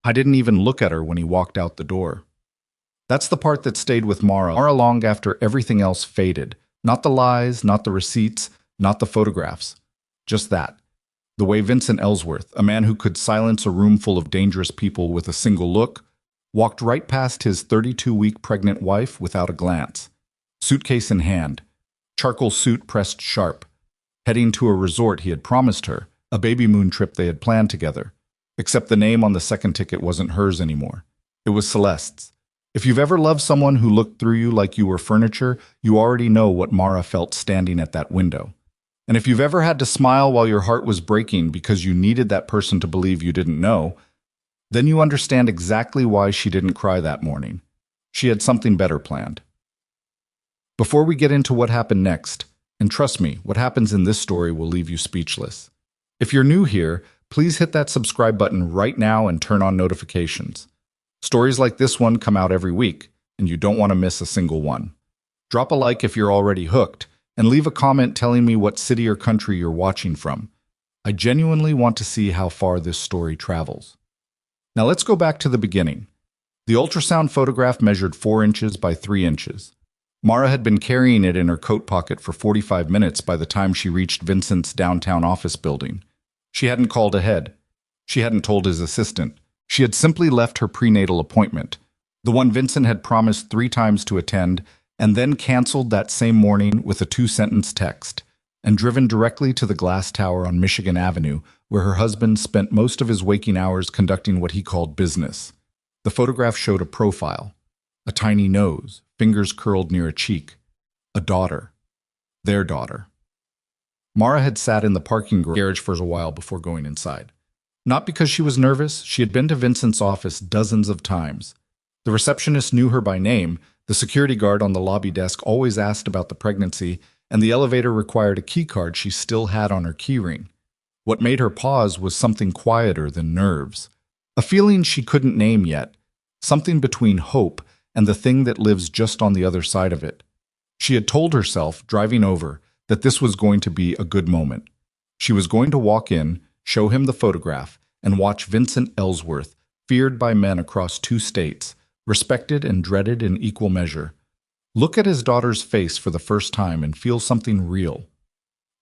I didn't even look at her when he walked out the door. That's the part that stayed with Mara long after everything else faded. Not the lies, not the receipts, not the photographs. Just that. The way Vincent Ellsworth, a man who could silence a room full of dangerous people with a single look, walked right past his 32-week pregnant wife without a glance. Suitcase in hand, charcoal suit pressed sharp, heading to a resort he had promised her, a Babymoon trip they had planned together. Except the name on the second ticket wasn't hers anymore. It was Celeste's. If you've ever loved someone who looked through you like you were furniture, you already know what Mara felt standing at that window. And if you've ever had to smile while your heart was breaking because you needed that person to believe you didn't know, then you understand exactly why she didn't cry that morning. She had something better planned. Before we get into what happened next, and trust me, what happens in this story will leave you speechless. If you're new here, please hit that subscribe button right now and turn on notifications. Stories like this one come out every week, and you don't want to miss a single one. Drop a like if you're already hooked, and leave a comment telling me what city or country you're watching from. I genuinely want to see how far this story travels. Now let's go back to the beginning. The ultrasound photograph measured 4 inches by 3 inches. Mara had been carrying it in her coat pocket for 45 minutes by the time she reached Vincent's downtown office building. She hadn't called ahead. She hadn't told his assistant. She had simply left her prenatal appointment, the one Vincent had promised 3 times to attend, and then canceled that same morning with a 2-sentence text, and driven directly to the glass tower on Michigan Avenue, where her husband spent most of his waking hours conducting what he called business. The photograph showed a profile, a tiny nose, fingers curled near a cheek, a daughter, their daughter. Mara had sat in the parking garage for a while before going inside. Not because she was nervous, she had been to Vincent's office dozens of times. The receptionist knew her by name, the security guard on the lobby desk always asked about the pregnancy, and the elevator required a key card she still had on her keyring. What made her pause was something quieter than nerves. A feeling she couldn't name yet, something between hope and the thing that lives just on the other side of it. She had told herself, driving over, that this was going to be a good moment. She was going to walk in, show him the photograph, and watch Vincent Ellsworth, feared by men across 2 states, respected and dreaded in equal measure, look at his daughter's face for the first time and feel something real.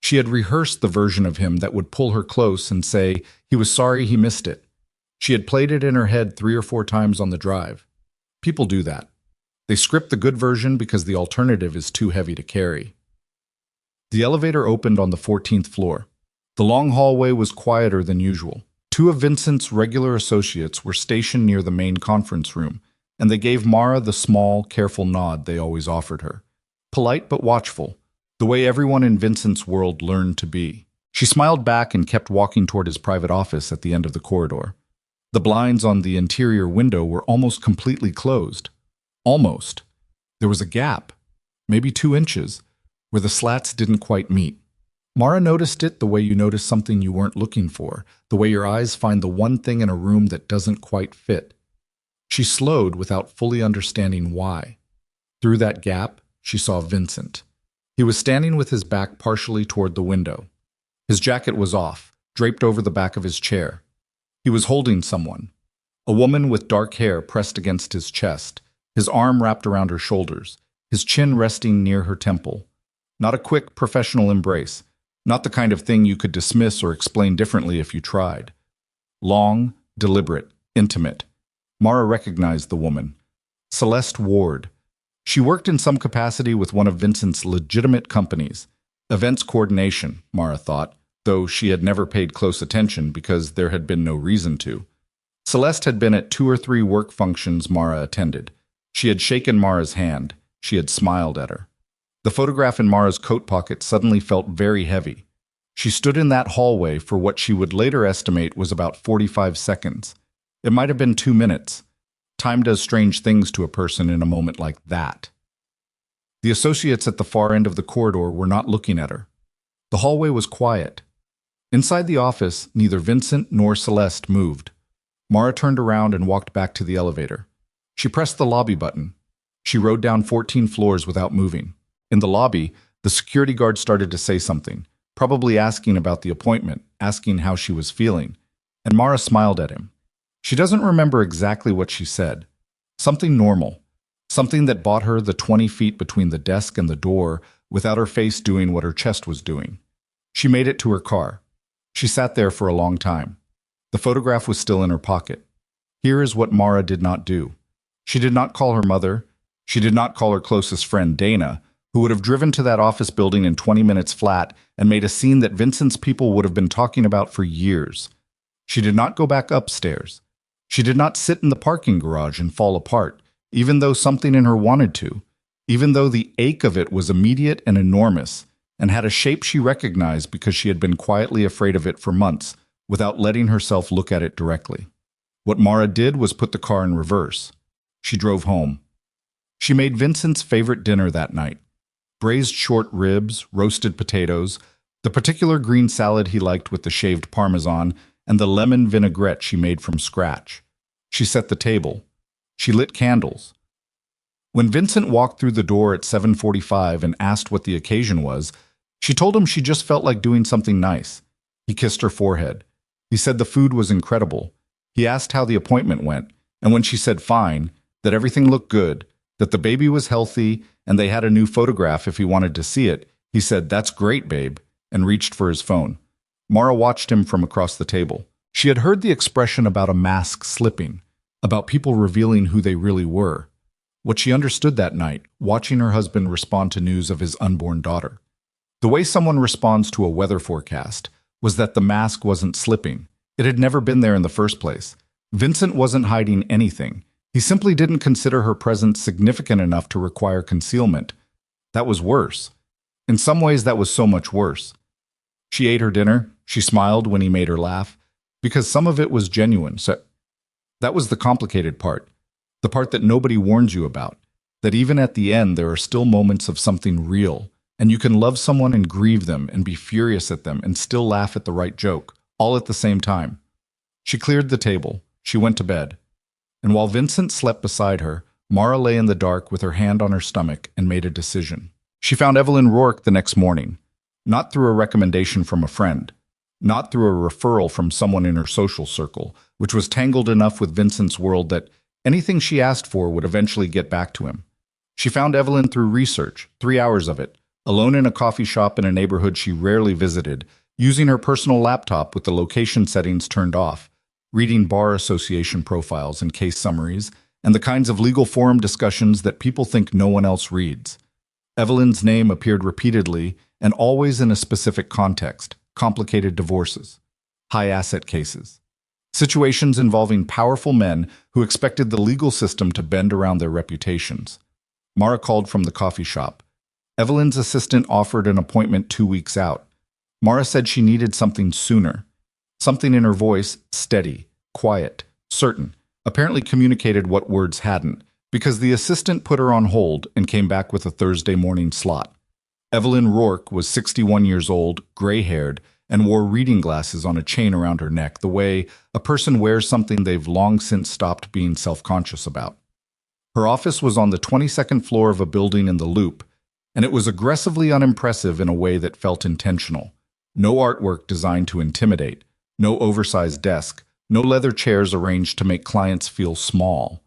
She had rehearsed the version of him that would pull her close and say he was sorry he missed it. She had played it in her head 3 or 4 times on the drive. People do that. They script the good version because the alternative is too heavy to carry. The elevator opened on the 14th floor. The long hallway was quieter than usual. 2 of Vincent's regular associates were stationed near the main conference room, and they gave Mara the small, careful nod they always offered her. Polite but watchful, the way everyone in Vincent's world learned to be. She smiled back and kept walking toward his private office at the end of the corridor. The blinds on the interior window were almost completely closed. Almost. There was a gap, maybe 2 inches, where the slats didn't quite meet. Mara noticed it the way you notice something you weren't looking for, the way your eyes find the one thing in a room that doesn't quite fit. She slowed without fully understanding why. Through that gap, she saw Vincent. He was standing with his back partially toward the window. His jacket was off, draped over the back of his chair. He was holding someone, a woman with dark hair pressed against his chest, his arm wrapped around her shoulders, his chin resting near her temple. Not a quick, professional embrace, not the kind of thing you could dismiss or explain differently if you tried. Long, deliberate, intimate. Mara recognized the woman. Celeste Ward. She worked in some capacity with one of Vincent's legitimate companies. Events coordination, Mara thought, though she had never paid close attention because there had been no reason to. Celeste had been at 2 or 3 work functions Mara attended. She had shaken Mara's hand. She had smiled at her. The photograph in Mara's coat pocket suddenly felt very heavy. She stood in that hallway for what she would later estimate was about 45 seconds. It might have been 2 minutes. Time does strange things to a person in a moment like that. The associates at the far end of the corridor were not looking at her. The hallway was quiet. Inside the office, neither Vincent nor Celeste moved. Mara turned around and walked back to the elevator. She pressed the lobby button. She rode down 14 floors without moving. In the lobby, the security guard started to say something, probably asking about the appointment, asking how she was feeling, and Mara smiled at him. She doesn't remember exactly what she said. Something normal. Something that bought her the 20 feet between the desk and the door without her face doing what her chest was doing. She made it to her car. She sat there for a long time. The photograph was still in her pocket. Here is what Mara did not do. She did not call her mother. She did not call her closest friend, Dana, who would have driven to that office building in 20 minutes flat and made a scene that Vincent's people would have been talking about for years. She did not go back upstairs. She did not sit in the parking garage and fall apart, even though something in her wanted to, even though the ache of it was immediate and enormous, and had a shape she recognized because she had been quietly afraid of it for months, without letting herself look at it directly. What Mara did was put the car in reverse. She drove home. She made Vincent's favorite dinner that night. Braised short ribs, roasted potatoes, the particular green salad he liked with the shaved parmesan, and the lemon vinaigrette she made from scratch. She set the table. She lit candles. When Vincent walked through the door at 7:45 and asked what the occasion was, she told him she just felt like doing something nice. He kissed her forehead. He said the food was incredible. He asked how the appointment went, and when she said fine, that everything looked good, that the baby was healthy, and they had a new photograph if he wanted to see it, he said, "That's great, babe," and reached for his phone. Mara watched him from across the table. She had heard the expression about a mask slipping, about people revealing who they really were. What she understood that night, watching her husband respond to news of his unborn daughter. The way someone responds to a weather forecast was that the mask wasn't slipping. It had never been there in the first place. Vincent wasn't hiding anything. He simply didn't consider her presence significant enough to require concealment. That was worse. In some ways, that was so much worse. She ate her dinner. She smiled when he made her laugh, because some of it was genuine. So that was the complicated part, the part that nobody warns you about, that even at the end there are still moments of something real, and you can love someone and grieve them and be furious at them and still laugh at the right joke, all at the same time. She cleared the table. She went to bed. And while Vincent slept beside her, Mara lay in the dark with her hand on her stomach and made a decision. She found Evelyn Rourke the next morning, not through a recommendation from a friend, not through a referral from someone in her social circle, which was tangled enough with Vincent's world that anything she asked for would eventually get back to him. She found Evelyn through research, 3 hours of it, alone in a coffee shop in a neighborhood she rarely visited, using her personal laptop with the location settings turned off, reading bar association profiles and case summaries, and the kinds of legal forum discussions that people think no one else reads. Evelyn's name appeared repeatedly and always in a specific context: complicated divorces, high asset cases, situations involving powerful men who expected the legal system to bend around their reputations. Mara called from the coffee shop. Evelyn's assistant offered an appointment 2 weeks out. Mara said she needed something sooner. Something in her voice, steady, quiet, certain, apparently communicated what words hadn't, because the assistant put her on hold and came back with a Thursday morning slot. Evelyn Rourke was 61 years old, gray-haired, and wore reading glasses on a chain around her neck, the way a person wears something they've long since stopped being self-conscious about. Her office was on the 22nd floor of a building in the Loop, and it was aggressively unimpressive in a way that felt intentional. No artwork designed to intimidate, no oversized desk, no leather chairs arranged to make clients feel small.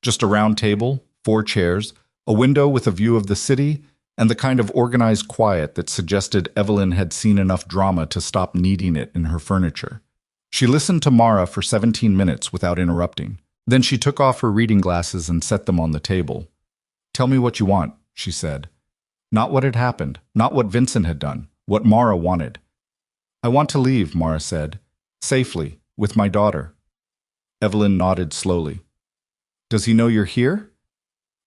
Just a round table, 4 chairs, a window with a view of the city, and the kind of organized quiet that suggested Evelyn had seen enough drama to stop needing it in her furniture. She listened to Mara for 17 minutes without interrupting. Then she took off her reading glasses and set them on the table. "Tell me what you want," she said. Not what had happened, not what Vincent had done, what Mara wanted. "I want to leave," Mara said. "Safely, with my daughter." Evelyn nodded slowly. "Does he know you're here?"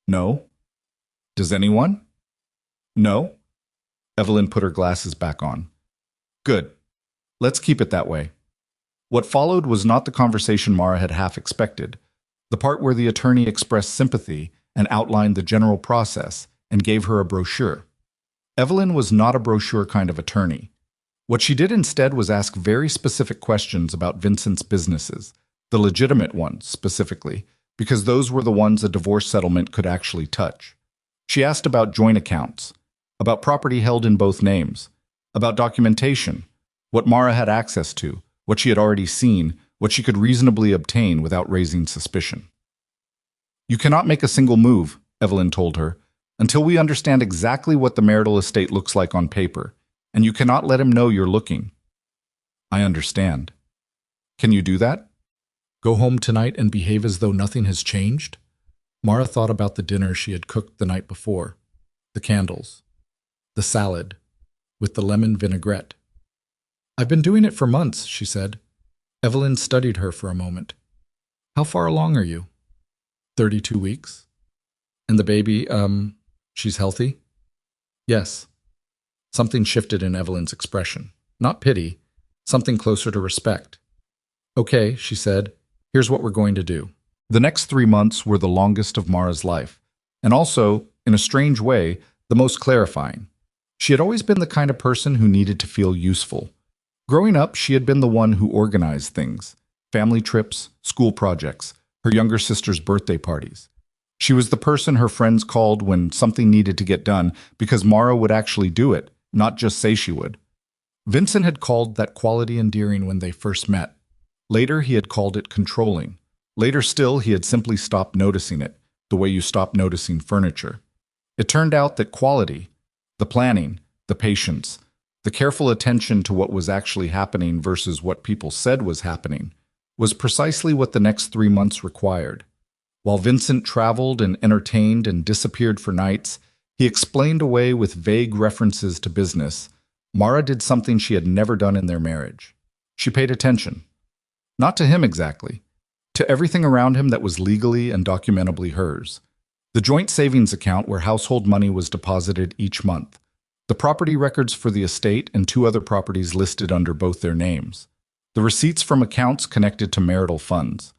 "No." "Does anyone?" "No." Evelyn put her glasses back on. "Good. Let's keep it that way." What followed was not the conversation Mara had half expected, the part where the attorney expressed sympathy and outlined the general process and gave her a brochure. Evelyn was not a brochure kind of attorney. What she did instead was ask very specific questions about Vincent's businesses, the legitimate ones specifically, because those were the ones a divorce settlement could actually touch. She asked about joint accounts, about property held in both names, about documentation, what Mara had access to, what she had already seen, what she could reasonably obtain without raising suspicion. You cannot make a single move, Evelyn told her, until we understand exactly what the marital estate looks like on paper, and you cannot let him know you're looking. I understand. Can you do that? Go home tonight and behave as though nothing has changed? Mara thought about the dinner she had cooked the night before, the candles, the salad, with the lemon vinaigrette. I've been doing it for months, she said. Evelyn studied her for a moment. How far along are you? 32 weeks. And the baby, she's healthy? Yes. Something shifted in Evelyn's expression. Not pity, something closer to respect. Okay, she said, here's what we're going to do. The next 3 months were the longest of Mara's life, and also, in a strange way, the most clarifying. She had always been the kind of person who needed to feel useful. Growing up, she had been the one who organized things, family trips, school projects, her younger sister's birthday parties. She was the person her friends called when something needed to get done because Mara would actually do it, not just say she would. Vincent had called that quality endearing when they first met. Later, he had called it controlling. Later still, he had simply stopped noticing it, the way you stop noticing furniture. It turned out that quality, the planning, the patience, the careful attention to what was actually happening versus what people said was happening, was precisely what the next 3 months required. While Vincent traveled and entertained and disappeared for nights, he explained away with vague references to business. Mara did something she had never done in their marriage. She paid attention. Not to him exactly, to everything around him that was legally and documentably hers. The joint savings account where household money was deposited each month. The property records for the estate and 2 other properties listed under both their names. The receipts from accounts connected to marital funds.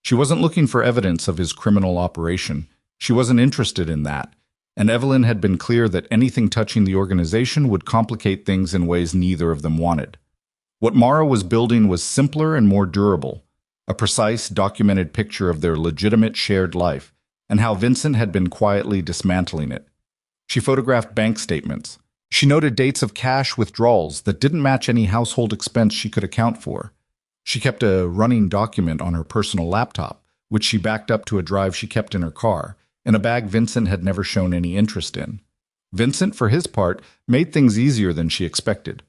She wasn't looking for evidence of his criminal operation. She wasn't interested in that. And Evelyn had been clear that anything touching the organization would complicate things in ways neither of them wanted. What Mara was building was simpler and more durable, a precise, documented picture of their legitimate shared life, and how Vincent had been quietly dismantling it. She photographed bank statements. She noted dates of cash withdrawals that didn't match any household expense she could account for. She kept a running document on her personal laptop, which she backed up to a drive she kept in her car, in a bag Vincent had never shown any interest in. Vincent, for his part, made things easier than she expected.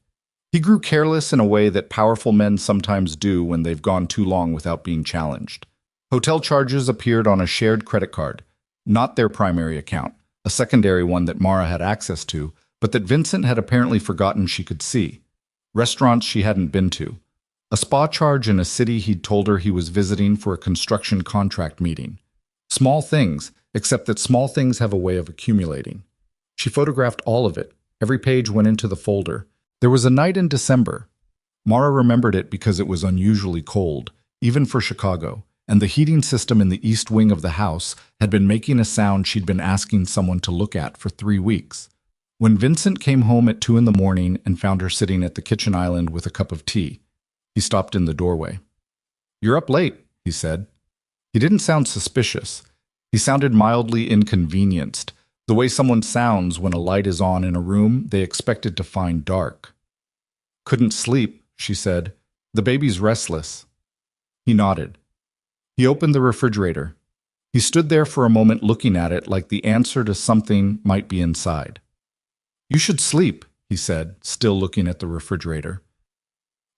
He grew careless in a way that powerful men sometimes do when they've gone too long without being challenged. Hotel charges appeared on a shared credit card, not their primary account, a secondary one that Mara had access to, but that Vincent had apparently forgotten she could see. Restaurants she hadn't been to. A spa charge in a city he'd told her he was visiting for a construction contract meeting. Small things, except that small things have a way of accumulating. She photographed all of it. Every page went into the folder. There was a night in December. Mara remembered it because it was unusually cold, even for Chicago, and the heating system in the east wing of the house had been making a sound she'd been asking someone to look at for 3 weeks. When Vincent came home at 2 in the morning and found her sitting at the kitchen island with a cup of tea, he stopped in the doorway. "You're up late," he said. He didn't sound suspicious. He sounded mildly inconvenienced, the way someone sounds when a light is on in a room they expected to find dark. "Couldn't sleep," she said. "The baby's restless." He nodded. He opened the refrigerator. He stood there for a moment looking at it like the answer to something might be inside. "You should sleep," he said, still looking at the refrigerator.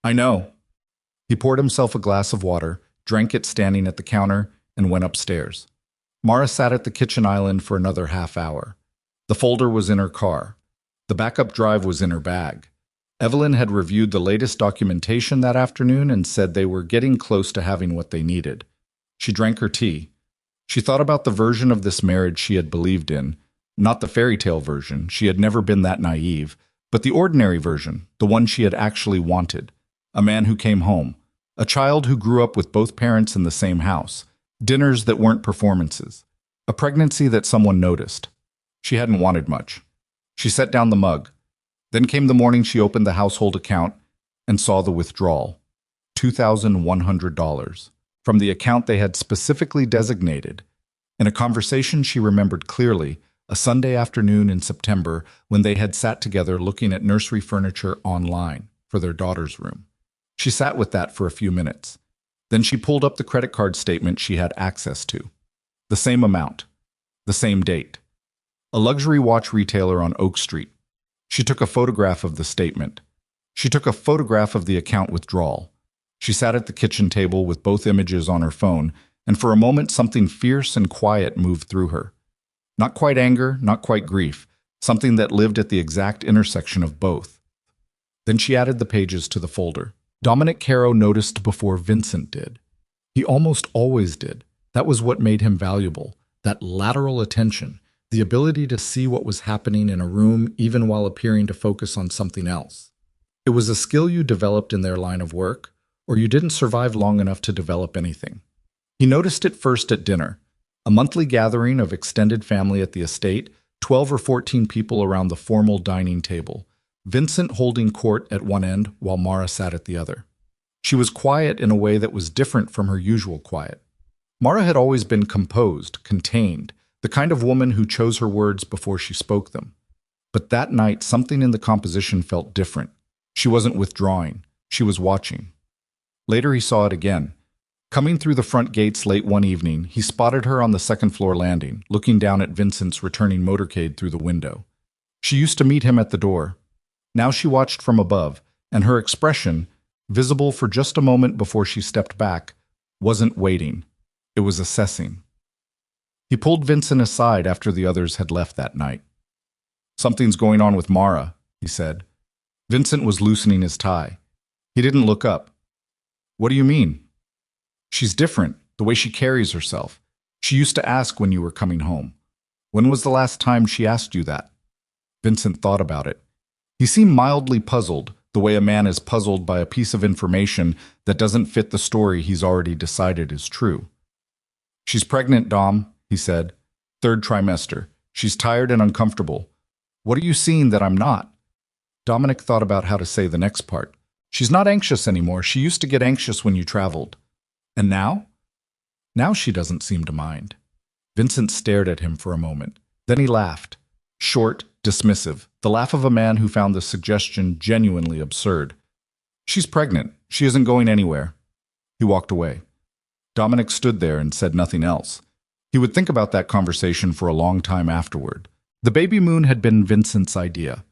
"I know." He poured himself a glass of water, drank it standing at the counter, and went upstairs. Mara sat at the kitchen island for another half hour. The folder was in her car. The backup drive was in her bag. Evelyn had reviewed the latest documentation that afternoon and said they were getting close to having what they needed. She drank her tea. She thought about the version of this marriage she had believed in, not the fairy tale version, she had never been that naive, but the ordinary version, the one she had actually wanted. A man who came home, a child who grew up with both parents in the same house, dinners that weren't performances, a pregnancy that someone noticed. She hadn't wanted much. She set down the mug. Then came the morning she opened the household account and saw the withdrawal, $2,100, from the account they had specifically designated. In a conversation she remembered clearly, a Sunday afternoon in September when they had sat together looking at nursery furniture online for their daughter's room. She sat with that for a few minutes. Then she pulled up the credit card statement she had access to. The same amount. The same date. A luxury watch retailer on Oak Street. She took a photograph of the statement. She took a photograph of the account withdrawal. She sat at the kitchen table with both images on her phone, and for a moment something fierce and quiet moved through her. Not quite anger, not quite grief, something that lived at the exact intersection of both. Then she added the pages to the folder. Dominic Caro noticed before Vincent did. He almost always did. That was what made him valuable, that lateral attention, the ability to see what was happening in a room even while appearing to focus on something else. It was a skill you developed in their line of work, or you didn't survive long enough to develop anything. He noticed it first at dinner, a monthly gathering of extended family at the estate, 12 or 14 people around the formal dining table, Vincent holding court at one end while Mara sat at the other. She was quiet in a way that was different from her usual quiet. Mara had always been composed, contained, the kind of woman who chose her words before she spoke them. But that night, something in the composition felt different. She wasn't withdrawing. She was watching. Later he saw it again. Coming through the front gates late one evening, he spotted her on the second-floor landing, looking down at Vincent's returning motorcade through the window. She used to meet him at the door. Now she watched from above, and her expression, visible for just a moment before she stepped back, wasn't waiting. It was assessing. He pulled Vincent aside after the others had left that night. "Something's going on with Mara," he said. Vincent was loosening his tie. He didn't look up. "What do you mean?" "She's different, the way she carries herself. She used to ask when you were coming home. When was the last time she asked you that?" Vincent thought about it. He seemed mildly puzzled, the way a man is puzzled by a piece of information that doesn't fit the story he's already decided is true. "She's pregnant, Dom," he said. "Third trimester. She's tired and uncomfortable. What are you seeing that I'm not?" Dominic thought about how to say the next part. "She's not anxious anymore. She used to get anxious when you traveled. And now?" "Now she doesn't seem to mind." Vincent stared at him for a moment. Then he laughed. Short, dismissive, the laugh of a man who found the suggestion genuinely absurd. "She's pregnant. She isn't going anywhere." He walked away. Dominic stood there and said nothing else. He would think about that conversation for a long time afterward. The Babymoon had been Vincent's idea,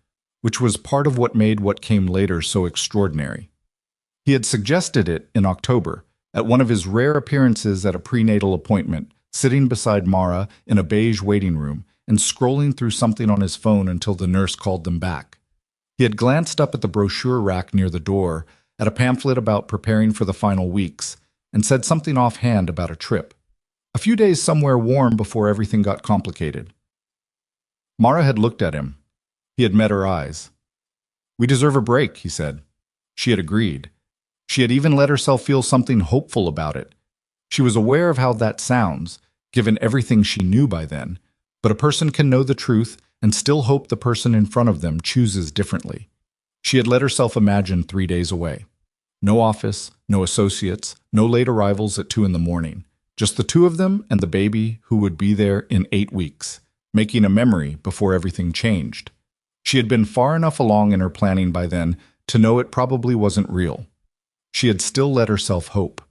which was part of what made what came later so extraordinary. He had suggested it in October, at one of his rare appearances at a prenatal appointment, sitting beside Mara in a beige waiting room and scrolling through something on his phone until the nurse called them back. He had glanced up at the brochure rack near the door, at a pamphlet about preparing for the final weeks, and said something offhand about a trip. A few days somewhere warm before everything got complicated. Mara had looked at him. He had met her eyes. "We deserve a break," he said. She had agreed. She had even let herself feel something hopeful about it. She was aware of how that sounds, given everything she knew by then, but a person can know the truth and still hope the person in front of them chooses differently. She had let herself imagine 3 days away. No office, no associates, no late arrivals at 2 in the morning. Just the two of them and the baby who would be there in 8 weeks, making a memory before everything changed. She had been far enough along in her planning by then to know it probably wasn't real. She had still let herself hope.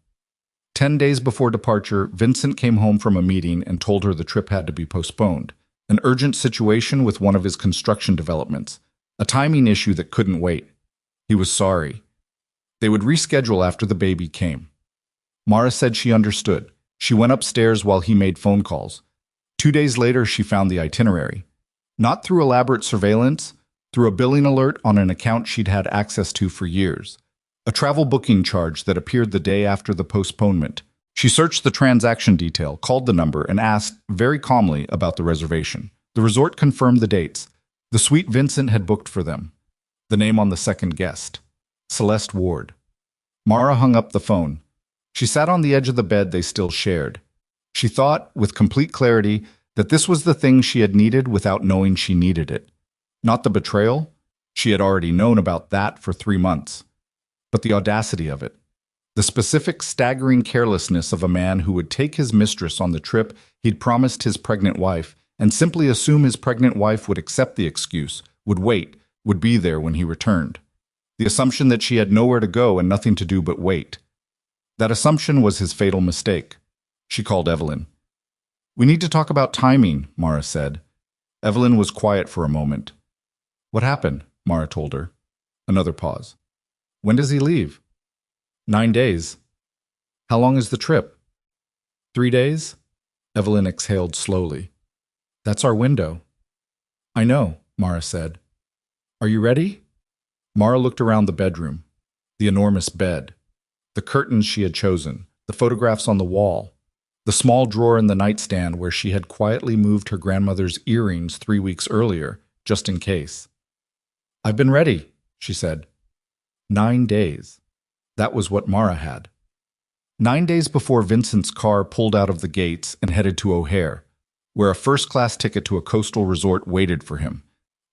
10 days before departure, Vincent came home from a meeting and told her the trip had to be postponed. An urgent situation with one of his construction developments. A timing issue that couldn't wait. He was sorry. They would reschedule after the baby came. Mara said she understood. She went upstairs while he made phone calls. 2 days later, she found the itinerary. Not through elaborate surveillance, through a billing alert on an account she'd had access to for years. A travel booking charge that appeared the day after the postponement. She searched the transaction detail, called the number, and asked, very calmly, about the reservation. The resort confirmed the dates. The suite Vincent had booked for them. The name on the second guest. Celeste Ward. Mara hung up the phone. She sat on the edge of the bed they still shared. She thought, with complete clarity, that this was the thing she had needed without knowing she needed it. Not the betrayal. She had already known about that for 3 months. But the audacity of it. The specific, staggering carelessness of a man who would take his mistress on the trip he'd promised his pregnant wife and simply assume his pregnant wife would accept the excuse, would wait, would be there when he returned. The assumption that she had nowhere to go and nothing to do but wait. That assumption was his fatal mistake. She called Evelyn. We need to talk about timing, Mara said. Evelyn was quiet for a moment. What happened? Mara told her. Another pause. When does he leave? 9 days. How long is the trip? 3 days? Evelyn exhaled slowly. That's our window. I know, Mara said. Are you ready? Mara looked around the bedroom. The enormous bed. The curtains she had chosen. The photographs on the wall. The small drawer in the nightstand where she had quietly moved her grandmother's earrings 3 weeks earlier, just in case. I've been ready, she said. 9 days. That was what Mara had. 9 days before Vincent's car pulled out of the gates and headed to O'Hare, where a first-class ticket to a coastal resort waited for him,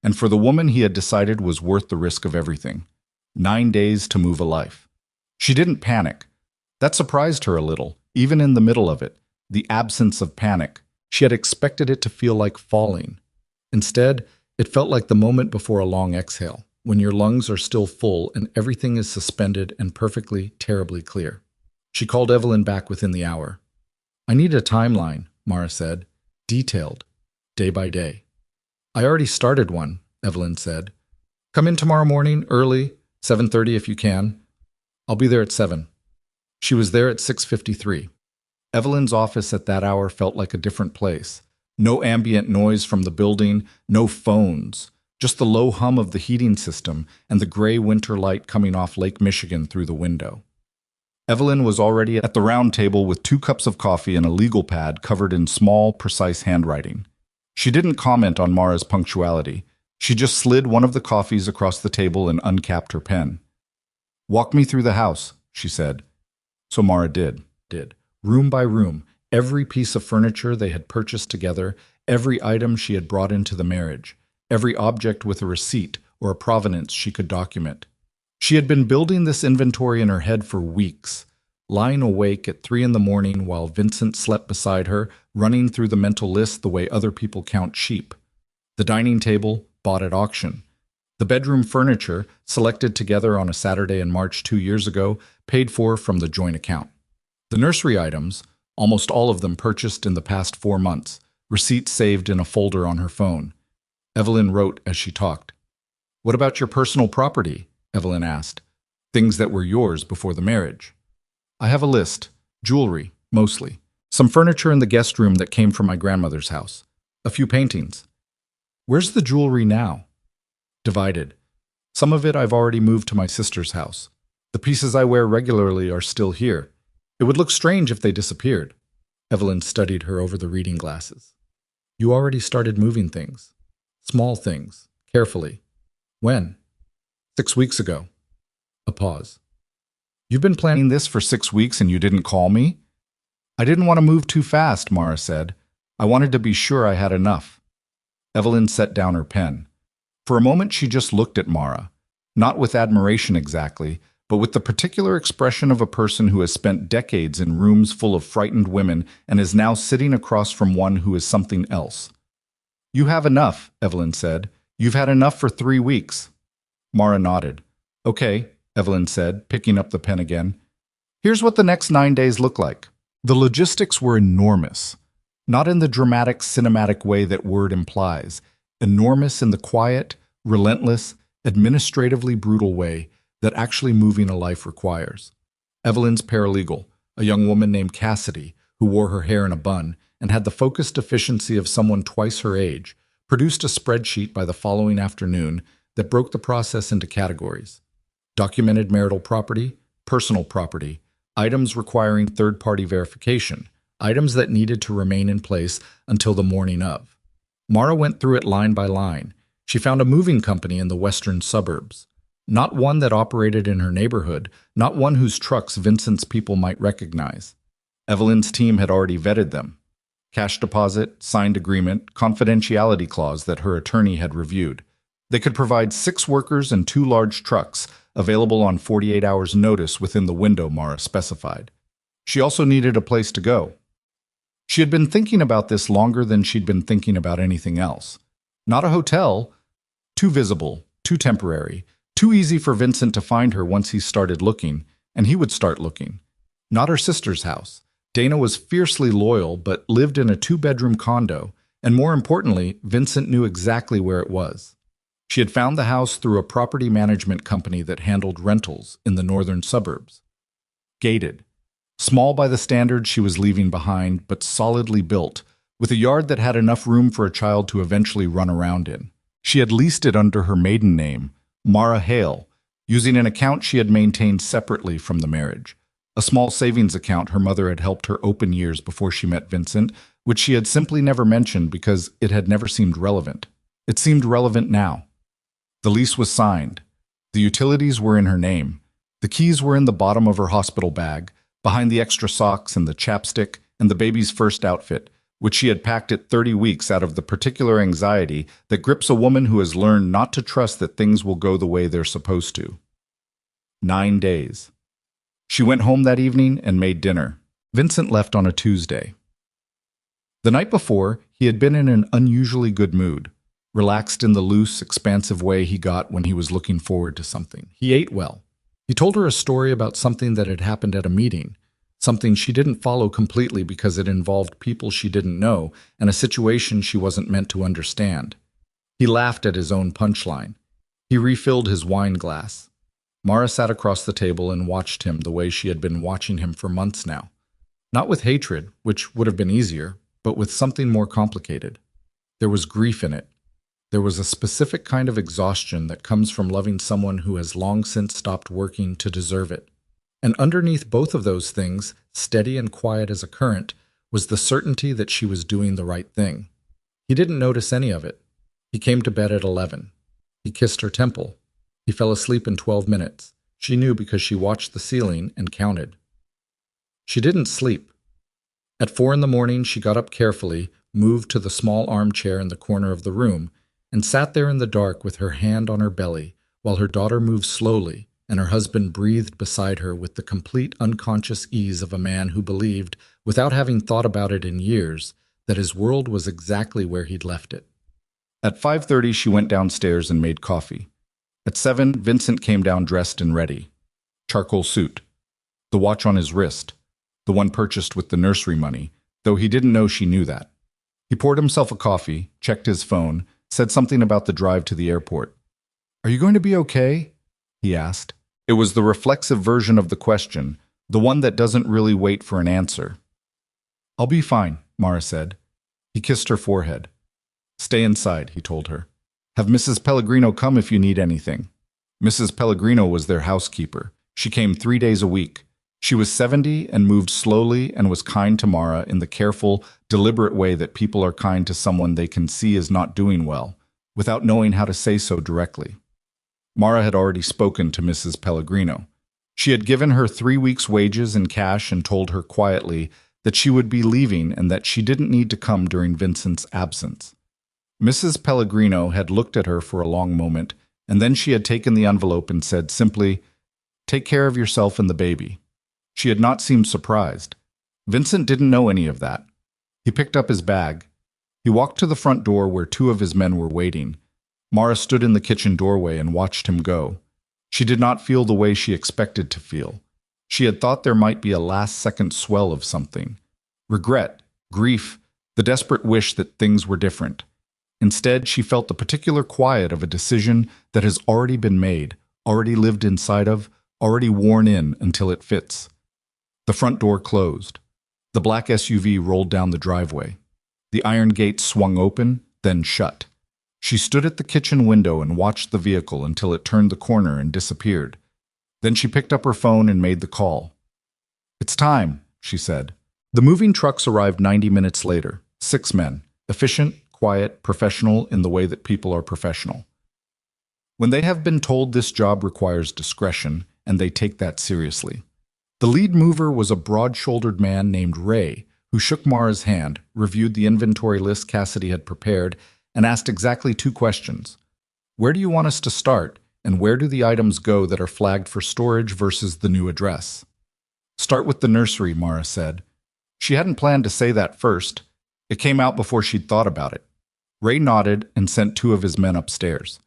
and for the woman he had decided was worth the risk of everything. 9 days to move a life. She didn't panic. That surprised her a little, even in the middle of it, the absence of panic. She had expected it to feel like falling. Instead, it felt like the moment before a long exhale, when your lungs are still full and everything is suspended and perfectly, terribly clear. She called Evelyn back within the hour. I need a timeline, Mara said. Detailed. Day by day. I already started one, Evelyn said. Come in tomorrow morning, early, 7:30 if you can. I'll be there at 7. She was there at 6:53. Evelyn's office at that hour felt like a different place. No ambient noise from the building, no phones, just the low hum of the heating system and the gray winter light coming off Lake Michigan through the window. Evelyn was already at the round table with 2 cups of coffee and a legal pad covered in small, precise handwriting. She didn't comment on Mara's punctuality. She just slid one of the coffees across the table and uncapped her pen. Walk me through the house, she said. So Mara did. Room by room, every piece of furniture they had purchased together, every item she had brought into the marriage, every object with a receipt or a provenance she could document. She had been building this inventory in her head for weeks, lying awake at 3 in the morning while Vincent slept beside her, running through the mental list the way other people count sheep. The dining table, bought at auction. The bedroom furniture, selected together on a Saturday in March 2 years ago, paid for from the joint account. The nursery items, almost all of them purchased in the past 4 months, receipts saved in a folder on her phone. Evelyn wrote as she talked. What about your personal property? Evelyn asked. Things that were yours before the marriage. I have a list. Jewelry, mostly. Some furniture in the guest room that came from my grandmother's house. A few paintings. Where's the jewelry now? Divided. Some of it I've already moved to my sister's house. The pieces I wear regularly are still here. It would look strange if they disappeared. Evelyn studied her over the reading glasses. You already started moving things. Small things. Carefully. When? 6 weeks ago. A pause. You've been planning this for 6 weeks and you didn't call me? I didn't want to move too fast, Mara said. I wanted to be sure I had enough. Evelyn set down her pen. For a moment she just looked at Mara, not with admiration exactly, but with the particular expression of a person who has spent decades in rooms full of frightened women and is now sitting across from one who is something else. You have enough, Evelyn said. You've had enough for 3 weeks. Mara nodded. Okay, Evelyn said, picking up the pen again. Here's what the next 9 days look like. The logistics were enormous, not in the dramatic, cinematic way that word implies, enormous in the quiet, relentless, administratively brutal way that actually moving a life requires. Evelyn's paralegal, a young woman named Cassidy, who wore her hair in a bun and had the focused efficiency of someone twice her age, produced a spreadsheet by the following afternoon that broke the process into categories. Documented marital property, personal property, items requiring third-party verification, items that needed to remain in place until the morning of. Mara went through it line by line. She found a moving company in the western suburbs. Not one that operated in her neighborhood, not one whose trucks Vincent's people might recognize. Evelyn's team had already vetted them. Cash deposit, signed agreement, confidentiality clause that her attorney had reviewed. They could provide 6 workers and 2 large trucks, available on 48 hours' notice within the window Mara specified. She also needed a place to go. She had been thinking about this longer than she'd been thinking about anything else. Not a hotel. Too visible, too temporary, too easy for Vincent to find her once he started looking, and he would start looking. not her sister's house. Dana was fiercely loyal, but lived in a two-bedroom condo, and more importantly, Vincent knew exactly where it was. She had found the house through a property management company that handled rentals in the northern suburbs. Gated. Small by the standards she was leaving behind, but solidly built, with a yard that had enough room for a child to eventually run around in. She had leased it under her maiden name, Mara Hale, using an account she had maintained separately from the marriage. A small savings account her mother had helped her open years before she met Vincent, which she had simply never mentioned because it had never seemed relevant. It seemed relevant now. The lease was signed. The utilities were in her name. The keys were in the bottom of her hospital bag, behind the extra socks and the chapstick and the baby's first outfit, which she had packed at 30 weeks out of the particular anxiety that grips a woman who has learned not to trust that things will go the way they're supposed to. 9 days. She went home that evening and made dinner. Vincent left on a Tuesday. The night before, he had been in an unusually good mood, relaxed in the loose, expansive way he got when he was looking forward to something. He ate well. He told her a story about something that had happened at a meeting, something she didn't follow completely because it involved people she didn't know and a situation she wasn't meant to understand. He laughed at his own punchline. He refilled his wine glass. Mara sat across the table and watched him the way she had been watching him for months now. Not with hatred, which would have been easier, but with something more complicated. There was grief in it. There was a specific kind of exhaustion that comes from loving someone who has long since stopped working to deserve it. And underneath both of those things, steady and quiet as a current, was the certainty that she was doing the right thing. He didn't notice any of it. He came to bed at 11. He kissed her temple. He fell asleep in 12 minutes. She knew because she watched the ceiling and counted. She didn't sleep. At 4 in the morning, she got up carefully, moved to the small armchair in the corner of the room, and sat there in the dark with her hand on her belly, while her daughter moved slowly, and her husband breathed beside her with the complete unconscious ease of a man who believed, without having thought about it in years, that his world was exactly where he'd left it. At 5:30, she went downstairs and made coffee. At 7, Vincent came down dressed and ready. Charcoal suit. The watch on his wrist. The one purchased with the nursery money, though he didn't know she knew that. He poured himself a coffee, checked his phone, said something about the drive to the airport. "Are you going to be okay?" he asked. It was the reflexive version of the question, the one that doesn't really wait for an answer. "I'll be fine," Mara said. He kissed her forehead. "Stay inside," he told her. "Have Mrs. Pellegrino come if you need anything." Mrs. Pellegrino was their housekeeper. She came 3 days a week. She was 70 and moved slowly and was kind to Mara in the careful, deliberate way that people are kind to someone they can see is not doing well, without knowing how to say so directly. Mara had already spoken to Mrs. Pellegrino. She had given her 3 weeks' wages in cash and told her quietly that she would be leaving and that she didn't need to come during Vincent's absence. Mrs. Pellegrino had looked at her for a long moment, and then she had taken the envelope and said simply, "Take care of yourself and the baby." She had not seemed surprised. Vincent didn't know any of that. He picked up his bag. He walked to the front door where 2 of his men were waiting. Mara stood in the kitchen doorway and watched him go. She did not feel the way she expected to feel. She had thought there might be a last-second swell of something. Regret, grief, the desperate wish that things were different. Instead, she felt the particular quiet of a decision that has already been made, already lived inside of, already worn in until it fits. The front door closed. The black SUV rolled down the driveway. The iron gate swung open, then shut. She stood at the kitchen window and watched the vehicle until it turned the corner and disappeared. Then she picked up her phone and made the call. "It's time," she said. The moving trucks arrived 90 minutes later. 6 men, efficient, quiet, professional in the way that people are professional. When they have been told this job requires discretion, and they take that seriously. The lead mover was a broad-shouldered man named Ray, who shook Mara's hand, reviewed the inventory list Cassidy had prepared, and asked exactly 2 questions. Where do you want us to start, and where do the items go that are flagged for storage versus the new address? Start with the nursery, Mara said. She hadn't planned to say that first. It came out before she'd thought about it. Ray nodded and sent 2 of his men upstairs.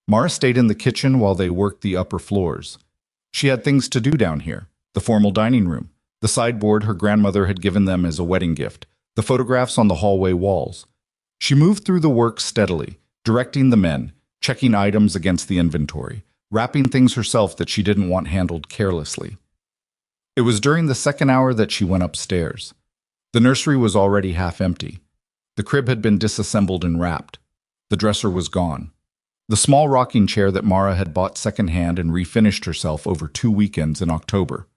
Mara stayed in the kitchen while they worked the upper floors. She had things to do down here. The formal dining room, The sideboard her grandmother had given them as a wedding gift, the photographs on the hallway walls. She moved through the work steadily, directing the men, checking items against the inventory, wrapping things herself that she didn't want handled carelessly. It was during the second hour that she went upstairs. The nursery was already half empty. The crib had been disassembled and wrapped. The dresser was gone. The small rocking chair that Mara had bought secondhand and refinished herself over 2 weekends in October.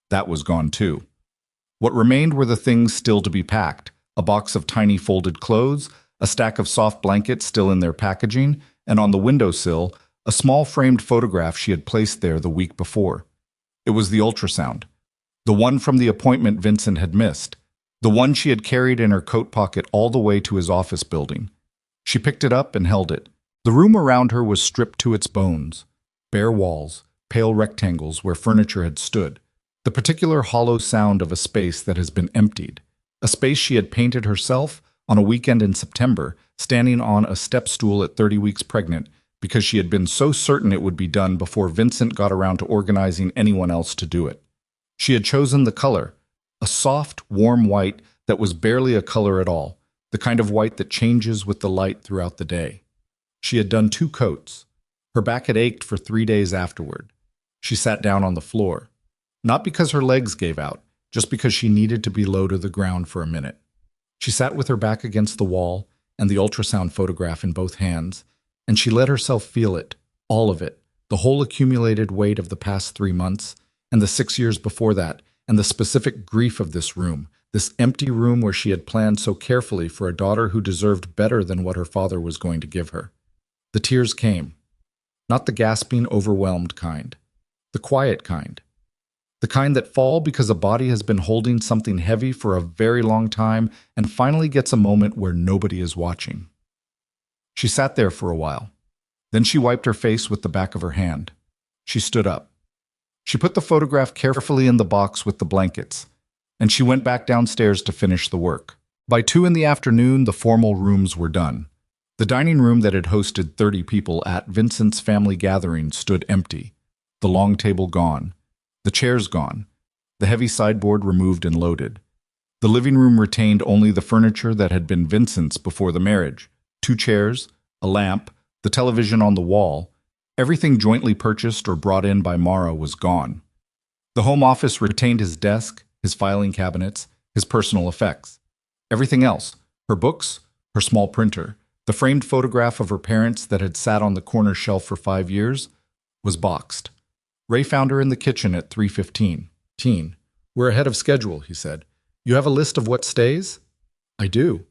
That was gone too. What remained were the things still to be packed, a box of tiny folded clothes, a stack of soft blankets still in their packaging, and on the windowsill, a small framed photograph she had placed there the week before. It was the ultrasound. The one from the appointment Vincent had missed. The one she had carried in her coat pocket all the way to his office building. She picked it up and held it. The room around her was stripped to its bones. Bare walls, pale rectangles where furniture had stood. The particular hollow sound of a space that has been emptied. A space she had painted herself on a weekend in September, standing on a step stool at 30 weeks pregnant, because she had been so certain it would be done before Vincent got around to organizing anyone else to do it. She had chosen the color, a soft, warm white that was barely a color at all, the kind of white that changes with the light throughout the day. She had done 2 coats. Her back had ached for 3 days afterward. She sat down on the floor. Not because her legs gave out, just because she needed to be low to the ground for a minute. She sat with her back against the wall and the ultrasound photograph in both hands, and she let herself feel it, all of it, the whole accumulated weight of the past 3 months, and the 6 years before that, and the specific grief of this room, this empty room where she had planned so carefully for a daughter who deserved better than what her father was going to give her. The tears came. Not the gasping, overwhelmed kind. The quiet kind. The kind that fall because a body has been holding something heavy for a very long time and finally gets a moment where nobody is watching. She sat there for a while. Then she wiped her face with the back of her hand. She stood up. She put the photograph carefully in the box with the blankets, and she went back downstairs to finish the work. By 2 in the afternoon, the formal rooms were done. The dining room that had hosted 30 people at Vincent's family gathering stood empty, the long table gone. The chairs gone, the heavy sideboard removed and loaded. The living room retained only the furniture that had been Vincent's before the marriage. 2 chairs, a lamp, the television on the wall. Everything jointly purchased or brought in by Mara was gone. The home office retained his desk, his filing cabinets, his personal effects. Everything else, her books, her small printer, the framed photograph of her parents that had sat on the corner shelf for 5 years, was boxed. Ray found her in the kitchen at 3:15. "Teen, we're ahead of schedule," he said. "You have a list of what stays?" "I do."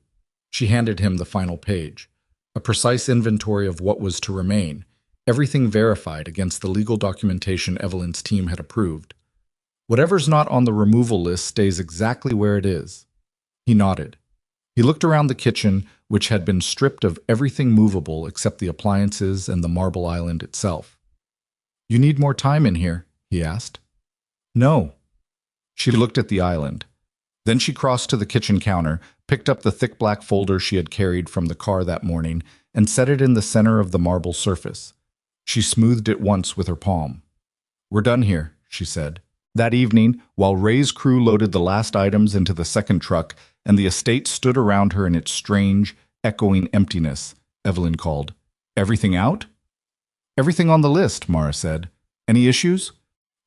She handed him the final page, a precise inventory of what was to remain, everything verified against the legal documentation Evelyn's team had approved. "Whatever's not on the removal list stays exactly where it is." He nodded. He looked around the kitchen, which had been stripped of everything movable except the appliances and the marble island itself. "You need more time in here?" he asked. "No." She looked at the island. Then she crossed to the kitchen counter, picked up the thick black folder she had carried from the car that morning, and set it in the center of the marble surface. She smoothed it once with her palm. "We're done here," she said. That evening, while Ray's crew loaded the last items into the second truck and the estate stood around her in its strange, echoing emptiness, Evelyn called, "Everything out?" "Everything on the list," Mara said. "Any issues?"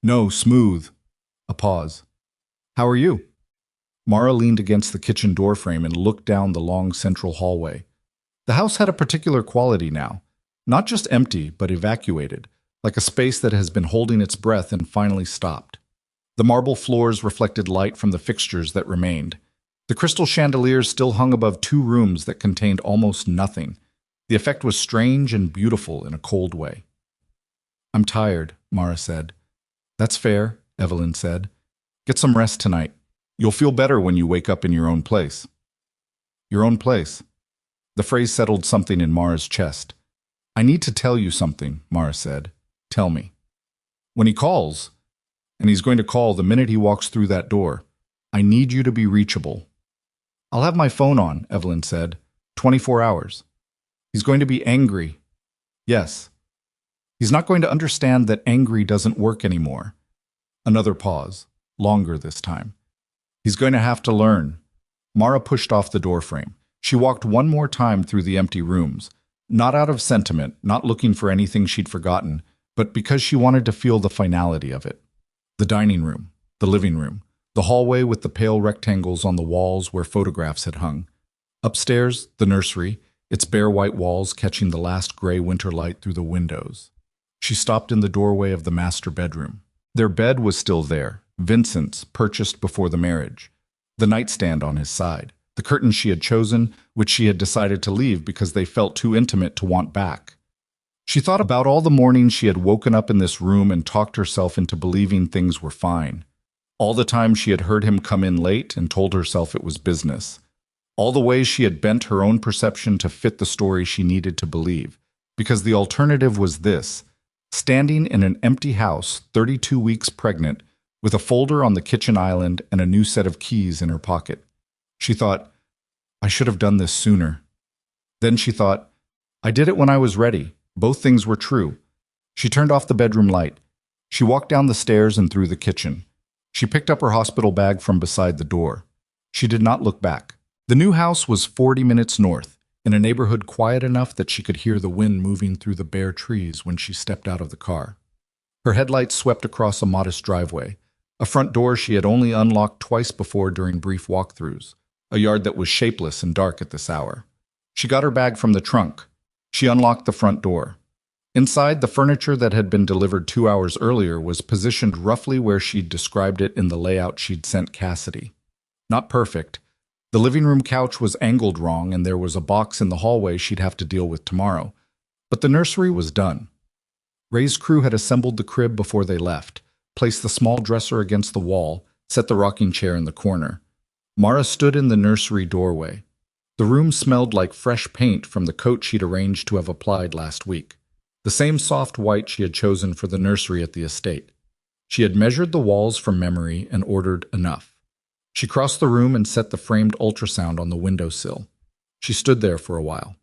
"No, smooth." A pause. "How are you?" Mara leaned against the kitchen doorframe and looked down the long central hallway. The house had a particular quality now, not just empty, but evacuated, like a space that has been holding its breath and finally stopped. The marble floors reflected light from the fixtures that remained. The crystal chandeliers still hung above 2 rooms that contained almost nothing. The effect was strange and beautiful in a cold way. "I'm tired," Mara said. "That's fair," Evelyn said. "Get some rest tonight. You'll feel better when you wake up in your own place." Your own place. The phrase settled something in Mara's chest. "I need to tell you something," Mara said. "Tell me." "When he calls, and he's going to call the minute he walks through that door, I need you to be reachable." "I'll have my phone on," Evelyn said. 24 hours. He's going to be angry." "Yes." "He's not going to understand that angry doesn't work anymore." Another pause. longer this time. He's going to have to learn. Mara pushed off the doorframe. She walked one more time through the empty rooms, not out of sentiment, not looking for anything she'd forgotten, but because she wanted to feel the finality of it. The dining room, the living room, the hallway with the pale rectangles on the walls where photographs had hung. Upstairs, the nursery, its bare white walls catching the last gray winter light through the windows. She stopped in the doorway of the master bedroom. Their bed was still there, Vincent's, purchased before the marriage. The nightstand on his side, the curtains she had chosen, which she had decided to leave because they felt too intimate to want back. She thought about all the mornings she had woken up in this room and talked herself into believing things were fine. All the time she had heard him come in late and told herself it was business. All the ways she had bent her own perception to fit the story she needed to believe, because the alternative was this: standing in an empty house, 32 weeks pregnant, with a folder on the kitchen island and a new set of keys in her pocket. She thought, I should have done this sooner. Then she thought, I did it when I was ready. Both things were true. She turned off the bedroom light. She walked down the stairs and through the kitchen. She picked up her hospital bag from beside the door. She did not look back. The new house was 40 minutes north, in a neighborhood quiet enough that she could hear the wind moving through the bare trees when she stepped out of the car. Her headlights swept across a modest driveway, a front door she had only unlocked twice before during brief walkthroughs, a yard that was shapeless and dark at this hour. She got her bag from the trunk. She unlocked the front door. Inside, the furniture that had been delivered 2 hours earlier was positioned roughly where she'd described it in the layout she'd sent Cassidy. Not perfect. The living room couch was angled wrong, and there was a box in the hallway she'd have to deal with tomorrow. But the nursery was done. Ray's crew had assembled the crib before they left, placed the small dresser against the wall, set the rocking chair in the corner. Mara stood in the nursery doorway. The room smelled like fresh paint from the coat she'd arranged to have applied last week, the same soft white she had chosen for the nursery at the estate. She had measured the walls from memory and ordered enough. She crossed the room and set the framed ultrasound on the windowsill. She stood there for a while.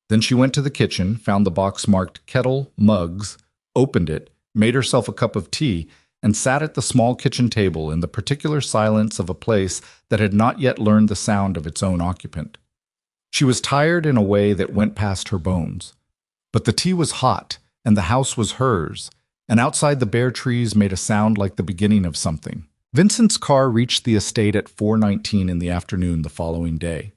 Then she went to the kitchen, found the box marked kettle, mugs, opened it, made herself a cup of tea, and sat at the small kitchen table in the particular silence of a place that had not yet learned the sound of its own occupant. She was tired in a way that went past her bones. But the tea was hot, and the house was hers, and outside the bare trees made a sound like the beginning of something. Vincent's car reached the estate at 4:19 in the afternoon the following day.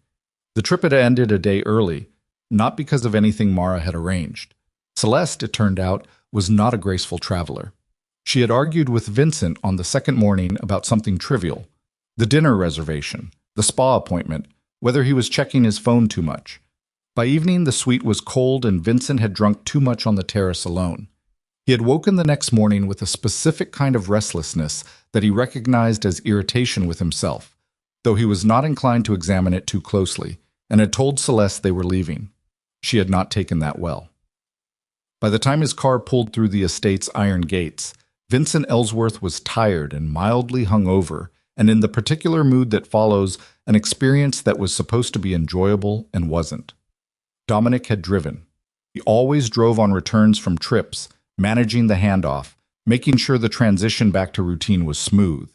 The trip had ended a day early, not because of anything Mara had arranged. Celeste, it turned out, was not a graceful traveler. She had argued with Vincent on the second morning about something trivial: the dinner reservation, the spa appointment, whether he was checking his phone too much. By evening, the suite was cold and Vincent had drunk too much on the terrace alone. He had woken the next morning with a specific kind of restlessness that he recognized as irritation with himself, though he was not inclined to examine it too closely, and had told Celeste they were leaving. She had not taken that well. By the time his car pulled through the estate's iron gates, Vincent Ellsworth was tired and mildly hungover, and in the particular mood that follows an experience that was supposed to be enjoyable and wasn't. Dominic had driven. He always drove on returns from trips, managing the handoff, making sure the transition back to routine was smooth.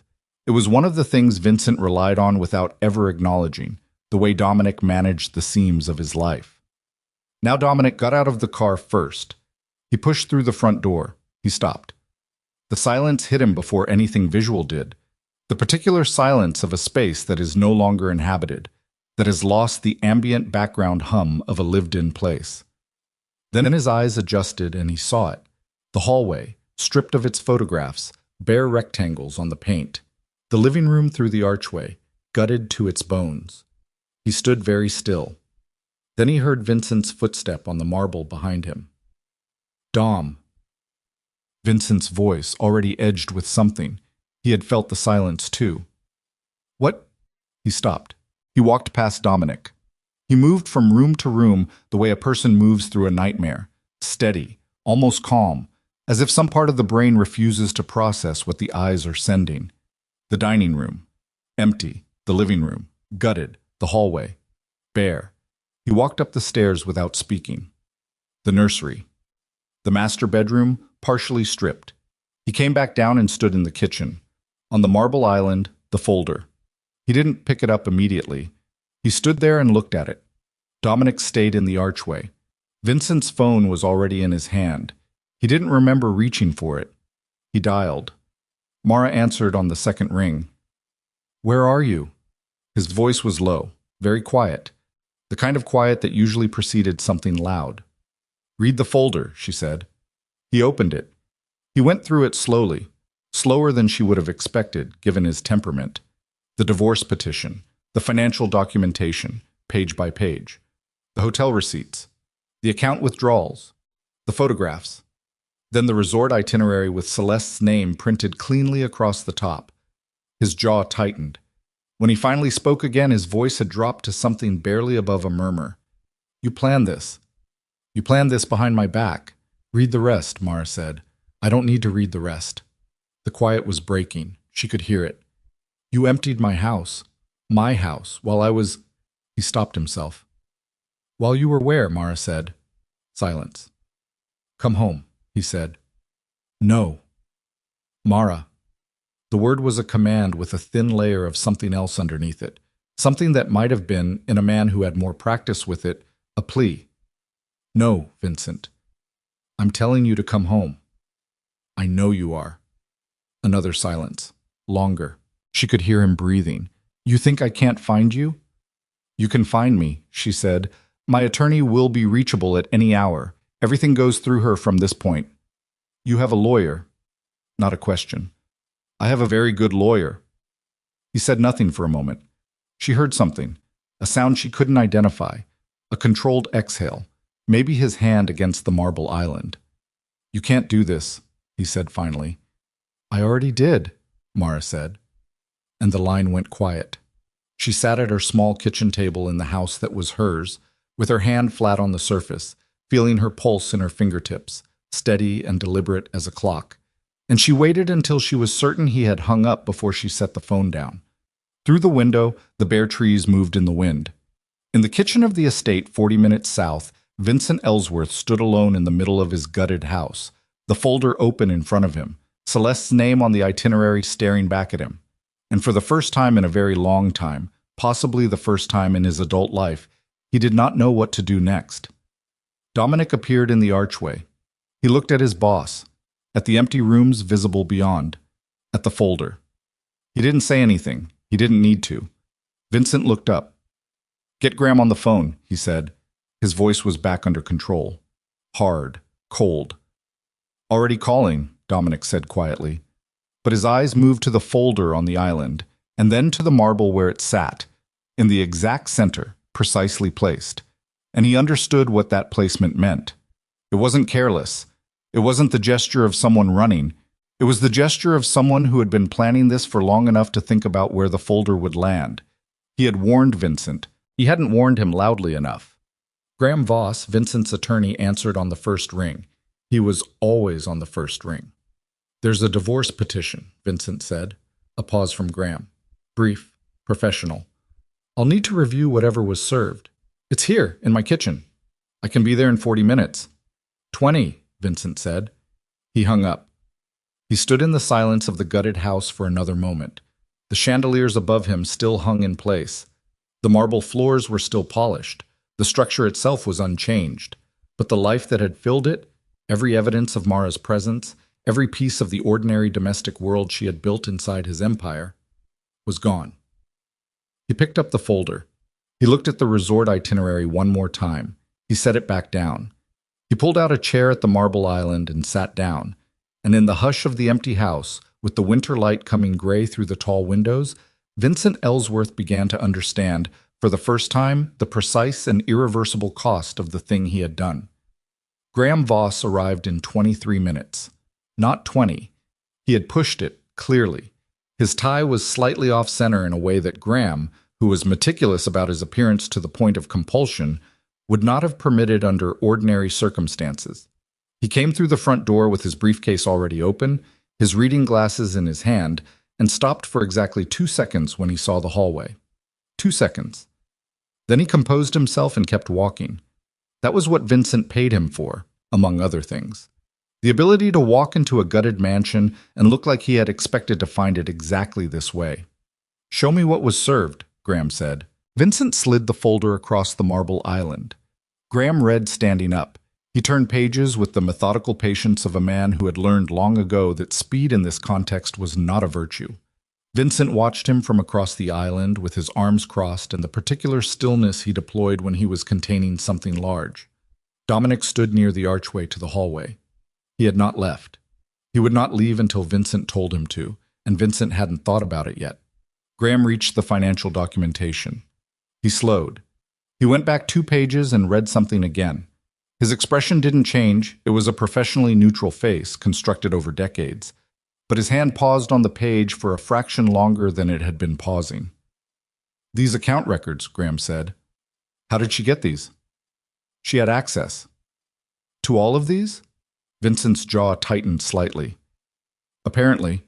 It was one of the things Vincent relied on without ever acknowledging, the way Dominic managed the seams of his life. Now Dominic got out of the car first. He pushed through the front door. He stopped. The silence hit him before anything visual did. The particular silence of a space that is no longer inhabited, that has lost the ambient background hum of a lived-in place. Then his eyes adjusted and he saw it. The hallway, stripped of its photographs, bare rectangles on the paint. The living room through the archway, gutted to its bones. He stood very still. Then he heard Vincent's footstep on the marble behind him. Dom. Vincent's voice, already edged with something. He had felt the silence too. What? He stopped. He walked past Dominic. He moved from room to room the way a person moves through a nightmare, steady, almost calm, as if some part of the brain refuses to process what the eyes are sending. The dining room, empty. The living room, gutted. The hallway, bare. He walked up the stairs without speaking. The nursery. The master bedroom, partially stripped. He came back down and stood in the kitchen. On the marble island, the folder. He didn't pick it up immediately. He stood there and looked at it. Dominic stayed in the archway. Vincent's phone was already in his hand. He didn't remember reaching for it. He dialed. Mara answered on the second ring. "Where are you?" His voice was low, very quiet, the kind of quiet that usually preceded something loud. "Read the folder," she said. He opened it. He went through it slowly, slower than she would have expected, given his temperament. The divorce petition, the financial documentation, page by page, the hotel receipts, the account withdrawals, the photographs, then the resort itinerary with Celeste's name printed cleanly across the top. His jaw tightened. When he finally spoke again, his voice had dropped to something barely above a murmur. "You planned this. You planned this behind my back. Read the rest," Mara said. "I don't need to read the rest." The quiet was breaking. She could hear it. "You emptied my house, while I was—" He stopped himself. "While you were where?" Mara said. Silence. "Come home," he said. "No." "Mara." The word was a command with a thin layer of something else underneath it, something that might have been, in a man who had more practice with it, a plea. "No, Vincent. I'm telling you to come home." "I know you are." Another silence. Longer. She could hear him breathing. "You think I can't find you?" "You can find me," she said. "My attorney will be reachable at any hour. Everything goes through her from this point." "You have a lawyer." Not a question. "I have a very good lawyer." He said nothing for a moment. She heard something, a sound she couldn't identify, a controlled exhale, maybe his hand against the marble island. "You can't do this," he said finally. "I already did," Mara said. And the line went quiet. She sat at her small kitchen table in the house that was hers, with her hand flat on the surface, feeling her pulse in her fingertips, steady and deliberate as a clock. And she waited until she was certain he had hung up before she set the phone down. Through the window, the bare trees moved in the wind. In the kitchen of the estate 40 minutes south, Vincent Ellsworth stood alone in the middle of his gutted house, the folder open in front of him, Celeste's name on the itinerary staring back at him. And for the first time in a very long time, possibly the first time in his adult life, he did not know what to do next. Dominic appeared in the archway. He looked at his boss, at the empty rooms visible beyond, at the folder. He didn't say anything. He didn't need to. Vincent looked up. "Get Graham on the phone," he said. His voice was back under control. Hard, cold. "Already calling," Dominic said quietly. But his eyes moved to the folder on the island, and then to the marble where it sat, in the exact center, precisely placed. And he understood what that placement meant. It wasn't careless. It wasn't the gesture of someone running. It was the gesture of someone who had been planning this for long enough to think about where the folder would land. He had warned Vincent. He hadn't warned him loudly enough. Graham Voss, Vincent's attorney, answered on the first ring. He was always on the first ring. "There's a divorce petition," Vincent said. A pause from Graham. Brief, professional. "I'll need to review whatever was served. It's here, in my kitchen. I can be there in 40 minutes. 20, Vincent said. He hung up. He stood in the silence of the gutted house for another moment. The chandeliers above him still hung in place. The marble floors were still polished. The structure itself was unchanged. But the life that had filled it, every evidence of Mara's presence, every piece of the ordinary domestic world she had built inside his empire, was gone. He picked up the folder. He looked at the resort itinerary one more time. He set it back down. He pulled out a chair at the marble island and sat down. And in the hush of the empty house, with the winter light coming gray through the tall windows, Vincent Ellsworth began to understand, for the first time, the precise and irreversible cost of the thing he had done. Graham Voss arrived in 23 minutes. Not 20. He had pushed it, clearly. His tie was slightly off-center in a way that Graham, who was meticulous about his appearance to the point of compulsion, would not have permitted under ordinary circumstances. He came through the front door with his briefcase already open, his reading glasses in his hand, and stopped for exactly 2 seconds when he saw the hallway. 2 seconds. Then he composed himself and kept walking. That was what Vincent paid him for, among other things. The ability to walk into a gutted mansion and look like he had expected to find it exactly this way. "Show me what was served," Graham said. Vincent slid the folder across the marble island. Graham read standing up. He turned pages with the methodical patience of a man who had learned long ago that speed in this context was not a virtue. Vincent watched him from across the island with his arms crossed and the particular stillness he deployed when he was containing something large. Dominic stood near the archway to the hallway. He had not left. He would not leave until Vincent told him to, and Vincent hadn't thought about it yet. Graham reached the financial documentation. He slowed. He went back 2 pages and read something again. His expression didn't change. It was a professionally neutral face, constructed over decades. But his hand paused on the page for a fraction longer than it had been pausing. "These account records," Graham said. "How did she get these?" "She had access." "To all of these?" Vincent's jaw tightened slightly. "Apparently."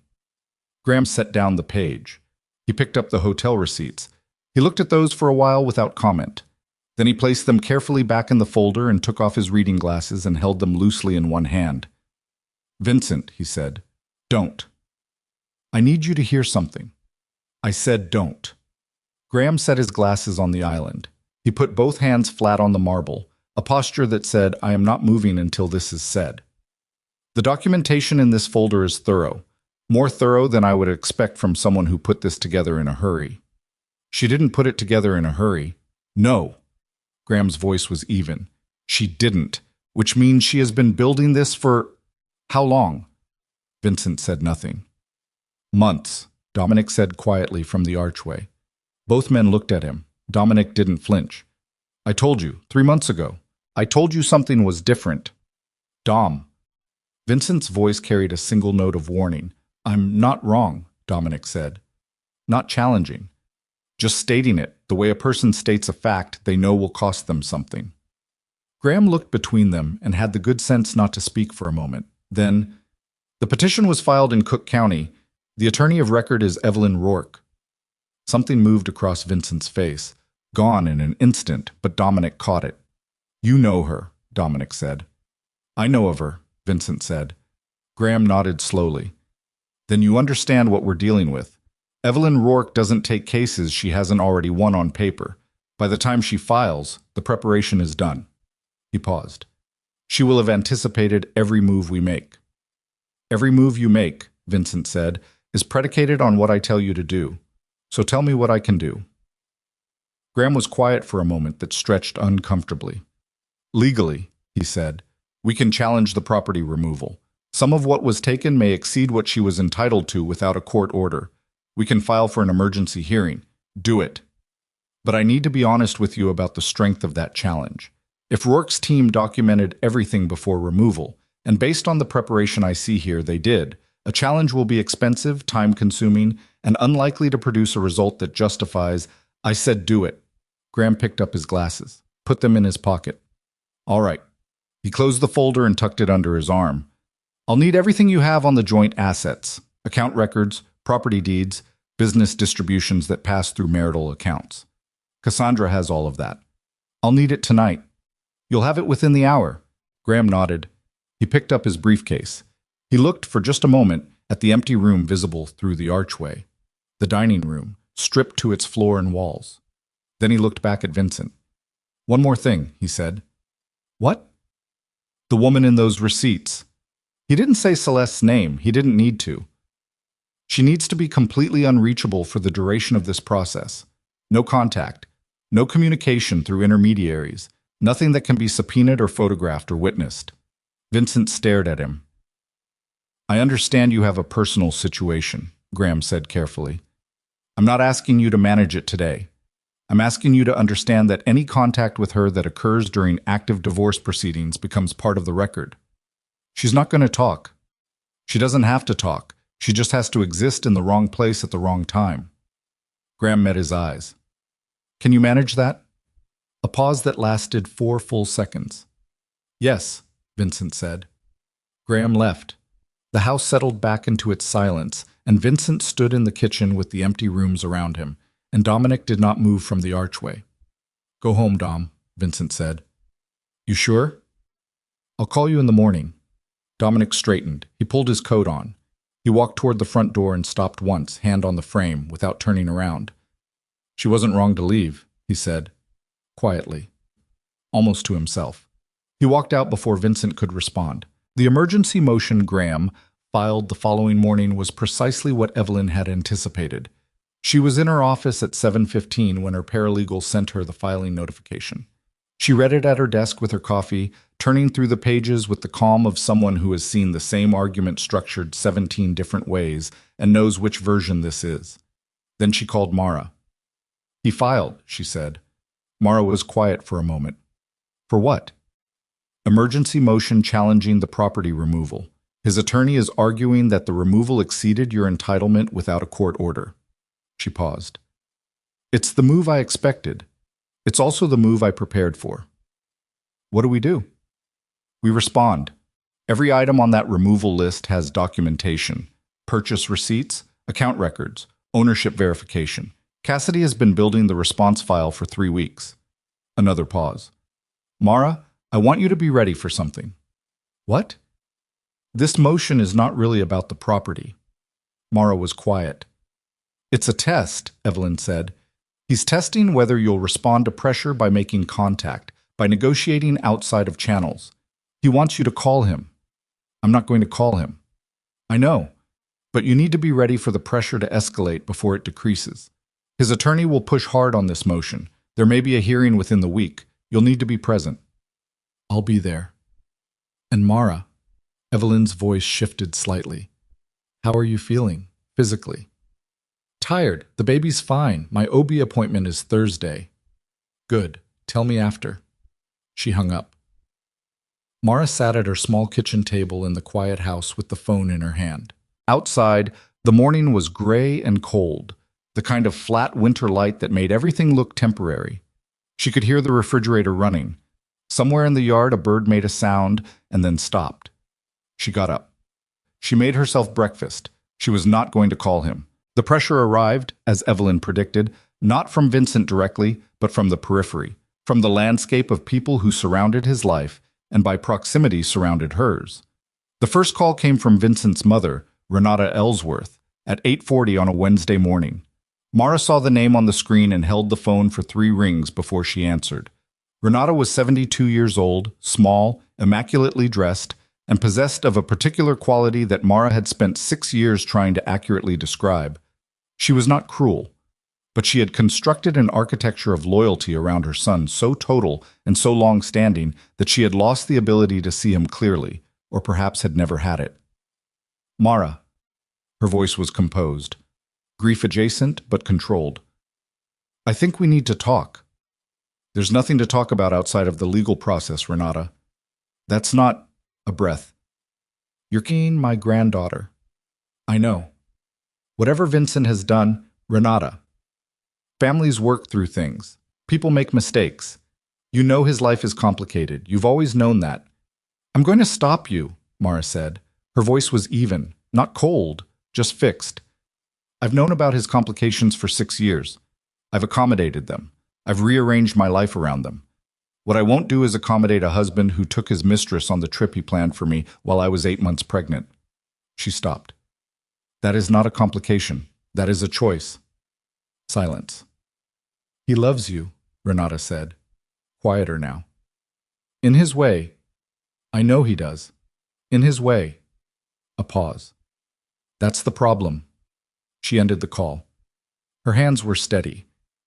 Graham set down the page. He picked up the hotel receipts. He looked at those for a while without comment. Then he placed them carefully back in the folder and took off his reading glasses and held them loosely in one hand. "Vincent," he said, "don't. I need you to hear something." "I said don't." Graham set his glasses on the island. He put both hands flat on the marble, a posture that said, "I am not moving until this is said." "The documentation in this folder is thorough, more thorough than I would expect from someone who put this together in a hurry." "She didn't put it together in a hurry." "No." Graham's voice was even. "She didn't, which means she has been building this for how long?" Vincent said nothing. "Months," Dominic said quietly from the archway. Both men looked at him. Dominic didn't flinch. "I told you, 3 months ago. I told you something was different." "Dom." Vincent's voice carried a single note of warning. "I'm not wrong," Dominic said. "Not challenging. Just stating it, the way a person states a fact they know will cost them something." Graham looked between them and had the good sense not to speak for a moment. Then, "The petition was filed in Cook County. The attorney of record is Evelyn Rourke." Something moved across Vincent's face, gone in an instant, but Dominic caught it. "You know her," Dominic said. "I know of her," Vincent said. Graham nodded slowly. "Then you understand what we're dealing with. Evelyn Rourke doesn't take cases she hasn't already won on paper. By the time she files, the preparation is done." He paused. "She will have anticipated every move we make." "Every move you make," Vincent said, "is predicated on what I tell you to do. So tell me what I can do." Graham was quiet for a moment that stretched uncomfortably. "Legally," he said, "we can challenge the property removal. Some of what was taken may exceed what she was entitled to without a court order. We can file for an emergency hearing. Do it. But I need to be honest with you about the strength of that challenge. If Rourke's team documented everything before removal, and based on the preparation I see here they did, a challenge will be expensive, time-consuming, and unlikely to produce a result that justifies, I said do it." Graham picked up his glasses, put them in his pocket. "All right." He closed the folder and tucked it under his arm. "I'll need everything you have on the joint assets, account records, property deeds, business distributions that pass through marital accounts. Cassandra has all of that. I'll need it tonight. You'll have it within the hour." Graham nodded. He picked up his briefcase. He looked for just a moment at the empty room visible through the archway, the dining room, stripped to its floor and walls. Then he looked back at Vincent. "One more thing," he said. "What?" "The woman in those receipts." He didn't say Celeste's name. He didn't need to. "She needs to be completely unreachable for the duration of this process. No contact, no communication through intermediaries, nothing that can be subpoenaed or photographed or witnessed." Vincent stared at him. "I understand you have a personal situation," Graham said carefully. "I'm not asking you to manage it today. I'm asking you to understand that any contact with her that occurs during active divorce proceedings becomes part of the record. She's not going to talk. She doesn't have to talk. She just has to exist in the wrong place at the wrong time." Graham met his eyes. "Can you manage that?" A pause that lasted 4 full seconds. "Yes," Vincent said. Graham left. The house settled back into its silence, and Vincent stood in the kitchen with the empty rooms around him, and Dominic did not move from the archway. "Go home, Dom," Vincent said. "You sure?" "I'll call you in the morning." Dominic straightened. He pulled his coat on. He walked toward the front door and stopped once, hand on the frame, without turning around. She wasn't wrong to leave, he said, quietly, almost to himself. He walked out before Vincent could respond. The emergency motion Graham filed the following morning was precisely what Evelyn had anticipated. She was in her office at 7:15 when her paralegal sent her the filing notification. She read it at her desk with her coffee, turning through the pages with the calm of someone who has seen the same argument structured 17 different ways and knows which version this is. Then she called Mara. "He filed," she said. Mara was quiet for a moment. "For what?" "Emergency motion challenging the property removal. His attorney is arguing that the removal exceeded your entitlement without a court order." She paused. "It's the move I expected. It's also the move I prepared for." "What do we do?" "We respond. Every item on that removal list has documentation, purchase receipts, account records, ownership verification. Cassidy has been building the response file for 3 weeks." Another pause. "Mara, I want you to be ready for something." "What?" "This motion is not really about the property." Mara was quiet. "It's a test," Evelyn said. "He's testing whether you'll respond to pressure by making contact, by negotiating outside of channels. He wants you to call him." "I'm not going to call him." "I know, but you need to be ready for the pressure to escalate before it decreases. His attorney will push hard on this motion. There may be a hearing within the week. You'll need to be present." "I'll be there." "And Mara," Evelyn's voice shifted slightly. "How are you feeling, physically?" "Tired. The baby's fine. My OB appointment is Thursday." "Good. Tell me after." She hung up. Mara sat at her small kitchen table in the quiet house with the phone in her hand. Outside, the morning was gray and cold, the kind of flat winter light that made everything look temporary. She could hear the refrigerator running. Somewhere in the yard, a bird made a sound and then stopped. She got up. She made herself breakfast. She was not going to call him. The pressure arrived, as Evelyn predicted, not from Vincent directly, but from the periphery, from the landscape of people who surrounded his life and by proximity surrounded hers. The first call came from Vincent's mother, Renata Ellsworth, at 8:40 on a Wednesday morning. Mara saw the name on the screen and held the phone for 3 rings before she answered. Renata was 72 years old, small, immaculately dressed, and possessed of a particular quality that Mara had spent 6 years trying to accurately describe. She was not cruel, but she had constructed an architecture of loyalty around her son so total and so long-standing that she had lost the ability to see him clearly, or perhaps had never had it. "Mara." Her voice was composed, grief-adjacent but controlled. "I think we need to talk." "There's nothing to talk about outside of the legal process, Renata." "That's not..." A breath. "You're keen, my granddaughter." "I know. Whatever Vincent has done, Renata. Families work through things. People make mistakes. You know his life is complicated. You've always known that." "I'm going to stop you," Mara said. Her voice was even, not cold, just fixed. "I've known about his complications for 6 years. I've accommodated them. I've rearranged my life around them. What I won't do is accommodate a husband who took his mistress on the trip he planned for me while I was 8 months pregnant." She stopped. "That is not a complication. That is a choice." Silence. "He loves you," Renata said, quieter now. "In his way. I know he does. In his way." A pause. "That's the problem." She ended the call. Her hands were steady.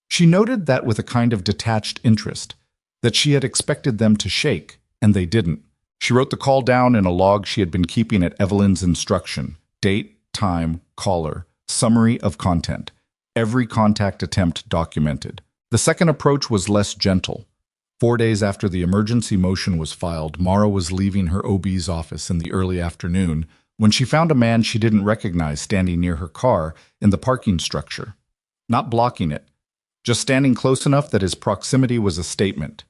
She noted that with a kind of detached interest, that she had expected them to shake, and they didn't. She wrote the call down in a log she had been keeping at Evelyn's instruction. Date, time, caller, summary of content. Every contact attempt documented. The second approach was less gentle. 4 days after the emergency motion was filed, Mara was leaving her OB's office in the early afternoon when she found a man she didn't recognize standing near her car in the parking structure. Not blocking it, just standing close enough that his proximity was a statement.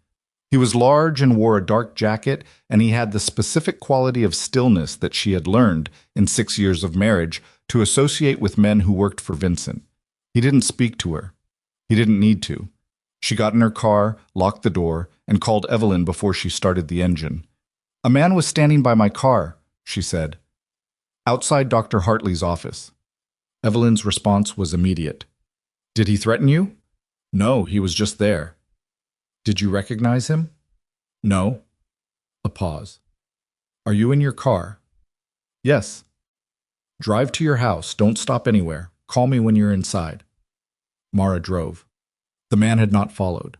He was large and wore a dark jacket, and he had the specific quality of stillness that she had learned, in 6 years of marriage, to associate with men who worked for Vincent. He didn't speak to her. He didn't need to. She got in her car, locked the door, and called Evelyn before she started the engine. "A man was standing by my car," she said. Outside Dr. Hartley's office. Evelyn's response was immediate. Did he threaten you? No, he was just there. Did you recognize him? No. A pause. Are you in your car? Yes. Drive to your house. Don't stop anywhere. Call me when you're inside. Mara drove. The man had not followed.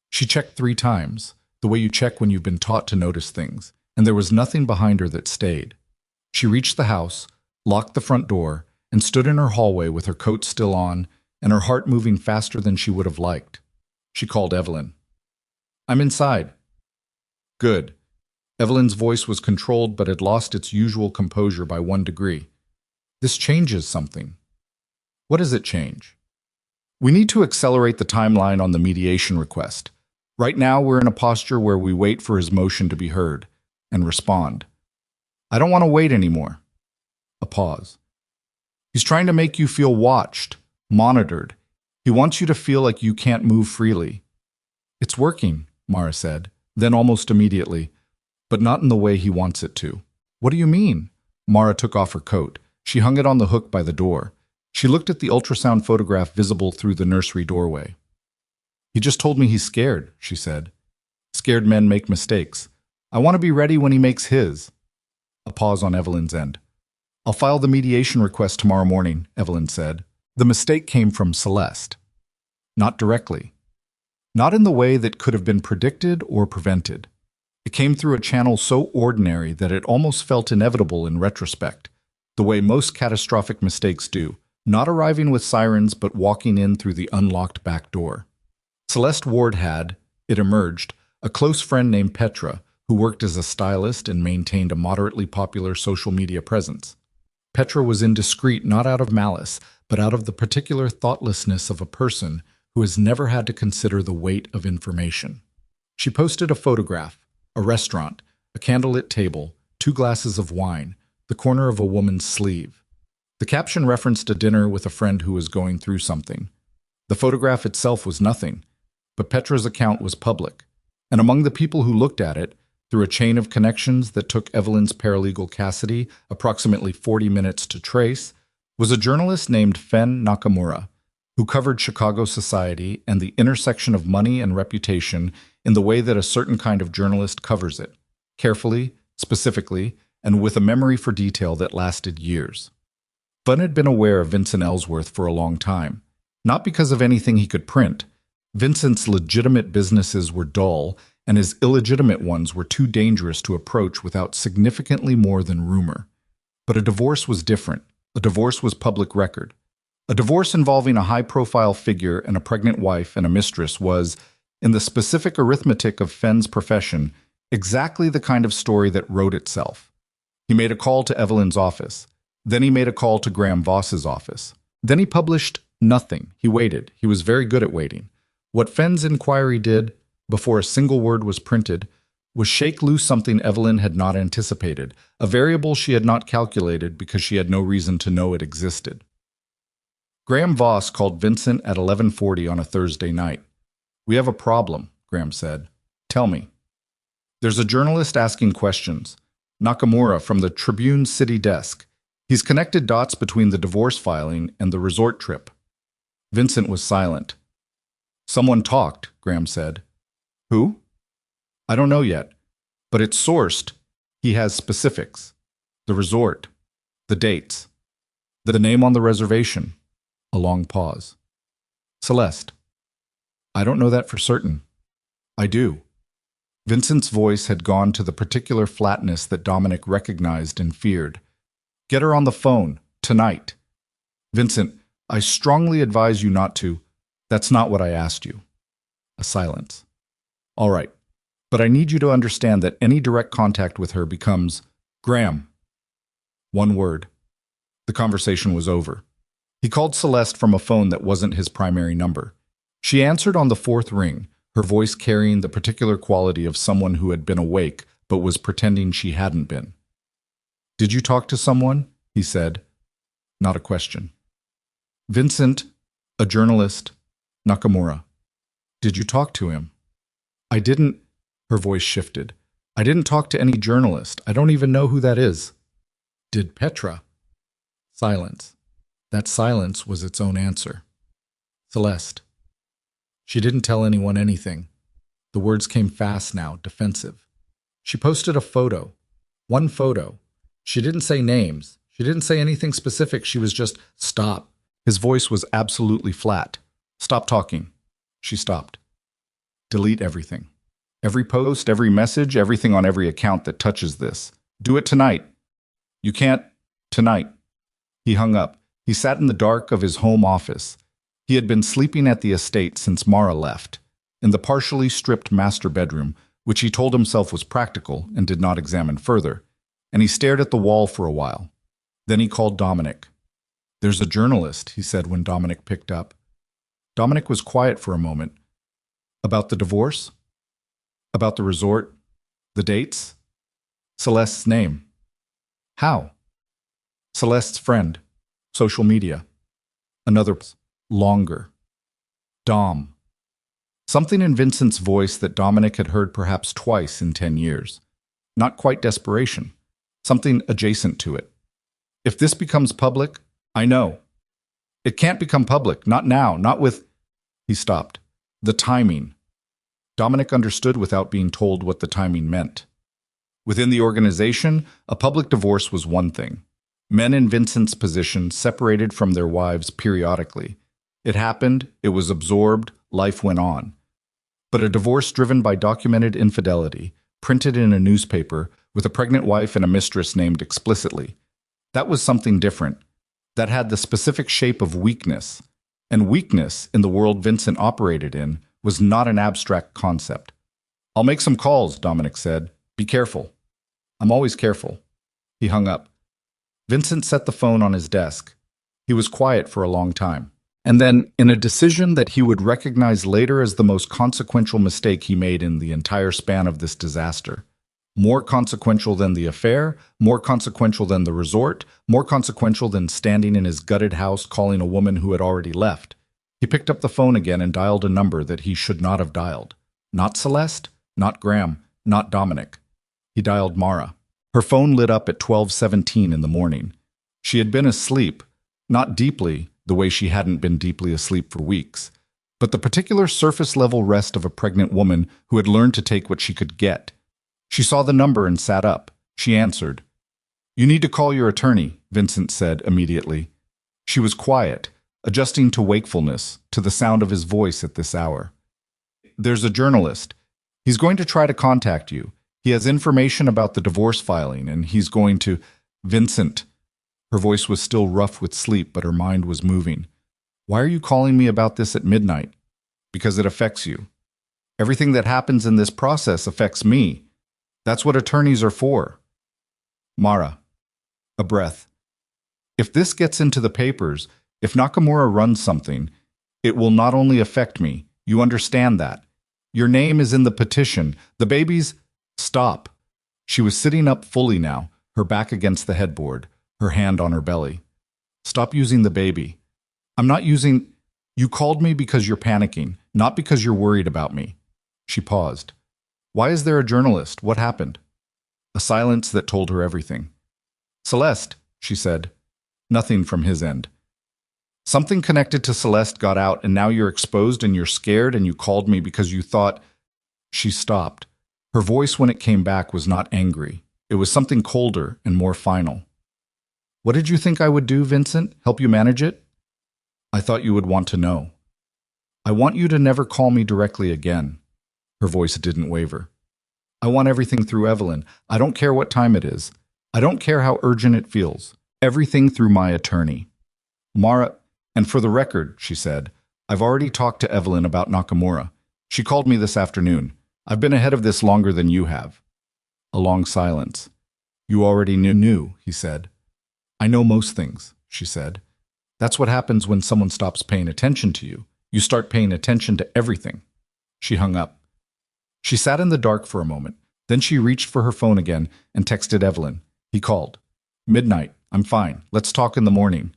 She checked 3 times, the way you check when you've been taught to notice things, and there was nothing behind her that stayed. She reached the house, locked the front door, and stood in her hallway with her coat still on and her heart moving faster than she would have liked. She called Evelyn. I'm inside. Good. Evelyn's voice was controlled but had lost its usual composure by 1 degree. This changes something. What does it change? We need to accelerate the timeline on the mediation request. Right now, we're in a posture where we wait for his motion to be heard and respond. I don't want to wait anymore. A pause. He's trying to make you feel watched, monitored. He wants you to feel like you can't move freely. It's working, Mara said, then almost immediately, but not in the way he wants it to. What do you mean? Mara took off her coat. She hung it on the hook by the door. She looked at the ultrasound photograph visible through the nursery doorway. He just told me he's scared, she said. Scared men make mistakes. I want to be ready when he makes his. A pause on Evelyn's end. I'll file the mediation request tomorrow morning, Evelyn said. The mistake came from Celeste. Not directly. Not in the way that could have been predicted or prevented. It came through a channel so ordinary that it almost felt inevitable in retrospect, the way most catastrophic mistakes do, not arriving with sirens but walking in through the unlocked back door. Celeste Ward had, it emerged, a close friend named Petra, who worked as a stylist and maintained a moderately popular social media presence. Petra was indiscreet not out of malice, but out of the particular thoughtlessness of a person who has never had to consider the weight of information. She posted a photograph, a restaurant, a candlelit table, 2 glasses of wine, the corner of a woman's sleeve. The caption referenced a dinner with a friend who was going through something. The photograph itself was nothing, but Petra's account was public, and among the people who looked at it, through a chain of connections that took Evelyn's paralegal Cassidy approximately 40 minutes to trace, was a journalist named Fen Nakamura, who covered Chicago society and the intersection of money and reputation in the way that a certain kind of journalist covers it, carefully, specifically, and with a memory for detail that lasted years. Fen had been aware of Vincent Ellsworth for a long time, not because of anything he could print. Vincent's legitimate businesses were dull, and his illegitimate ones were too dangerous to approach without significantly more than rumor. But a divorce was different. A divorce was public record. A divorce involving a high-profile figure and a pregnant wife and a mistress was, in the specific arithmetic of Fen's profession, exactly the kind of story that wrote itself. He made a call to Evelyn's office. Then he made a call to Graham Voss's office. Then he published nothing. He waited. He was very good at waiting. What Fen's inquiry did, before a single word was printed, was shake loose something Evelyn had not anticipated, a variable she had not calculated because she had no reason to know it existed. Graham Voss called Vincent at 11:40 on a Thursday night. We have a problem, Graham said. Tell me. There's a journalist asking questions. Nakamura from the Tribune City desk. He's connected dots between the divorce filing and the resort trip. Vincent was silent. Someone talked, Graham said. Who? I don't know yet, but it's sourced. He has specifics. The resort. The dates. The name on the reservation. A long pause. Celeste. I don't know that for certain. I do. Vincent's voice had gone to the particular flatness that Dominic recognized and feared. Get her on the phone, tonight. Vincent, I strongly advise you not to. That's not what I asked you. A silence. All right, but I need you to understand that any direct contact with her becomes, Graham. 1 word. The conversation was over. He called Celeste from a phone that wasn't his primary number. She answered on the 4th ring, her voice carrying the particular quality of someone who had been awake but was pretending she hadn't been. Did you talk to someone? He said. Not a question. Vincent, a journalist, Nakamura. Did you talk to him? I didn't. Her voice shifted. I didn't talk to any journalist. I don't even know who that is. Did Petra? Silence. That silence was its own answer. Celeste. She didn't tell anyone anything. The words came fast now, defensive. She posted a photo. One photo. She didn't say names. She didn't say anything specific. She was just, stop. His voice was absolutely flat. Stop talking. She stopped. Delete everything. Every post, every message, everything on every account that touches this. Do it tonight. You can't. Tonight. He hung up. He sat in the dark of his home office. He had been sleeping at the estate since Mara left, in the partially stripped master bedroom, which he told himself was practical and did not examine further, and he stared at the wall for a while. Then he called Dominic. There's a journalist, he said when Dominic picked up. Dominic was quiet for a moment. About the divorce? About the resort? The dates? Celeste's name. How? Celeste's friend. Social media. Another. Longer. Dom. Something in Vincent's voice that Dominic had heard perhaps twice in 10 years. Not quite desperation. Something adjacent to it. If this becomes public, I know. It can't become public. Not now. Not with... He stopped. The timing. Dominic understood without being told what the timing meant. Within the organization, a public divorce was one thing. Men in Vincent's position separated from their wives periodically. It happened, it was absorbed, life went on. But a divorce driven by documented infidelity, printed in a newspaper, with a pregnant wife and a mistress named explicitly, that was something different. That had the specific shape of weakness. And weakness, in the world Vincent operated in, was not an abstract concept. I'll make some calls, Dominic said. Be careful. I'm always careful. He hung up. Vincent set the phone on his desk. He was quiet for a long time. And then, in a decision that he would recognize later as the most consequential mistake he made in the entire span of this disaster. More consequential than the affair, more consequential than the resort, more consequential than standing in his gutted house calling a woman who had already left. He picked up the phone again and dialed a number that he should not have dialed. Not Celeste, not Graham, not Dominic. He dialed Mara. Her phone lit up at 12:17 in the morning. She had been asleep, not deeply, the way she hadn't been deeply asleep for weeks, but the particular surface-level rest of a pregnant woman who had learned to take what she could get. She saw the number and sat up. She answered. You need to call your attorney, Vincent said immediately. She was quiet, adjusting to wakefulness, to the sound of his voice at this hour. There's a journalist. He's going to try to contact you. He has information about the divorce filing, and he's going to... Vincent. Her voice was still rough with sleep, but her mind was moving. Why are you calling me about this at midnight? Because it affects you. Everything that happens in this process affects me. That's what attorneys are for. Mara. A breath. If this gets into the papers, if Nakamura runs something, it will not only affect me. You understand that. Your name is in the petition. The baby's... Stop. She was sitting up fully now, her back against the headboard, her hand on her belly. Stop using the baby. I'm not using... You called me because you're panicking, not because you're worried about me. She paused. Why is there a journalist? What happened? A silence that told her everything. Celeste, she said. Nothing from his end. Something connected to Celeste got out, and now you're exposed and you're scared, and you called me because you thought... She stopped. Her voice when it came back was not angry. It was something colder and more final. What did you think I would do, Vincent? Help you manage it? I thought you would want to know. I want you to never call me directly again. Her voice didn't waver. I want everything through Evelyn. I don't care what time it is. I don't care how urgent it feels. Everything through my attorney. Mara, and for the record, she said, I've already talked to Evelyn about Nakamura. She called me this afternoon. I've been ahead of this longer than you have. A long silence. You already knew, he said. I know most things, she said. That's what happens when someone stops paying attention to you. You start paying attention to everything. She hung up. She sat in the dark for a moment. Then she reached for her phone again and texted Evelyn. He called. Midnight. I'm fine. Let's talk in the morning.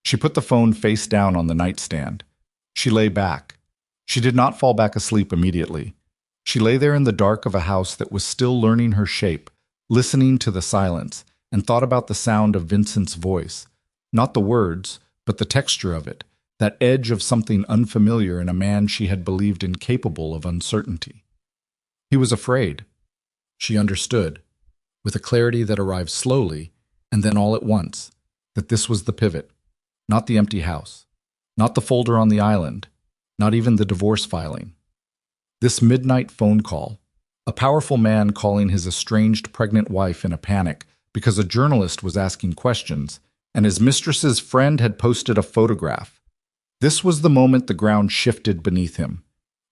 She put the phone face down on the nightstand. She lay back. She did not fall back asleep immediately. She lay there in the dark of a house that was still learning her shape, listening to the silence, and thought about the sound of Vincent's voice. Not the words, but the texture of it, that edge of something unfamiliar in a man she had believed incapable of uncertainty. He was afraid. She understood, with a clarity that arrived slowly, and then all at once, that this was the pivot, not the empty house, not the folder on the island, not even the divorce filing. This midnight phone call, a powerful man calling his estranged pregnant wife in a panic because a journalist was asking questions, and his mistress's friend had posted a photograph. This was the moment the ground shifted beneath him,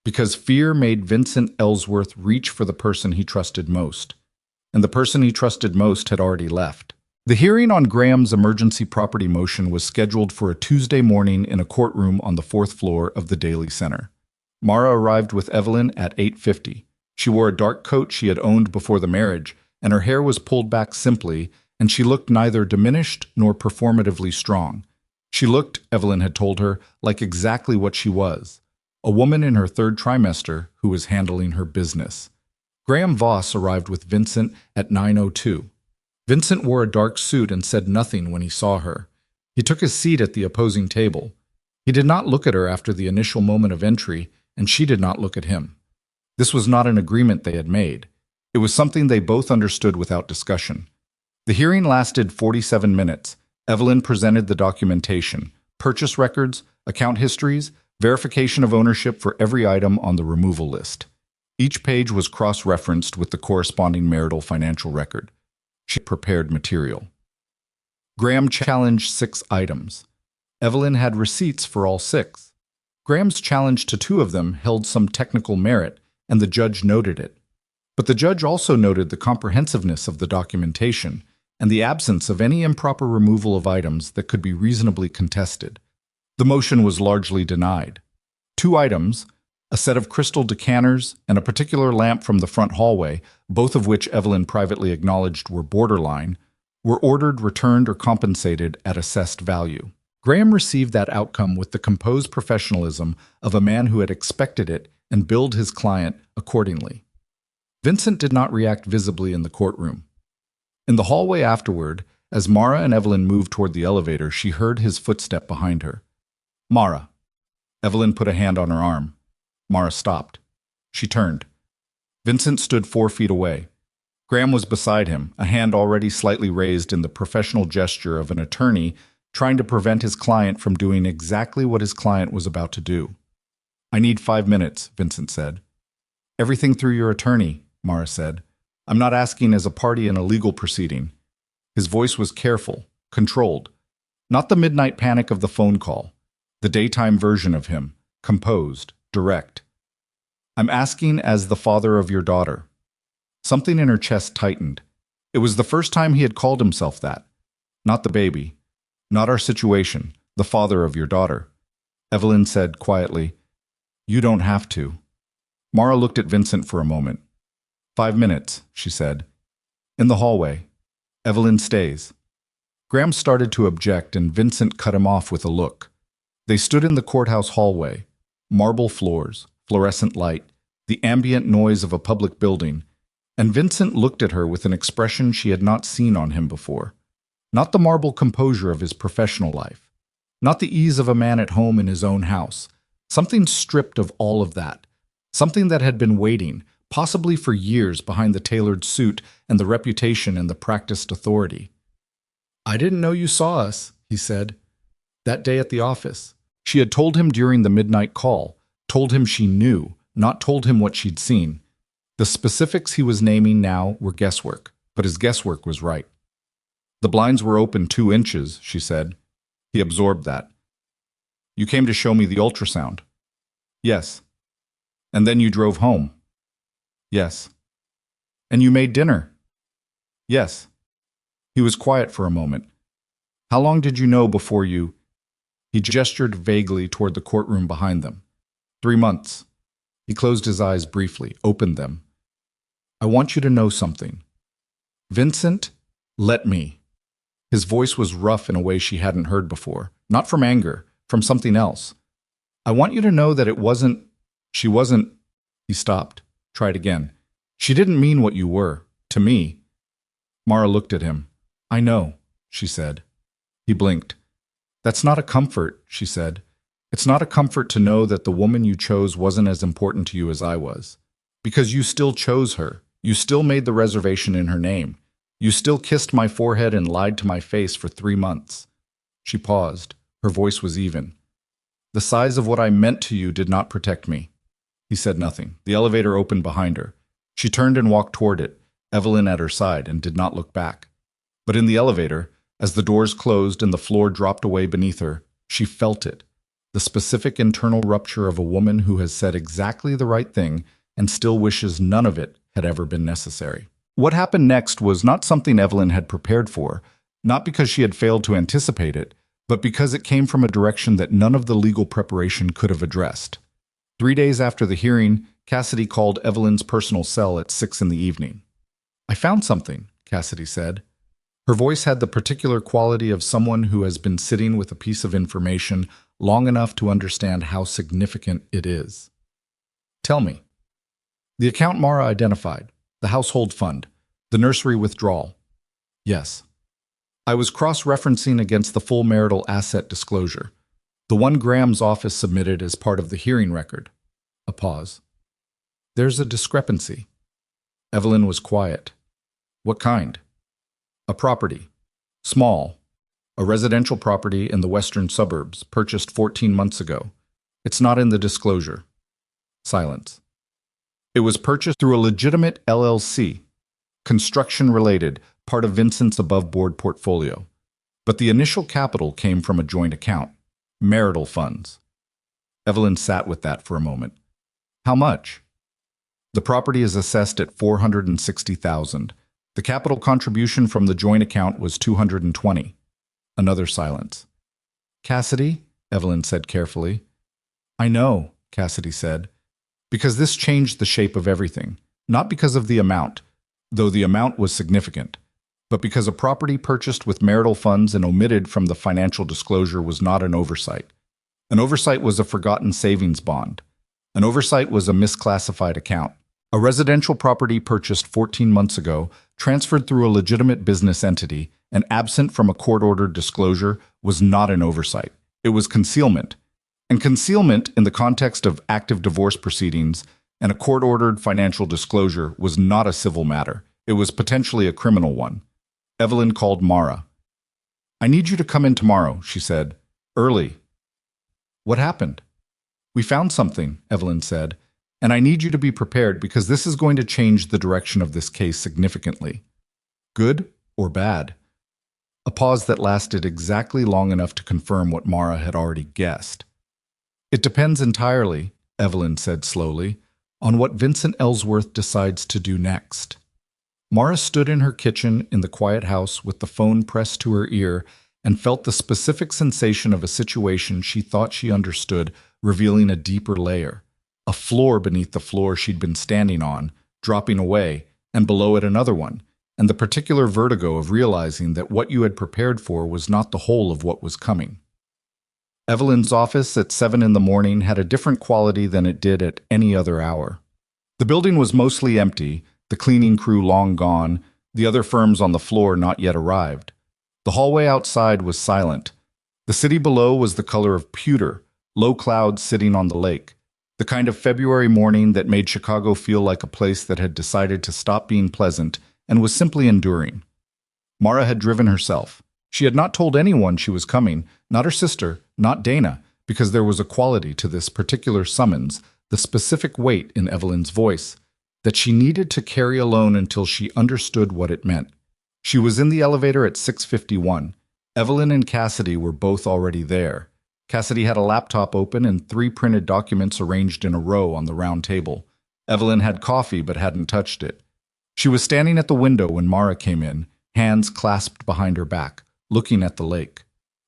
because fear made Vincent Ellsworth reach for the person he trusted most, and the person he trusted most had already left. The hearing on Graham's emergency property motion was scheduled for a Tuesday morning in a courtroom on the 4th floor of the Daily Center. Mara arrived with Evelyn at 8:50. She wore a dark coat she had owned before the marriage, and her hair was pulled back simply, and she looked neither diminished nor performatively strong. She looked, Evelyn had told her, like exactly what she was, a woman in her 3rd trimester who was handling her business. Graham Voss arrived with Vincent at 9:02. Vincent wore a dark suit and said nothing when he saw her. He took his seat at the opposing table. He did not look at her after the initial moment of entry, and she did not look at him. This was not an agreement they had made. It was something they both understood without discussion. The hearing lasted 47 minutes. Evelyn presented the documentation, purchase records, account histories, verification of ownership for every item on the removal list. Each page was cross-referenced with the corresponding marital financial record. She prepared material. Graham challenged 6 items. Evelyn had receipts for all 6. Graham's challenge to 2 of them held some technical merit, and the judge noted it. But the judge also noted the comprehensiveness of the documentation and the absence of any improper removal of items that could be reasonably contested. The motion was largely denied. 2 items, a set of crystal decanters and a particular lamp from the front hallway, both of which Evelyn privately acknowledged were borderline, were ordered, returned, or compensated at assessed value. Graham received that outcome with the composed professionalism of a man who had expected it and billed his client accordingly. Vincent did not react visibly in the courtroom. In the hallway afterward, as Mara and Evelyn moved toward the elevator, she heard his footstep behind her. Mara. Evelyn put a hand on her arm. Mara stopped. She turned. Vincent stood 4 feet away. Graham was beside him, a hand already slightly raised in the professional gesture of an attorney trying to prevent his client from doing exactly what his client was about to do. I need 5 minutes, Vincent said. Everything through your attorney, Mara said. I'm not asking as a party in a legal proceeding. His voice was careful, controlled. Not the midnight panic of the phone call. The daytime version of him, composed, direct. I'm asking as the father of your daughter. Something in her chest tightened. It was the first time he had called himself that. Not the baby. Not our situation. The father of your daughter. Evelyn said quietly, You don't have to. Mara looked at Vincent for a moment. 5 minutes, she said. In the hallway. Evelyn stays. Graham started to object, and Vincent cut him off with a look. They stood in the courthouse hallway. Marble floors, fluorescent light, the ambient noise of a public building, and Vincent looked at her with an expression she had not seen on him before. Not the marble composure of his professional life. Not the ease of a man at home in his own house. Something stripped of all of that. Something that had been waiting, possibly for years, behind the tailored suit and the reputation and the practiced authority. I didn't know you saw us, he said. That day at the office. She had told him during the midnight call, told him she knew, not told him what she'd seen. The specifics he was naming now were guesswork, but his guesswork was right. The blinds were open 2 inches, she said. He absorbed that. You came to show me the ultrasound. Yes. And then you drove home. Yes. And you made dinner. Yes. He was quiet for a moment. How long did you know before you... He gestured vaguely toward the courtroom behind them. 3 months. He closed his eyes briefly, opened them. I want you to know something. Vincent, let me. His voice was rough in a way she hadn't heard before. Not from anger, from something else. I want you to know that she wasn't... He stopped. Tried again. She didn't mean what you were. To me. Mara looked at him. I know, she said. He blinked. That's not a comfort, she said. It's not a comfort to know that the woman you chose wasn't as important to you as I was. Because you still chose her. You still made the reservation in her name. You still kissed my forehead and lied to my face for 3 months. She paused. Her voice was even. The size of what I meant to you did not protect me. He said nothing. The elevator opened behind her. She turned and walked toward it, Evelyn at her side, and did not look back. But in the elevator, as the doors closed and the floor dropped away beneath her, she felt it. The specific internal rupture of a woman who has said exactly the right thing and still wishes none of it had ever been necessary. What happened next was not something Evelyn had prepared for, not because she had failed to anticipate it, but because it came from a direction that none of the legal preparation could have addressed. 3 days after the hearing, Cassidy called Evelyn's personal cell at 6 in the evening. I found something, Cassidy said. Her voice had the particular quality of someone who has been sitting with a piece of information long enough to understand how significant it is. Tell me. The account Mara identified, the household fund, the nursery withdrawal. Yes. I was cross-referencing against the full marital asset disclosure, the one Graham's office submitted as part of the hearing record. A pause. There's a discrepancy. Evelyn was quiet. What kind? A property. Small. A residential property in the western suburbs, purchased 14 months ago. It's not in the disclosure. Silence. It was purchased through a legitimate LLC, construction-related, part of Vincent's above-board portfolio. But the initial capital came from a joint account, marital funds. Evelyn sat with that for a moment. How much? The property is assessed at $460,000. The capital contribution from the joint account was $220,000. Another silence. Cassidy, Evelyn said carefully. I know, Cassidy said, because this changed the shape of everything, not because of the amount, though the amount was significant, but because a property purchased with marital funds and omitted from the financial disclosure was not an oversight. An oversight was a forgotten savings bond. An oversight was a misclassified account. A residential property purchased 14 months ago, transferred through a legitimate business entity, and absent from a court-ordered disclosure was not an oversight. It was concealment. And concealment in the context of active divorce proceedings and a court-ordered financial disclosure was not a civil matter. It was potentially a criminal one. Evelyn called Mara. I need you to come in tomorrow, she said. Early. What happened? We found something, Evelyn said, and I need you to be prepared because this is going to change the direction of this case significantly. Good or bad? A pause that lasted exactly long enough to confirm what Mara had already guessed. It depends entirely, Evelyn said slowly, on what Vincent Ellsworth decides to do next. Mara stood in her kitchen in the quiet house with the phone pressed to her ear and felt the specific sensation of a situation she thought she understood, revealing a deeper layer. A floor beneath the floor she'd been standing on, dropping away, and below it another one, and the particular vertigo of realizing that what you had prepared for was not the whole of what was coming. Evelyn's office at 7 in the morning had a different quality than it did at any other hour. The building was mostly empty, the cleaning crew long gone, the other firms on the floor not yet arrived. The hallway outside was silent. The city below was the color of pewter, low clouds sitting on the lake, the kind of February morning that made Chicago feel like a place that had decided to stop being pleasant and was simply enduring. Mara had driven herself. She had not told anyone she was coming, not her sister, not Dana, because there was a quality to this particular summons, the specific weight in Evelyn's voice, that she needed to carry alone until she understood what it meant. She was in the elevator at 6:51. Evelyn and Cassidy were both already there. Cassidy had a laptop open and 3 printed documents arranged in a row on the round table. Evelyn had coffee but hadn't touched it. She was standing at the window when Mara came in, hands clasped behind her back, looking at the lake.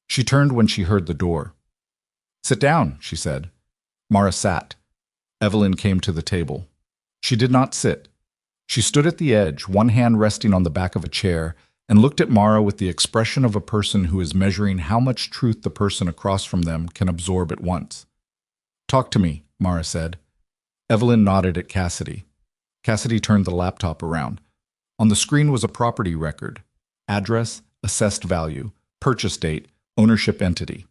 She turned when she heard the door. Sit down, she said. Mara sat. Evelyn came to the table. She did not sit. She stood at the edge, one hand resting on the back of a chair, and looked at Mara with the expression of a person who is measuring how much truth the person across from them can absorb at once. Talk to me, Mara said. Evelyn nodded at Cassidy. Cassidy turned the laptop around. On the screen was a property record. Address, assessed value, purchase date, ownership entity.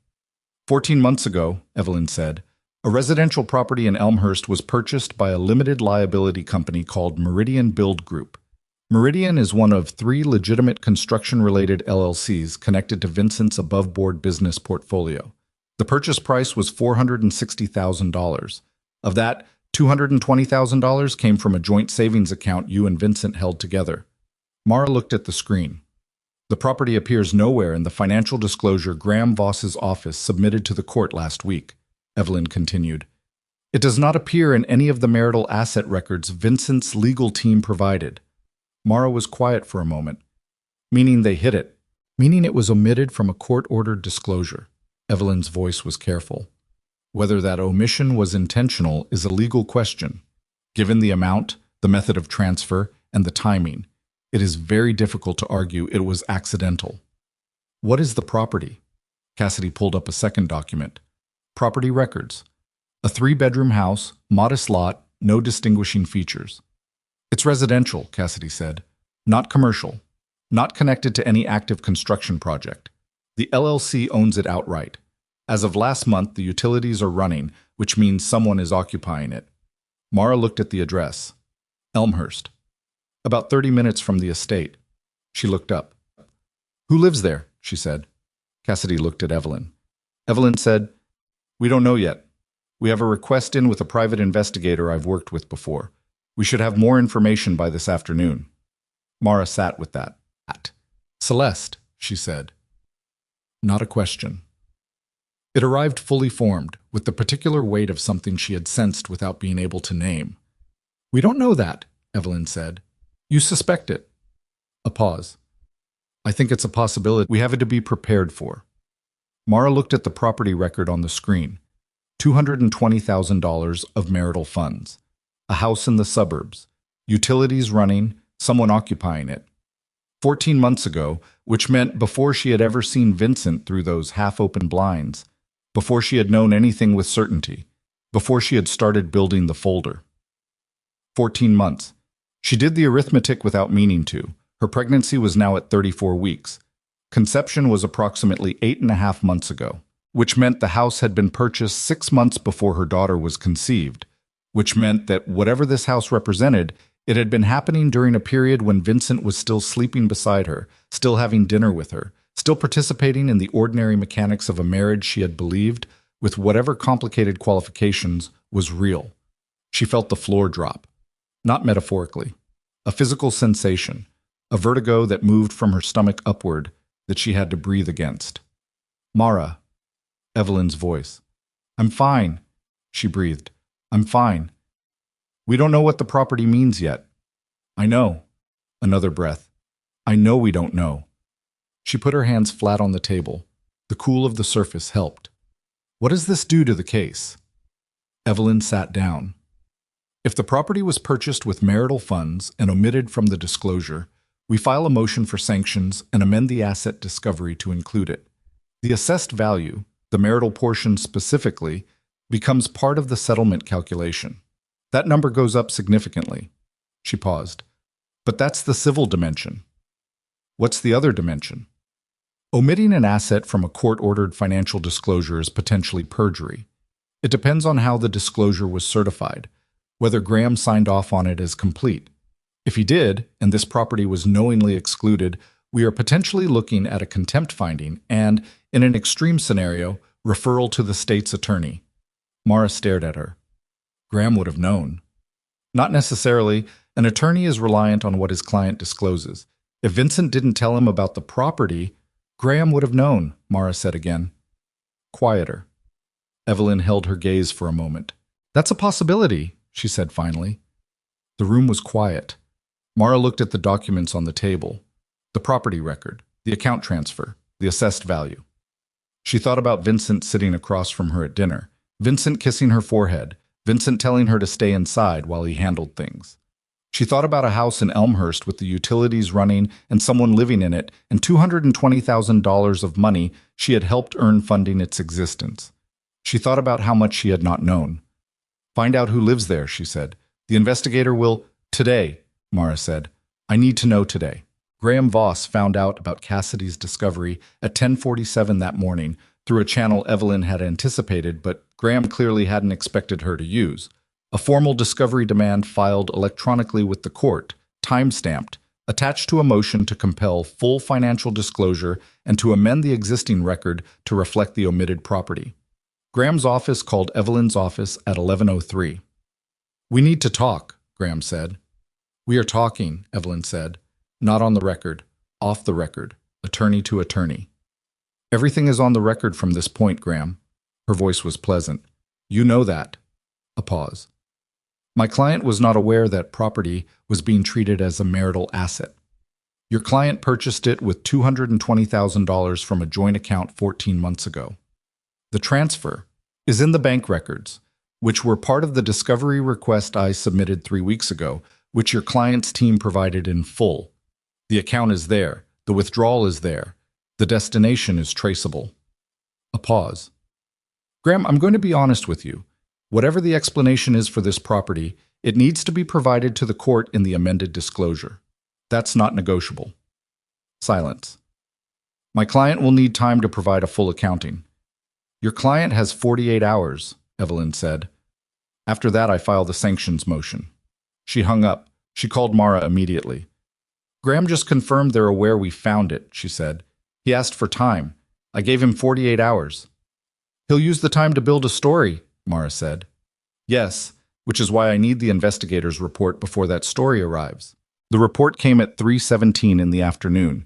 14 months ago, Evelyn said, a residential property in Elmhurst was purchased by a limited liability company called Meridian Build Group. Meridian is one of 3 legitimate construction-related LLCs connected to Vincent's above-board business portfolio. The purchase price was $460,000. Of that, $220,000 came from a joint savings account you and Vincent held together. Mara looked at the screen. The property appears nowhere in the financial disclosure Graham Voss's office submitted to the court last week, Evelyn continued. It does not appear in any of the marital asset records Vincent's legal team provided. Mara was quiet for a moment. Meaning they hid it. Meaning it was omitted from a court-ordered disclosure. Evelyn's voice was careful. Whether that omission was intentional is a legal question. Given the amount, the method of transfer, and the timing, it is very difficult to argue it was accidental. What is the property? Cassidy pulled up a second document. Property records. A 3-bedroom house, modest lot, no distinguishing features. It's residential, Cassidy said. Not commercial. Not connected to any active construction project. The LLC owns it outright. As of last month, the utilities are running, which means someone is occupying it. Mara looked at the address. Elmhurst. About 30 minutes from the estate. She looked up. Who lives there? She said. Cassidy looked at Evelyn. Evelyn said, We don't know yet. We have a request in with a private investigator I've worked with before. We should have more information by this afternoon. Mara sat with that. Celeste, she said. Not a question. It arrived fully formed, with the particular weight of something she had sensed without being able to name. We don't know that, Evelyn said. You suspect it. A pause. I think it's a possibility we have to be prepared for. Mara looked at the property record on the screen. $220,000 of marital funds. A house in the suburbs. Utilities running, someone occupying it. 14 months ago, which meant before she had ever seen Vincent through those half-open blinds, before she had known anything with certainty, before she had started building the folder. 14 months. She did the arithmetic without meaning to. Her pregnancy was now at 34 weeks. Conception was approximately 8.5 months ago, which meant the house had been purchased 6 months before her daughter was conceived, which meant that whatever this house represented, it had been happening during a period when Vincent was still sleeping beside her, still having dinner with her, still participating in the ordinary mechanics of a marriage she had believed, with whatever complicated qualifications, was real. She felt the floor drop. Not metaphorically. A physical sensation, a vertigo that moved from her stomach upward that she had to breathe against. Mara. Evelyn's voice. I'm fine, she breathed. I'm fine. We don't know what the property means yet. I know. Another breath. I know we don't know. She put her hands flat on the table. The cool of the surface helped. What does this do to the case? Evelyn sat down. If the property was purchased with marital funds and omitted from the disclosure, we file a motion for sanctions and amend the asset discovery to include it. The assessed value, the marital portion specifically, becomes part of the settlement calculation. That number goes up significantly. She paused. But that's the civil dimension. What's the other dimension? Omitting an asset from a court-ordered financial disclosure is potentially perjury. It depends on how the disclosure was certified, whether Graham signed off on it as complete. If he did, and this property was knowingly excluded, we are potentially looking at a contempt finding and, in an extreme scenario, referral to the state's attorney. Mara stared at her. Graham would have known. Not necessarily. An attorney is reliant on what his client discloses. If Vincent didn't tell him about the property, Graham would have known, Mara said again. Quieter. Evelyn held her gaze for a moment. That's a possibility, she said finally. The room was quiet. Mara looked at the documents on the table. The property record, the account transfer, the assessed value. She thought about Vincent sitting across from her at dinner, Vincent kissing her forehead, Vincent telling her to stay inside while he handled things. She thought about a house in Elmhurst with the utilities running and someone living in it and $220,000 of money she had helped earn funding its existence. She thought about how much she had not known. Find out who lives there, she said. The investigator will... Today, Mara said. I need to know today. Graham Voss found out about Cassidy's discovery at 10:47 that morning through a channel Evelyn had anticipated, but Graham clearly hadn't expected her to use. A formal discovery demand filed electronically with the court, time-stamped, attached to a motion to compel full financial disclosure and to amend the existing record to reflect the omitted property. Graham's office called Evelyn's office at 11:03. "We need to talk," Graham said. "We are talking," Evelyn said. "Not on the record. Off the record. Attorney to attorney." "Everything is on the record from this point, Graham." Her voice was pleasant. "You know that." A pause. "My client was not aware that property was being treated as a marital asset. Your client purchased it with $220,000 from a joint account 14 months ago. The transfer is in the bank records, which were part of the discovery request I submitted 3 weeks ago, which your client's team provided in full. The account is there. The withdrawal is there. The destination is traceable." A pause. "Graham, I'm going to be honest with you. Whatever the explanation is for this property, it needs to be provided to the court in the amended disclosure. That's not negotiable." Silence. "My client will need time to provide a full accounting." "Your client has 48 hours, Evelyn said. "After that, I file the sanctions motion." She hung up. She called Mara immediately. "Graham just confirmed they're aware we found it," she said. "He asked for time. I gave him 48 hours. "He'll use the time to build a story," Mara said. "Yes, which is why I need the investigator's report before that story arrives." The report came at 3:17 in the afternoon.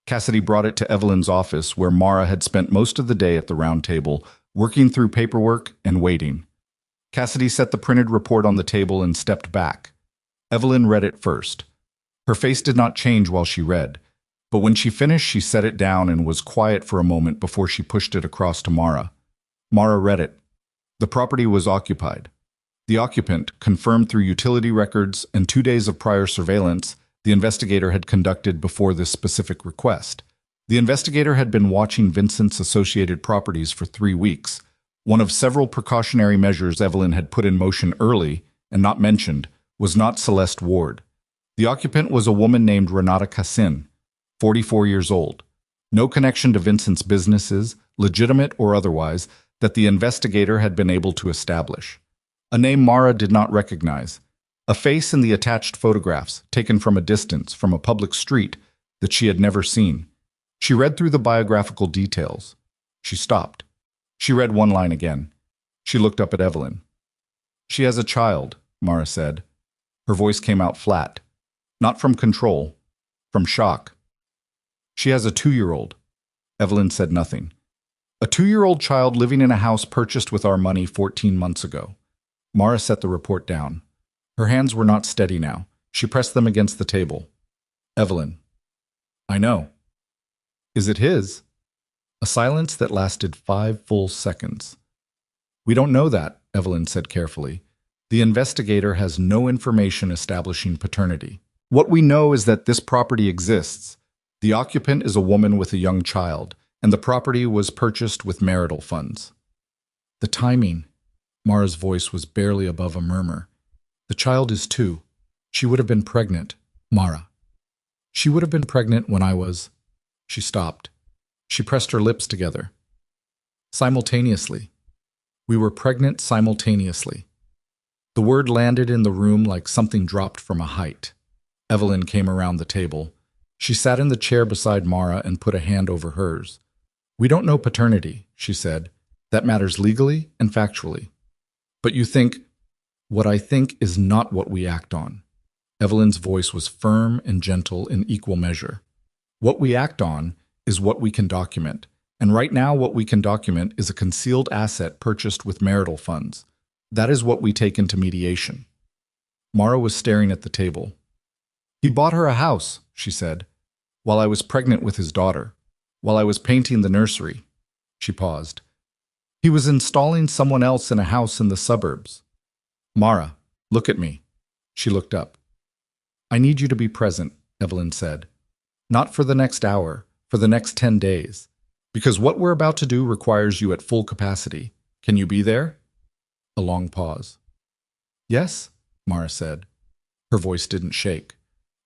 Cassidy brought it to Evelyn's office, where Mara had spent most of the day at the round table, working through paperwork and waiting. Cassidy set the printed report on the table and stepped back. Evelyn read it first. Her face did not change while she read, but when she finished, she set it down and was quiet for a moment before she pushed it across to Mara. Mara read it. The property was occupied. The occupant, confirmed through utility records and 2 days of prior surveillance, the investigator had conducted before this specific request. The investigator had been watching Vincent's associated properties for 3 weeks. One of several precautionary measures Evelyn had put in motion early, and not mentioned, was not Celeste Ward. The occupant was a woman named Renata Cassin, 44 years old. No connection to Vincent's businesses, legitimate or otherwise, that the investigator had been able to establish. A name Mara did not recognize. A face in the attached photographs, taken from a distance, from a public street, that she had never seen. She read through the biographical details. She stopped. She read one line again. She looked up at Evelyn. "She has a child," Mara said. Her voice came out flat. Not from control, from shock. "She has a 2-year-old. Evelyn said nothing. "A 2-year-old child living in a house purchased with our money 14 months ago. Mara set the report down. Her hands were not steady now. She pressed them against the table. "Evelyn." "I know." "Is it his?" A silence that lasted 5 full seconds. "We don't know that," Evelyn said carefully. "The investigator has no information establishing paternity. What we know is that this property exists. The occupant is a woman with a young child, and the property was purchased with marital funds." "The timing." Mara's voice was barely above a murmur. "The child is 2. She would have been pregnant, Mara. She would have been pregnant when I was—" She stopped. She pressed her lips together. "Simultaneously. We were pregnant simultaneously." The word landed in the room like something dropped from a height. Evelyn came around the table. She sat in the chair beside Mara and put a hand over hers. "We don't know paternity," she said. "That matters legally and factually. But you think—" "What I think is not what we act on." Evelyn's voice was firm and gentle in equal measure. "What we act on is what we can document. And right now what we can document is a concealed asset purchased with marital funds. That is what we take into mediation." Mara was staring at the table. "He bought her a house," she said, "while I was pregnant with his daughter, while I was painting the nursery." She paused. "He was installing someone else in a house in the suburbs." "Mara, look at me." She looked up. "I need you to be present," Evelyn said. "Not for the next hour, for the next 10 days. Because what we're about to do requires you at full capacity. Can you be there?" A long pause. "Yes," Mara said. Her voice didn't shake.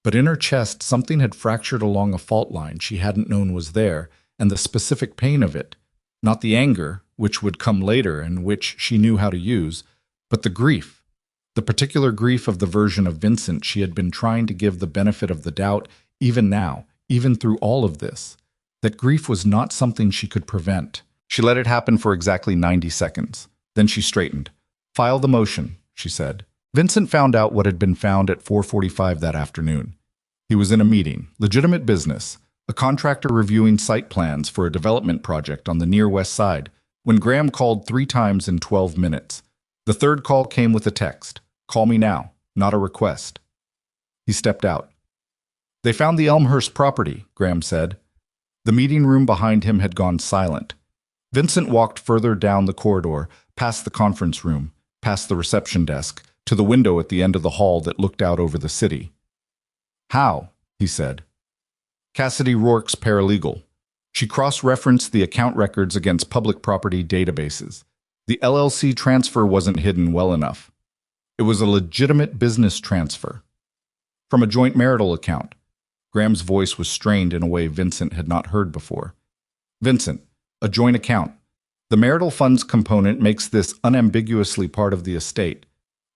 But in her chest, something had fractured along a fault line she hadn't known was there, and the specific pain of it, not the anger, which would come later and which she knew how to use, but the grief, the particular grief of the version of Vincent she had been trying to give the benefit of the doubt, even now, even through all of this. That grief was not something she could prevent. She let it happen for exactly 90 seconds. Then she straightened. "File the motion," she said. Vincent found out what had been found at 4:45 that afternoon. He was in a meeting, legitimate business, a contractor reviewing site plans for a development project on the near west side, when Graham called 3 times in 12 minutes. The third call came with a text. "Call me now, not a request." He stepped out. "They found the Elmhurst property," Graham said. The meeting room behind him had gone silent. Vincent walked further down the corridor, past the conference room, past the reception desk, to the window at the end of the hall that looked out over the city. "How?" he said. "Cassidy Rourke's paralegal. She cross-referenced the account records against public property databases. The LLC transfer wasn't hidden well enough. It was a legitimate business transfer. From a joint marital account." Graham's voice was strained in a way Vincent had not heard before. "Vincent, a joint account. The marital funds component makes this unambiguously part of the estate,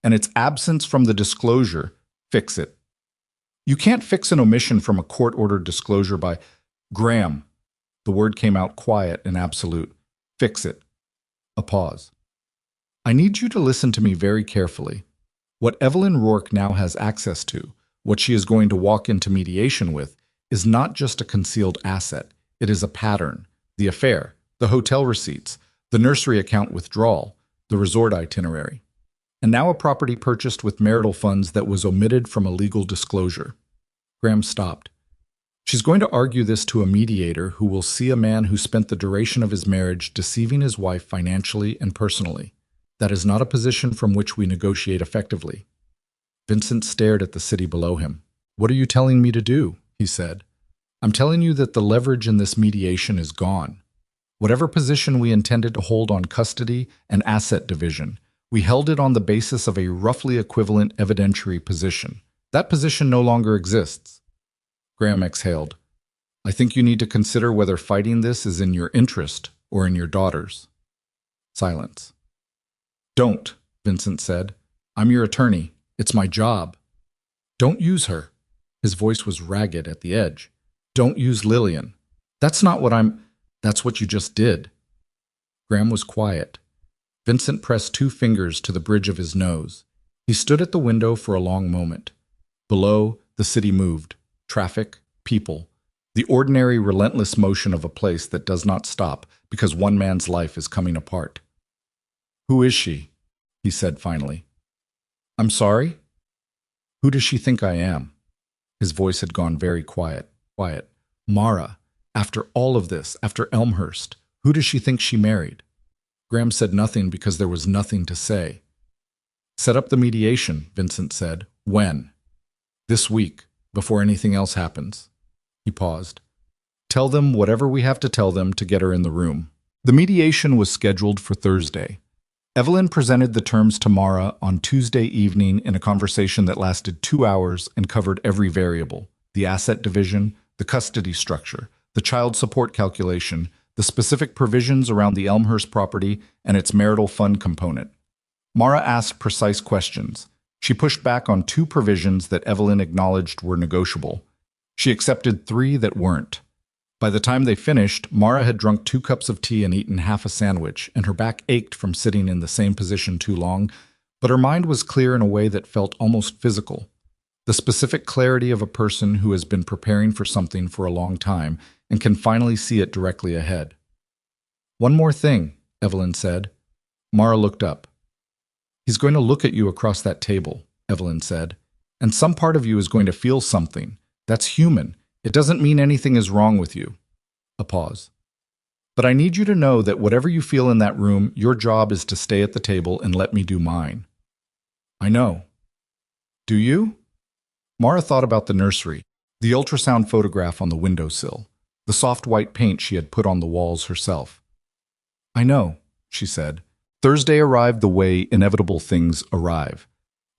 and its absence from the disclosure, fix it. You can't fix an omission from a court-ordered disclosure by Graham." The word came out quiet and absolute. "Fix it." A pause. "I need you to listen to me very carefully. What Evelyn Rourke now has access to, what she is going to walk into mediation with, is not just a concealed asset. It is a pattern. The affair, the hotel receipts, the nursery account withdrawal, the resort itinerary. And now a property purchased with marital funds that was omitted from a legal disclosure." Graham stopped. "She's going to argue this to a mediator who will see a man who spent the duration of his marriage deceiving his wife financially and personally. That is not a position from which we negotiate effectively." Vincent stared at the city below him. "What are you telling me to do?" he said. "I'm telling you that the leverage in this mediation is gone. Whatever position we intended to hold on custody and asset division, we held it on the basis of a roughly equivalent evidentiary position. That position no longer exists." Graham exhaled. "I think you need to consider whether fighting this is in your interest or in your daughter's." Silence. "Don't," Vincent said. "I'm your attorney. It's my job." "Don't use her." His voice was ragged at the edge. "Don't use Lillian. That's not what that's what you just did." Graham was quiet. Vincent pressed 2 fingers to the bridge of his nose. He stood at the window for a long moment. Below, the city moved. Traffic, people. The ordinary, relentless motion of a place that does not stop because one man's life is coming apart. "Who is she?" he said finally. "I'm sorry?" "Who does she think I am?" His voice had gone very quiet. "Mara, after all of this, after Elmhurst, who does she think she married?" Graham said nothing because there was nothing to say. "Set up the mediation," Vincent said. "When?" "This week, before anything else happens." He paused. "Tell them whatever we have to tell them to get her in the room." The mediation was scheduled for Thursday. Evelyn presented the terms to Mara on Tuesday evening in a conversation that lasted 2 hours and covered every variable: the asset division, the custody structure, the child support calculation, the specific provisions around the Elmhurst property, and its marital fund component. Mara asked precise questions. She pushed back on 2 provisions that Evelyn acknowledged were negotiable. She accepted 3 that weren't. By the time they finished, Mara had drunk 2 cups of tea and eaten half a sandwich, and her back ached from sitting in the same position too long, but her mind was clear in a way that felt almost physical. The specific clarity of a person who has been preparing for something for a long time and can finally see it directly ahead. "One more thing," Evelyn said. Mara looked up. "He's going to look at you across that table," Evelyn said, "and some part of you is going to feel something. That's human. It doesn't mean anything is wrong with you." A pause. "But I need you to know that whatever you feel in that room, your job is to stay at the table and let me do mine." "I know." "Do you?" Mara thought about the nursery, the ultrasound photograph on the windowsill, the soft white paint she had put on the walls herself. "I know," she said. Thursday arrived the way inevitable things arrive.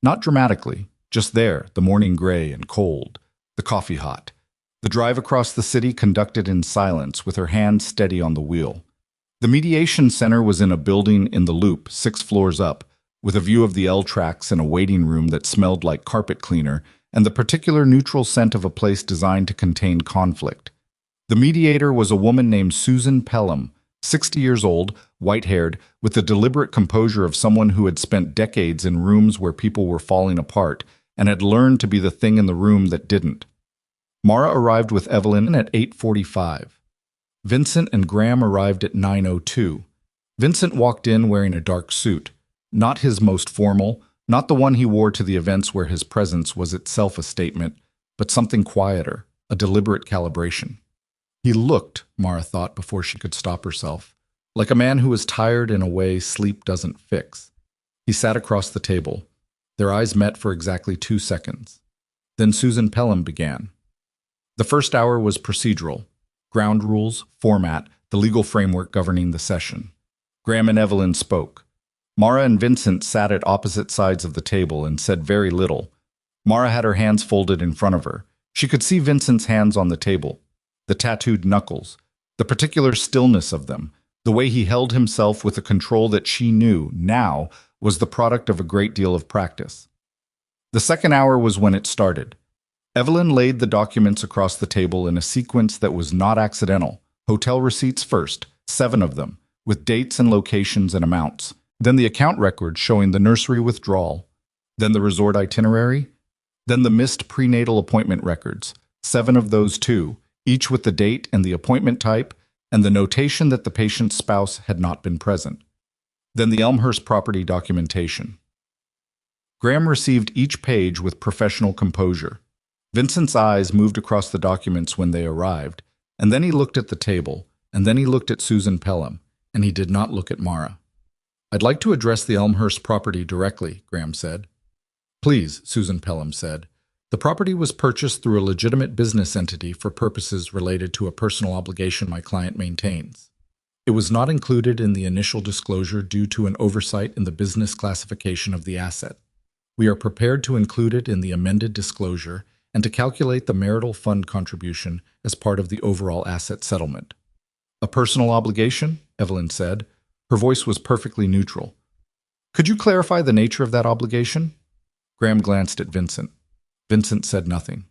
Not dramatically, just there, the morning gray and cold, the coffee hot. The drive across the city conducted in silence with her hand steady on the wheel. The mediation center was in a building in the Loop, 6 floors up, with a view of the L tracks and a waiting room that smelled like carpet cleaner and the particular neutral scent of a place designed to contain conflict. The mediator was a woman named Susan Pelham, 60 years old, white-haired, with the deliberate composure of someone who had spent decades in rooms where people were falling apart and had learned to be the thing in the room that didn't. Mara arrived with Evelyn at 8:45. Vincent and Graham arrived at 9:02. Vincent walked in wearing a dark suit, not his most formal, not the one he wore to the events where his presence was itself a statement, but something quieter, a deliberate calibration. He looked, Mara thought before she could stop herself, like a man who is tired in a way sleep doesn't fix. He sat across the table. Their eyes met for exactly 2 seconds. Then Susan Pelham began. The first hour was procedural. Ground rules, format, the legal framework governing the session. Graham and Evelyn spoke. Mara and Vincent sat at opposite sides of the table and said very little. Mara had her hands folded in front of her. She could see Vincent's hands on the table. The tattooed knuckles, the particular stillness of them, the way he held himself with a control that she knew, now, was the product of a great deal of practice. The second hour was when it started. Evelyn laid the documents across the table in a sequence that was not accidental. Hotel receipts first, 7 of them, with dates and locations and amounts. Then the account record showing the nursery withdrawal. Then the resort itinerary. Then the missed prenatal appointment records, 7 of those too, each with the date and the appointment type, and the notation that the patient's spouse had not been present. Then the Elmhurst property documentation. Graham received each page with professional composure. Vincent's eyes moved across the documents when they arrived, and then he looked at the table, and then he looked at Susan Pelham, and he did not look at Mara. "I'd like to address the Elmhurst property directly," Graham said. "Please," Susan Pelham said. "The property was purchased through a legitimate business entity for purposes related to a personal obligation my client maintains. It was not included in the initial disclosure due to an oversight in the business classification of the asset. We are prepared to include it in the amended disclosure and to calculate the marital fund contribution as part of the overall asset settlement." "A personal obligation?" Evelyn said. Her voice was perfectly neutral. "Could you clarify the nature of that obligation?" Graham glanced at Vincent. Vincent said nothing.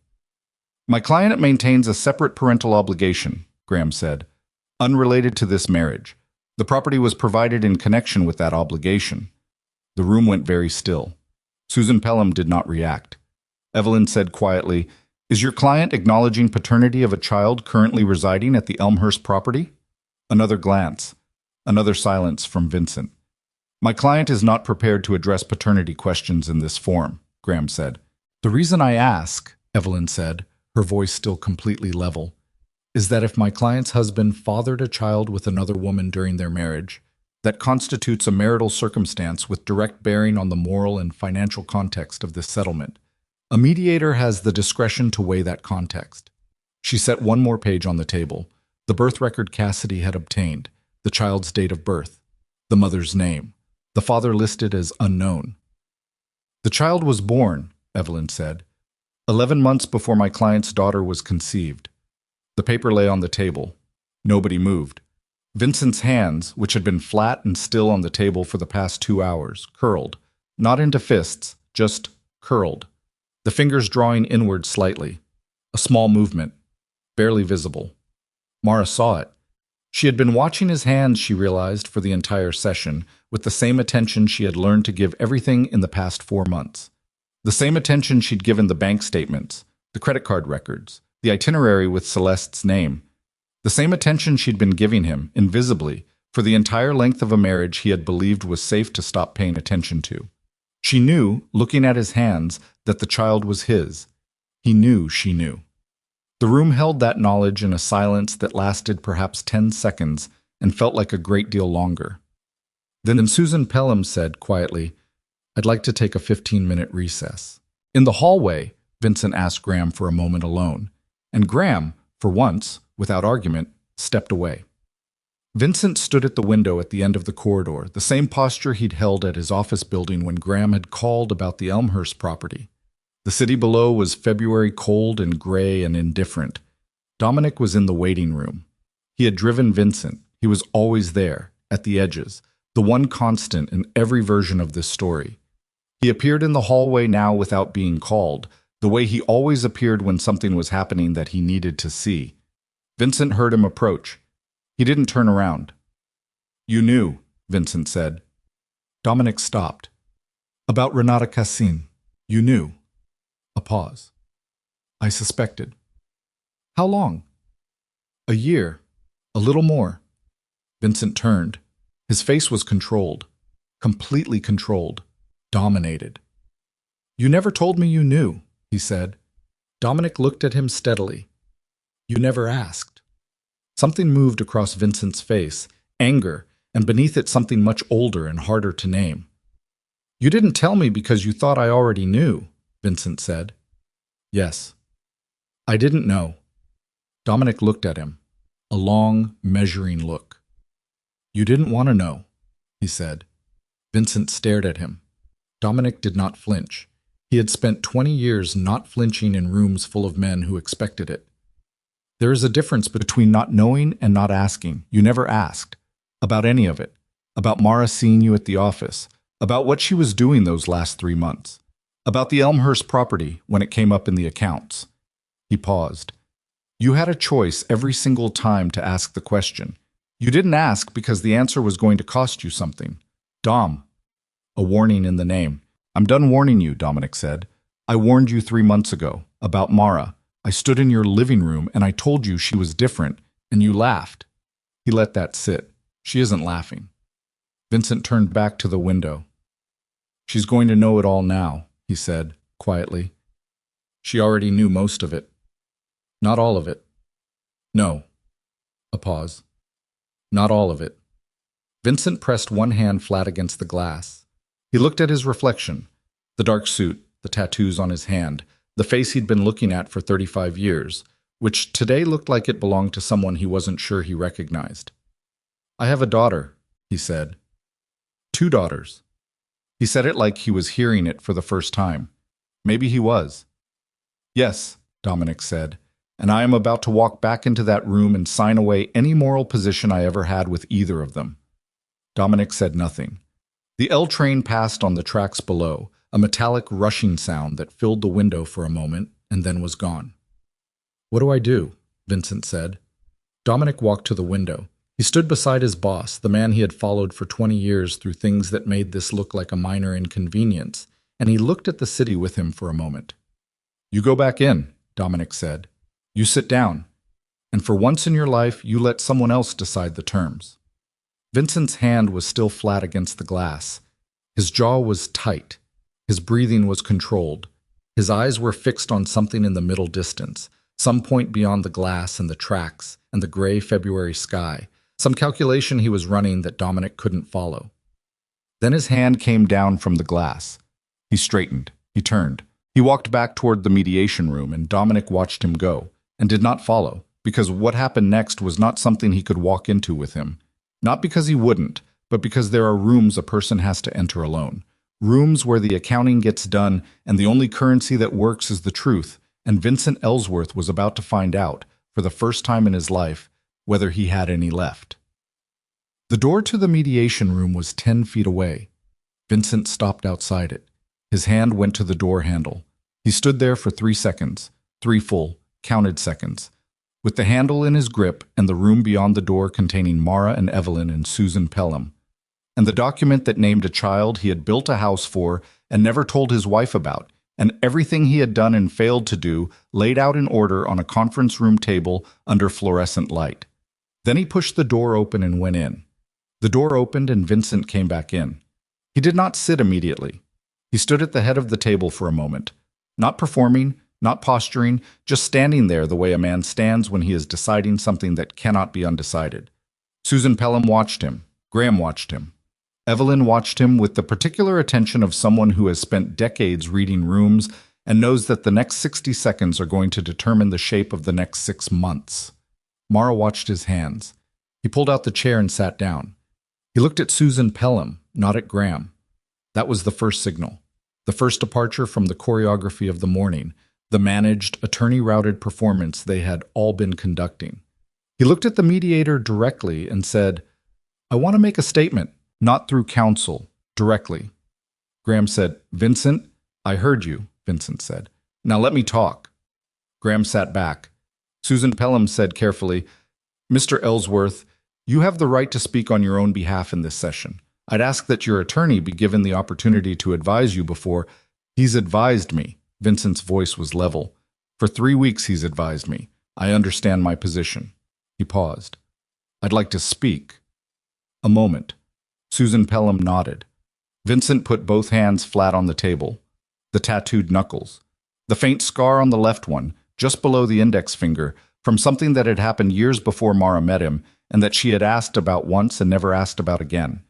"My client maintains a separate parental obligation," Graham said, "unrelated to this marriage. The property was provided in connection with that obligation." The room went very still. Susan Pelham did not react. Evelyn said quietly, "Is your client acknowledging paternity of a child currently residing at the Elmhurst property?" Another glance. Another silence from Vincent. "My client is not prepared to address paternity questions in this form," Graham said. "The reason I ask," Evelyn said, her voice still completely level, "is that if my client's husband fathered a child with another woman during their marriage, that constitutes a marital circumstance with direct bearing on the moral and financial context of this settlement. A mediator has the discretion to weigh that context." She set one more page on the table. The birth record Cassidy had obtained, the child's date of birth, the mother's name, the father listed as unknown. "The child was born," Evelyn said, 11 months before my client's daughter was conceived." The paper lay on the table. Nobody moved. Vincent's hands, which had been flat and still on the table for the past 2 hours, curled, not into fists, just curled. The fingers drawing inward slightly. A small movement, barely visible. Mara saw it. She had been watching his hands, she realized, for the entire session, with the same attention she had learned to give everything in the past 4 months. The same attention she'd given the bank statements, the credit card records, the itinerary with Celeste's name. The same attention she'd been giving him, invisibly, for the entire length of a marriage he had believed was safe to stop paying attention to. She knew, looking at his hands, that the child was his. He knew she knew. The room held that knowledge in a silence that lasted perhaps 10 seconds and felt like a great deal longer. Then Susan Pelham said quietly, "I'd like to take a 15-minute recess." In the hallway, Vincent asked Graham for a moment alone, and Graham, for once, without argument, stepped away. Vincent stood at the window at the end of the corridor, the same posture he'd held at his office building when Graham had called about the Elmhurst property. The city below was February, cold and gray and indifferent. Dominic was in the waiting room. He had driven Vincent. He was always there, at the edges, the one constant in every version of this story. He appeared in the hallway now without being called, the way he always appeared when something was happening that he needed to see. Vincent heard him approach. He didn't turn around. "You knew," Vincent said. Dominic stopped. "About Renata Cassin. You knew." A pause. "I suspected." "How long?" "A year. A little more." Vincent turned. His face was controlled. Completely controlled. Dominated. "You never told me you knew," he said. Dominic looked at him steadily. "You never asked." Something moved across Vincent's face, anger, and beneath it something much older and harder to name. "You didn't tell me because you thought I already knew," Vincent said. "Yes." "I didn't know." Dominic looked at him, a long, measuring look. "You didn't want to know," he said. Vincent stared at him. Dominic did not flinch. He had spent 20 years not flinching in rooms full of men who expected it. There is a difference between not knowing and not asking. You never asked. About any of it. About Mara seeing you at the office. About what she was doing those last 3 months. About the Elmhurst property when it came up in the accounts. He paused. You had a choice every single time to ask the question. You didn't ask because the answer was going to cost you something. Dom. A warning in the name. "I'm done warning you," Dominic said. "I warned you 3 months ago, about Mara. I stood in your living room and I told you she was different, and you laughed." He let that sit. "She isn't laughing." Vincent turned back to the window. "She's going to know it all now," he said, quietly. "She already knew most of it." "Not all of it." "No." A pause. "Not all of it." Vincent pressed one hand flat against the glass. He looked at his reflection, the dark suit, the tattoos on his hand, the face he'd been looking at for 35 years, which today looked like it belonged to someone he wasn't sure he recognized. "I have a daughter," he said. "2 daughters." He said it like he was hearing it for the first time. Maybe he was. "Yes," Dominic said, "and I am about to walk back into that room and sign away any moral position I ever had with either of them." Dominic said nothing. The L train passed on the tracks below, a metallic rushing sound that filled the window for a moment and then was gone. "What do I do?" Vincent said. Dominic walked to the window. He stood beside his boss, the man he had followed for 20 years through things that made this look like a minor inconvenience, and he looked at the city with him for a moment. "You go back in," Dominic said. "You sit down, and for once in your life you let someone else decide the terms." Vincent's hand was still flat against the glass. His jaw was tight. His breathing was controlled. His eyes were fixed on something in the middle distance, some point beyond the glass and the tracks and the gray February sky, some calculation he was running that Dominic couldn't follow. Then his hand came down from the glass. He straightened. He turned. He walked back toward the mediation room, and Dominic watched him go, and did not follow, because what happened next was not something he could walk into with him. Not because he wouldn't, but because there are rooms a person has to enter alone. Rooms where the accounting gets done and the only currency that works is the truth, and Vincent Ellsworth was about to find out, for the first time in his life, whether he had any left. The door to the mediation room was 10 feet away. Vincent stopped outside it. His hand went to the door handle. He stood there for 3 seconds, 3 full, counted seconds. With the handle in his grip and the room beyond the door containing Mara and Evelyn and Susan Pelham, and the document that named a child he had built a house for and never told his wife about, and everything he had done and failed to do laid out in order on a conference room table under fluorescent light. Then he pushed the door open and went in. The door opened and Vincent came back in. He did not sit immediately. He stood at the head of the table for a moment, not performing, not posturing, just standing there the way a man stands when he is deciding something that cannot be undecided. Susan Pelham watched him. Graham watched him. Evelyn watched him with the particular attention of someone who has spent decades reading rooms and knows that the next 60 seconds are going to determine the shape of the next 6 months. Mara watched his hands. He pulled out the chair and sat down. He looked at Susan Pelham, not at Graham. That was the first signal. The first departure from the choreography of the morning, the managed, attorney-routed performance they had all been conducting. He looked at the mediator directly and said, "I want to make a statement, not through counsel, directly." Graham said, "Vincent, I heard you," Vincent said. "Now let me talk." Graham sat back. Susan Pelham said carefully, "Mr. Ellsworth, you have the right to speak on your own behalf in this session. I'd ask that your attorney be given the opportunity to advise you before—" "He's advised me." Vincent's voice was level. "For 3 weeks he's advised me. I understand my position." He paused. "I'd like to speak." A moment. Susan Pelham nodded. Vincent put both hands flat on the table. The tattooed knuckles. The faint scar on the left one, just below the index finger, from something that had happened years before Mara met him, and that she had asked about once and never asked about again.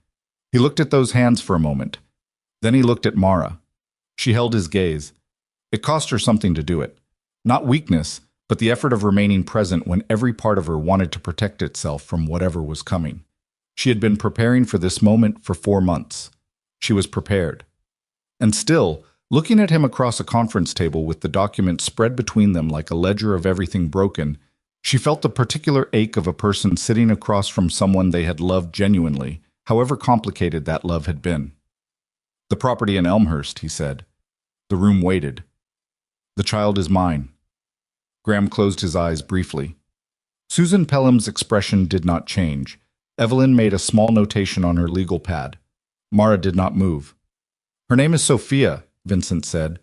He looked at those hands for a moment. Then he looked at Mara. She held his gaze. It cost her something to do it. Not weakness, but the effort of remaining present when every part of her wanted to protect itself from whatever was coming. She had been preparing for this moment for 4 months. She was prepared. And still, looking at him across a conference table with the document spread between them like a ledger of everything broken, she felt the particular ache of a person sitting across from someone they had loved genuinely, however complicated that love had been. "The property in Elmhurst," he said. The room waited. "The child is mine." Graham closed his eyes briefly. Susan Pelham's expression did not change. Evelyn made a small notation on her legal pad. Mara did not move. "Her name is Sophia," Vincent said.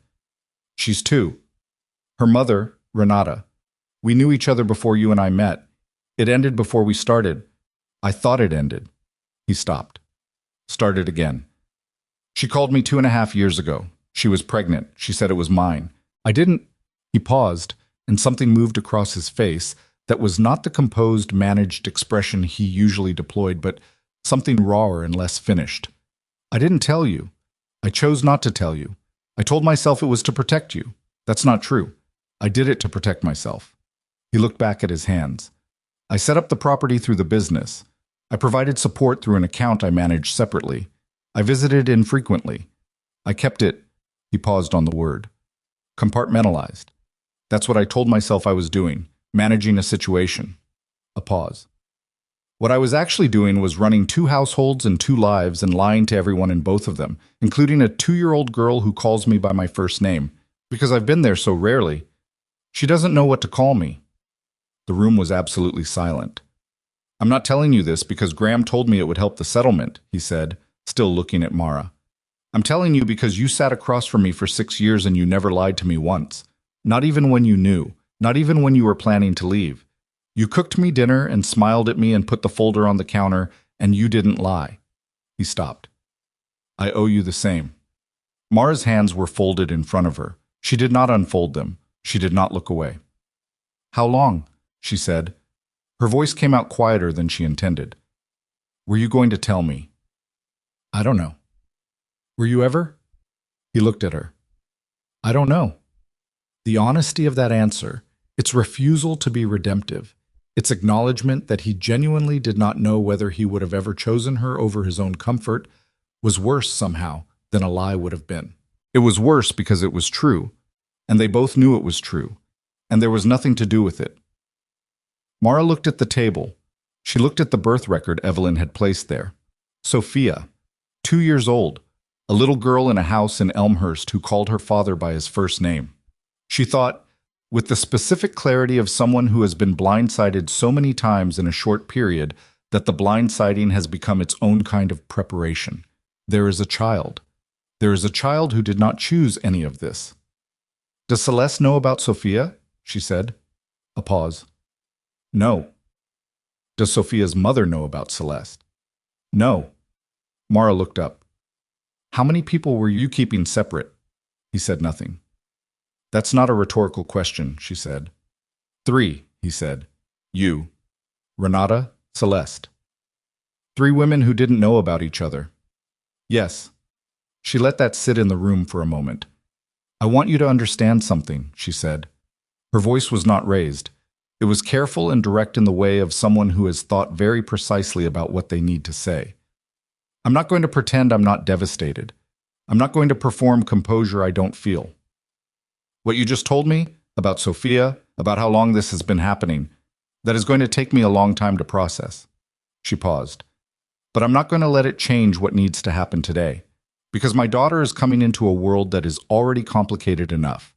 "She's 2. Her mother, Renata. We knew each other before you and I met. It ended before we started. I thought it ended." He stopped. Started again. "She called me 2.5 years ago. She was pregnant. She said it was mine. I didn't—" He paused, and something moved across his face that was not the composed, managed expression he usually deployed, but something rawer and less finished. "I didn't tell you. I chose not to tell you. I told myself it was to protect you. That's not true. I did it to protect myself." He looked back at his hands. "I set up the property through the business. I provided support through an account I managed separately. I visited infrequently. I kept it—" He paused on the word. "Compartmentalized. That's what I told myself I was doing, managing a situation." A pause. "What I was actually doing was running 2 households and 2 lives and lying to everyone in both of them, including a 2-year-old girl who calls me by my first name, because I've been there so rarely. She doesn't know what to call me." The room was absolutely silent. "I'm not telling you this because Graham told me it would help the settlement," he said, still looking at Mara. "I'm telling you because you sat across from me for 6 years and you never lied to me once. Not even when you knew. Not even when you were planning to leave. You cooked me dinner and smiled at me and put the folder on the counter, and you didn't lie." He stopped. "I owe you the same." Mara's hands were folded in front of her. She did not unfold them. She did not look away. "How long?" she said. Her voice came out quieter than she intended. "Were you going to tell me?" "I don't know." "Were you ever?" He looked at her. "I don't know." The honesty of that answer, its refusal to be redemptive, its acknowledgement that he genuinely did not know whether he would have ever chosen her over his own comfort, was worse somehow than a lie would have been. It was worse because it was true, and they both knew it was true, and there was nothing to do with it. Mara looked at the table. She looked at the birth record Evelyn had placed there. Sophia, 2 years old, a little girl in a house in Elmhurst who called her father by his first name. She thought, with the specific clarity of someone who has been blindsided so many times in a short period that the blindsiding has become its own kind of preparation. There is a child. There is a child who did not choose any of this. "Does Celeste know about Sophia?" she said. A pause. "No." "Does Sophia's mother know about Celeste?" "No." Mara looked up. "How many people were you keeping separate?" He said nothing. "That's not a rhetorical question," she said. "3, he said. "You, Renata, Celeste. 3 women who didn't know about each other." "Yes." She let that sit in the room for a moment. "I want you to understand something," she said. Her voice was not raised. It was careful and direct in the way of someone who has thought very precisely about what they need to say. "I'm not going to pretend I'm not devastated. I'm not going to perform composure I don't feel. What you just told me about Sophia, about how long this has been happening, that is going to take me a long time to process. She paused. But I'm not going to let it change what needs to happen today, because my daughter is coming into a world that is already complicated enough,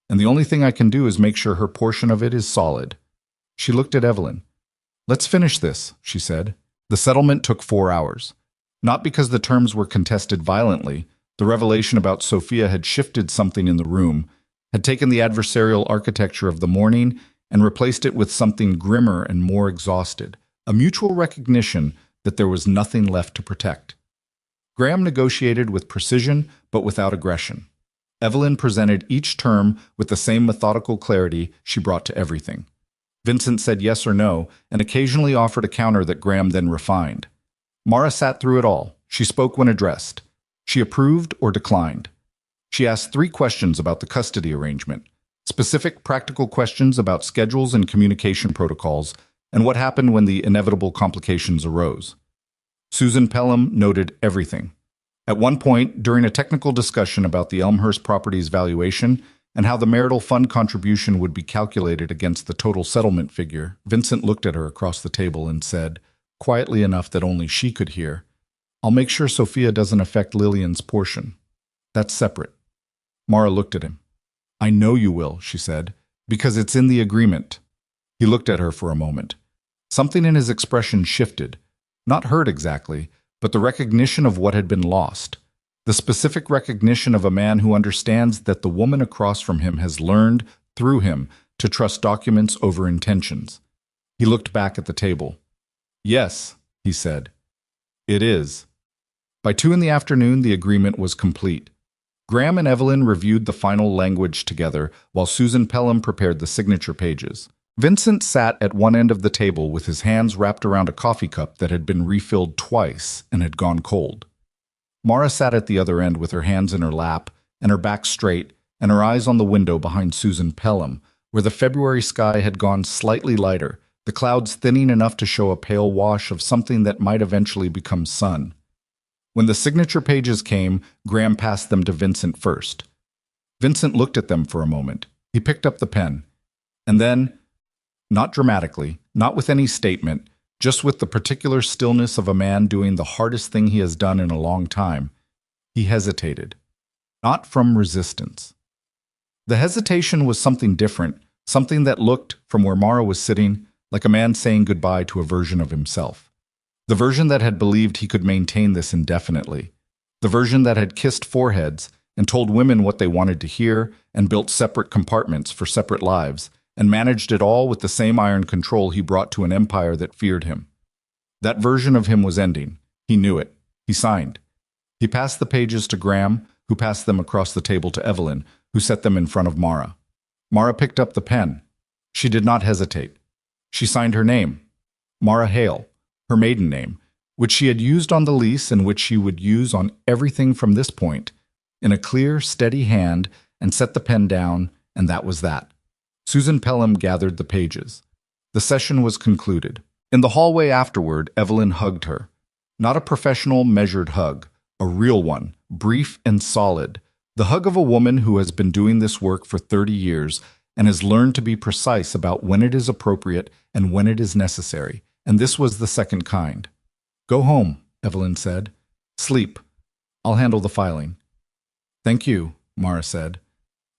and the only thing I can do is make sure her portion of it is solid. She looked at Evelyn. Let's finish this, she said. The settlement took 4 hours. Not because the terms were contested violently. The revelation about Sophia had shifted something in the room, had taken the adversarial architecture of the morning and replaced it with something grimmer and more exhausted, a mutual recognition that there was nothing left to protect. Graham negotiated with precision but without aggression. Evelyn presented each term with the same methodical clarity she brought to everything. Vincent said yes or no, and occasionally offered a counter that Graham then refined. Mara sat through it all. She spoke when addressed. She approved or declined. She asked 3 questions about the custody arrangement, specific practical questions about schedules and communication protocols, and what happened when the inevitable complications arose. Susan Pelham noted everything. At one point, during a technical discussion about the Elmhurst property's valuation and how the marital fund contribution would be calculated against the total settlement figure, Vincent looked at her across the table and said, quietly enough that only she could hear, I'll make sure Sophia doesn't affect Lillian's portion. That's separate. Mara looked at him. I know you will, she said, because it's in the agreement. He looked at her for a moment. Something in his expression shifted, not hurt exactly, but the recognition of what had been lost. The specific recognition of a man who understands that the woman across from him has learned, through him, to trust documents over intentions. He looked back at the table. Yes, he said. It is. By 2 in the afternoon, the agreement was complete. Graham and Evelyn reviewed the final language together, while Susan Pelham prepared the signature pages. Vincent sat at one end of the table with his hands wrapped around a coffee cup that had been refilled twice and had gone cold. Mara sat at the other end with her hands in her lap and her back straight and her eyes on the window behind Susan Pelham, where the February sky had gone slightly lighter, the clouds thinning enough to show a pale wash of something that might eventually become sun. When the signature pages came, Graham passed them to Vincent first. Vincent looked at them for a moment. He picked up the pen. And then, not dramatically, not with any statement, just with the particular stillness of a man doing the hardest thing he has done in a long time, he hesitated. Not from resistance. The hesitation was something different, something that looked, from where Mara was sitting, like a man saying goodbye to a version of himself. The version that had believed he could maintain this indefinitely. The version that had kissed foreheads and told women what they wanted to hear and built separate compartments for separate lives, and managed it all with the same iron control he brought to an empire that feared him. That version of him was ending. He knew it. He signed. He passed the pages to Graham, who passed them across the table to Evelyn, who set them in front of Mara. Mara picked up the pen. She did not hesitate. She signed her name, Mara Hale, her maiden name, which she had used on the lease and which she would use on everything from this point, in a clear, steady hand, and set the pen down, and that was that. Susan Pelham gathered the pages. The session was concluded. In the hallway afterward, Evelyn hugged her. Not a professional, measured hug, a real one, brief and solid. The hug of a woman who has been doing this work for 30 years and has learned to be precise about when it is appropriate and when it is necessary. And this was the second kind. Go home, Evelyn said. Sleep. I'll handle the filing. Thank you, Mara said.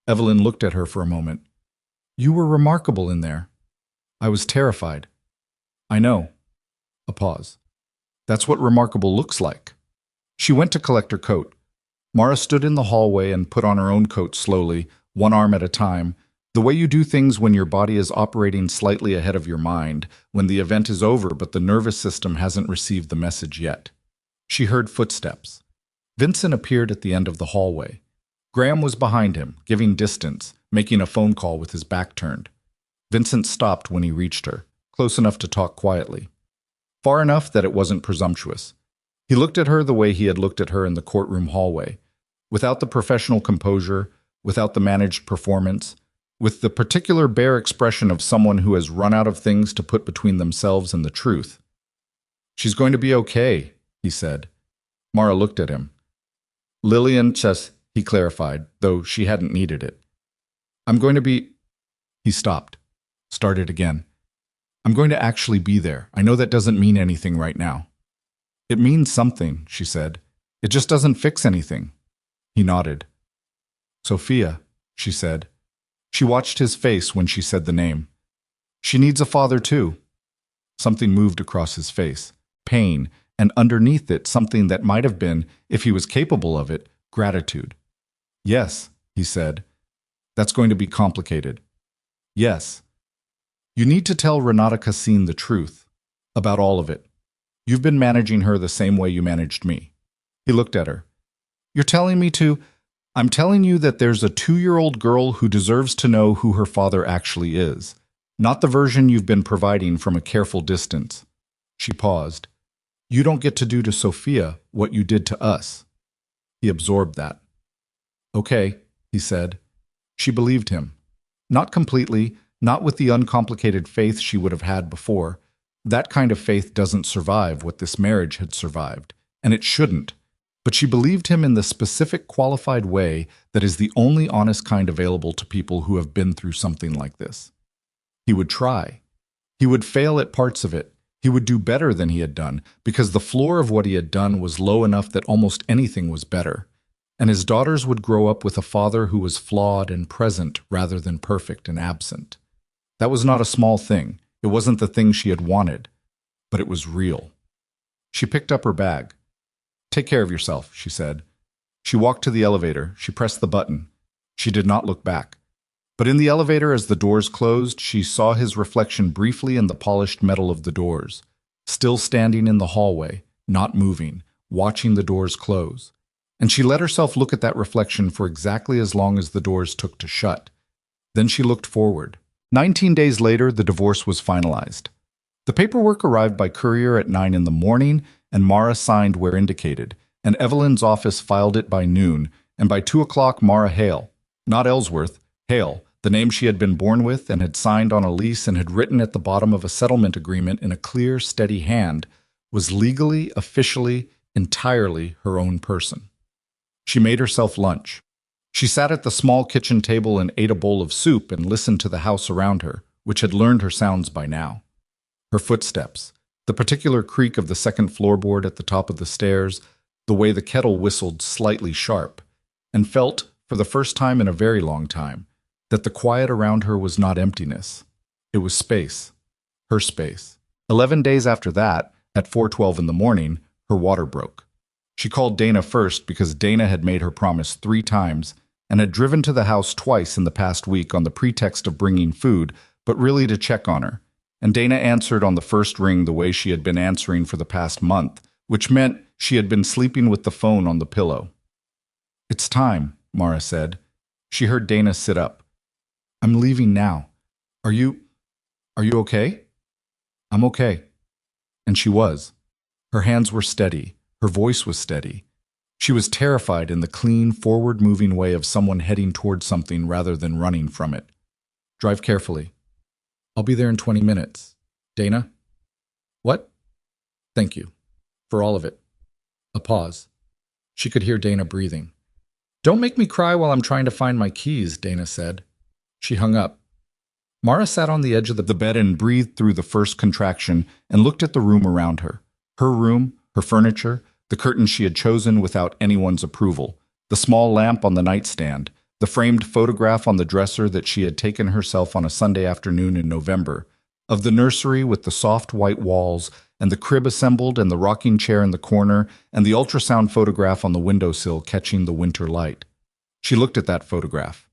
Evelyn looked at her for a moment. You were remarkable in there. I was terrified. I know. A pause. That's what remarkable looks like. She went to collect her coat. Mara stood in the hallway and put on her own coat slowly, one arm at a time, the way you do things when your body is operating slightly ahead of your mind, when the event is over but the nervous system hasn't received the message yet. She heard footsteps. Vincent appeared at the end of the hallway. Graham was behind him, giving distance, making a phone call with his back turned. Vincent stopped when he reached her, close enough to talk quietly. Far enough that it wasn't presumptuous. He looked at her the way he had looked at her in the courtroom hallway, without the professional composure, without the managed performance, with the particular bare expression of someone who has run out of things to put between themselves and the truth. She's going to be okay, he said. Mara looked at him. Lillian Chess, he clarified, though she hadn't needed it. I'm going to be... He stopped. Started again. I'm going to actually be there. I know that doesn't mean anything right now. It means something, she said. It just doesn't fix anything. He nodded. Sophia, she said. She watched his face when she said the name. She needs a father too. Something moved across his face. Pain, and underneath it something that might have been, if he was capable of it, gratitude. Yes, he said. That's going to be complicated. Yes. You need to tell Renata Cassin the truth. About all of it. You've been managing her the same way you managed me. He looked at her. You're telling me to... I'm telling you that there's a 2-year-old girl who deserves to know who her father actually is. Not the version you've been providing from a careful distance. She paused. You don't get to do to Sophia what you did to us. He absorbed that. Okay, he said. She believed him. Not completely, not with the uncomplicated faith she would have had before. That kind of faith doesn't survive what this marriage had survived, and it shouldn't. But she believed him in the specific qualified way that is the only honest kind available to people who have been through something like this. He would try. He would fail at parts of it. He would do better than he had done, because the floor of what he had done was low enough that almost anything was better. And his daughters would grow up with a father who was flawed and present rather than perfect and absent. That was not a small thing. It wasn't the thing she had wanted, but it was real. She picked up her bag. Take care of yourself, she said. She walked to the elevator. She pressed the button. She did not look back. But in the elevator, as the doors closed, she saw his reflection briefly in the polished metal of the doors, still standing in the hallway, not moving, watching the doors close. And she let herself look at that reflection for exactly as long as the doors took to shut. Then she looked forward. 19 days later, the divorce was finalized. The paperwork arrived by courier at 9 in the morning, and Mara signed where indicated, and Evelyn's office filed it by noon, and by 2 o'clock Mara Hale, not Ellsworth, Hale, the name she had been born with and had signed on a lease and had written at the bottom of a settlement agreement in a clear, steady hand, was legally, officially, entirely her own person. She made herself lunch. She sat at the small kitchen table and ate a bowl of soup and listened to the house around her, which had learned her sounds by now. Her footsteps, the particular creak of the second floorboard at the top of the stairs, the way the kettle whistled slightly sharp, and felt, for the first time in a very long time, that the quiet around her was not emptiness. It was space. Her space. 11 days after that, at 4:12 in the morning, her water broke. She called Dana first because Dana had made her promise 3 times and had driven to the house twice in the past week on the pretext of bringing food, but really to check on her. And Dana answered on the first ring the way she had been answering for the past month, which meant she had been sleeping with the phone on the pillow. It's time, Mara said. She heard Dana sit up. I'm leaving now. Are you okay? I'm okay. And she was. Her hands were steady. Her voice was steady. She was terrified in the clean, forward-moving way of someone heading toward something rather than running from it. Drive carefully. I'll be there in 20 minutes. Dana? What? Thank you. For all of it. A pause. She could hear Dana breathing. Don't make me cry while I'm trying to find my keys, Dana said. She hung up. Mara sat on the edge of the bed and breathed through the first contraction and looked at the room around her. Her room, her furniture, the curtains she had chosen without anyone's approval, the small lamp on the nightstand, the framed photograph on the dresser that she had taken herself on a Sunday afternoon in November, of the nursery with the soft white walls, and the crib assembled and the rocking chair in the corner, and the ultrasound photograph on the windowsill catching the winter light. She looked at that photograph.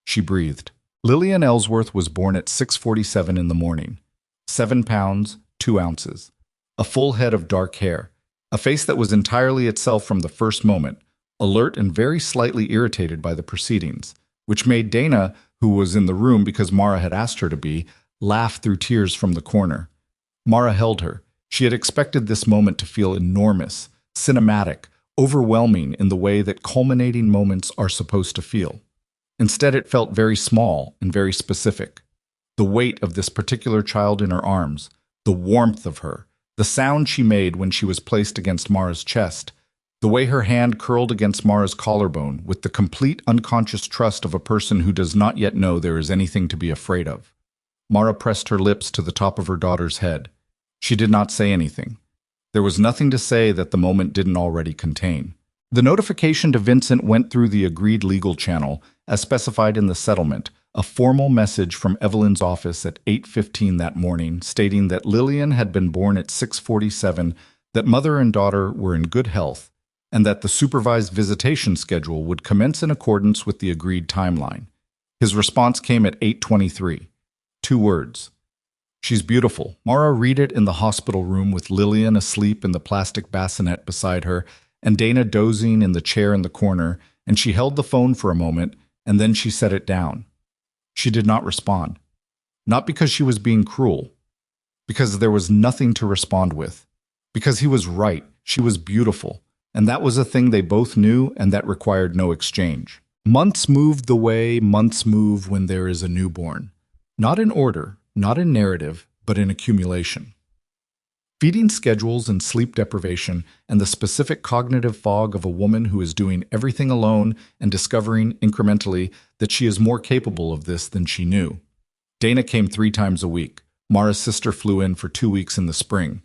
She breathed. Lillian Ellsworth was born at 6:47 in the morning. 7 pounds, 2 ounces. A full head of dark hair. A face that was entirely itself from the first moment, alert and very slightly irritated by the proceedings, which made Dana, who was in the room because Mara had asked her to be, laugh through tears from the corner. Mara held her. She had expected this moment to feel enormous, cinematic, overwhelming in the way that culminating moments are supposed to feel. Instead, it felt very small and very specific. The weight of this particular child in her arms, the warmth of her, the sound she made when she was placed against Mara's chest, The way her hand curled against Mara's collarbone with the complete unconscious trust of a person who does not yet know there is anything to be afraid of. Mara pressed her lips to the top of her daughter's head. She did not say anything. There was nothing to say that the moment didn't already contain. The notification to Vincent went through the agreed legal channel, as specified in the settlement, a formal message from Evelyn's office at 8:15 that morning stating that Lillian had been born at 6:47, that mother and daughter were in good health, and that the supervised visitation schedule would commence in accordance with the agreed timeline. His response came at 8:23. 2 words. "She's beautiful." Mara read it in the hospital room with Lillian asleep in the plastic bassinet beside her and Dana dozing in the chair in the corner, and she held the phone for a moment, and then she set it down. She did not respond. Not because she was being cruel, because there was nothing to respond with. Because he was right, she was beautiful, and that was a thing they both knew and that required no exchange. Months moved the way months move when there is a newborn. Not in order, not in narrative, but in accumulation. Feeding schedules and sleep deprivation and the specific cognitive fog of a woman who is doing everything alone and discovering incrementally that she is more capable of this than she knew. Dana came 3 times a week. Mara's sister flew in for 2 weeks in the spring.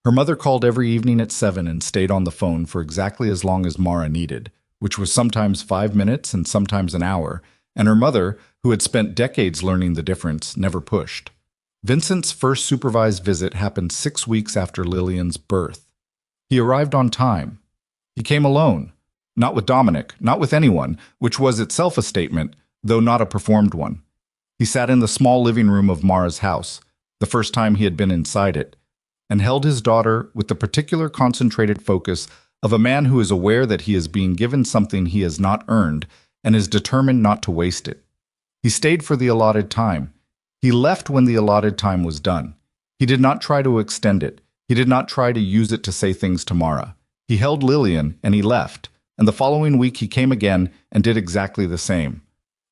Her mother called every evening at 7 and stayed on the phone for exactly as long as Mara needed, which was sometimes 5 minutes and sometimes an hour, and her mother, who had spent decades learning the difference, never pushed. Vincent's first supervised visit happened 6 weeks after Lillian's birth. He arrived on time. He came alone, not with Dominic, not with anyone, which was itself a statement, though not a performed one. He sat in the small living room of Mara's house, the first time he had been inside it, and held his daughter with the particular concentrated focus of a man who is aware that he is being given something he has not earned and is determined not to waste it. He stayed for the allotted time. He left when the allotted time was done. He did not try to extend it. He did not try to use it to say things to Mara. He held Lillian and he left, and the following week he came again and did exactly the same.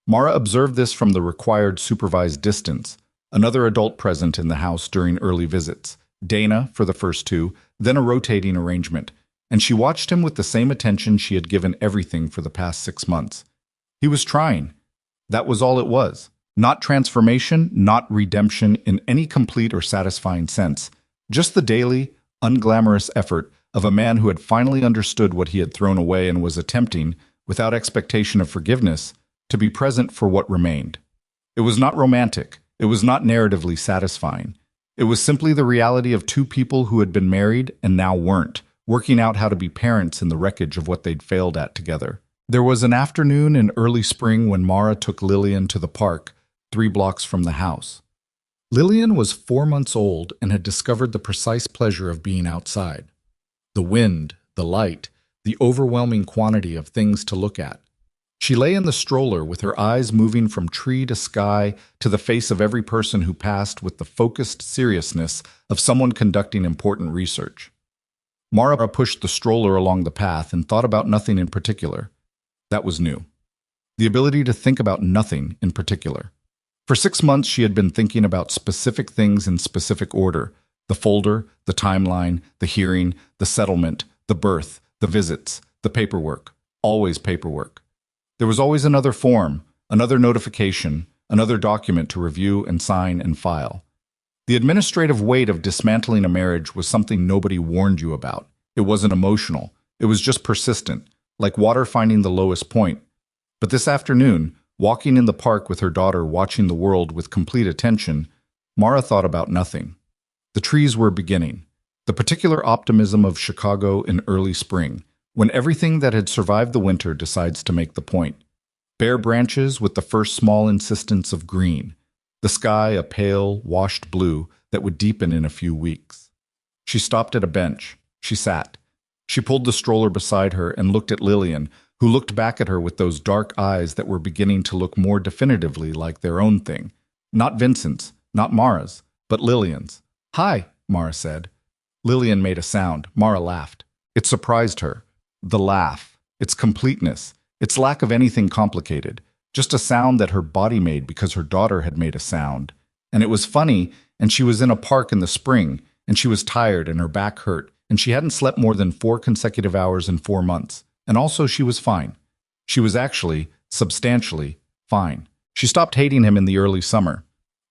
Mara observed this from the required supervised distance, another adult present in the house during early visits, Dana for the first 2, then a rotating arrangement, and she watched him with the same attention she had given everything for the past 6 months. He was trying. That was all it was. Not transformation, not redemption in any complete or satisfying sense. Just the daily, unglamorous effort of a man who had finally understood what he had thrown away and was attempting, without expectation of forgiveness, to be present for what remained. It was not romantic. It was not narratively satisfying. It was simply the reality of 2 people who had been married and now weren't, working out how to be parents in the wreckage of what they'd failed at together. There was an afternoon in early spring when Mara took Lillian to the park, 3 blocks from the house. Lillian was 4 months old and had discovered the precise pleasure of being outside. The wind, the light, the overwhelming quantity of things to look at. She lay in the stroller with her eyes moving from tree to sky to the face of every person who passed with the focused seriousness of someone conducting important research. Mara pushed the stroller along the path and thought about nothing in particular. That was new. The ability to think about nothing in particular. For 6 months, she had been thinking about specific things in specific order: the folder, the timeline, the hearing, the settlement, the birth, the visits, the paperwork. Always paperwork. There was always another form, another notification, another document to review and sign and file. The administrative weight of dismantling a marriage was something nobody warned you about. It wasn't emotional. It was just persistent, like water finding the lowest point. But this afternoon, walking in the park with her daughter watching the world with complete attention, Mara thought about nothing. The trees were beginning. The particular optimism of Chicago in early spring, when everything that had survived the winter decides to make the point. Bare branches with the first small insistence of green. The sky a pale, washed blue that would deepen in a few weeks. She stopped at a bench. She sat. She pulled the stroller beside her and looked at Lillian, who looked back at her with those dark eyes that were beginning to look more definitively like their own thing. Not Vincent's, not Mara's, but Lillian's. "Hi," Mara said. Lillian made a sound. Mara laughed. It surprised her. The laugh, its completeness, its lack of anything complicated. Just a sound that her body made because her daughter had made a sound. And it was funny, and she was in a park in the spring, and she was tired and her back hurt, and she hadn't slept more than 4 consecutive hours in 4 months. And also, she was fine. She was actually, substantially, fine. She stopped hating him in the early summer.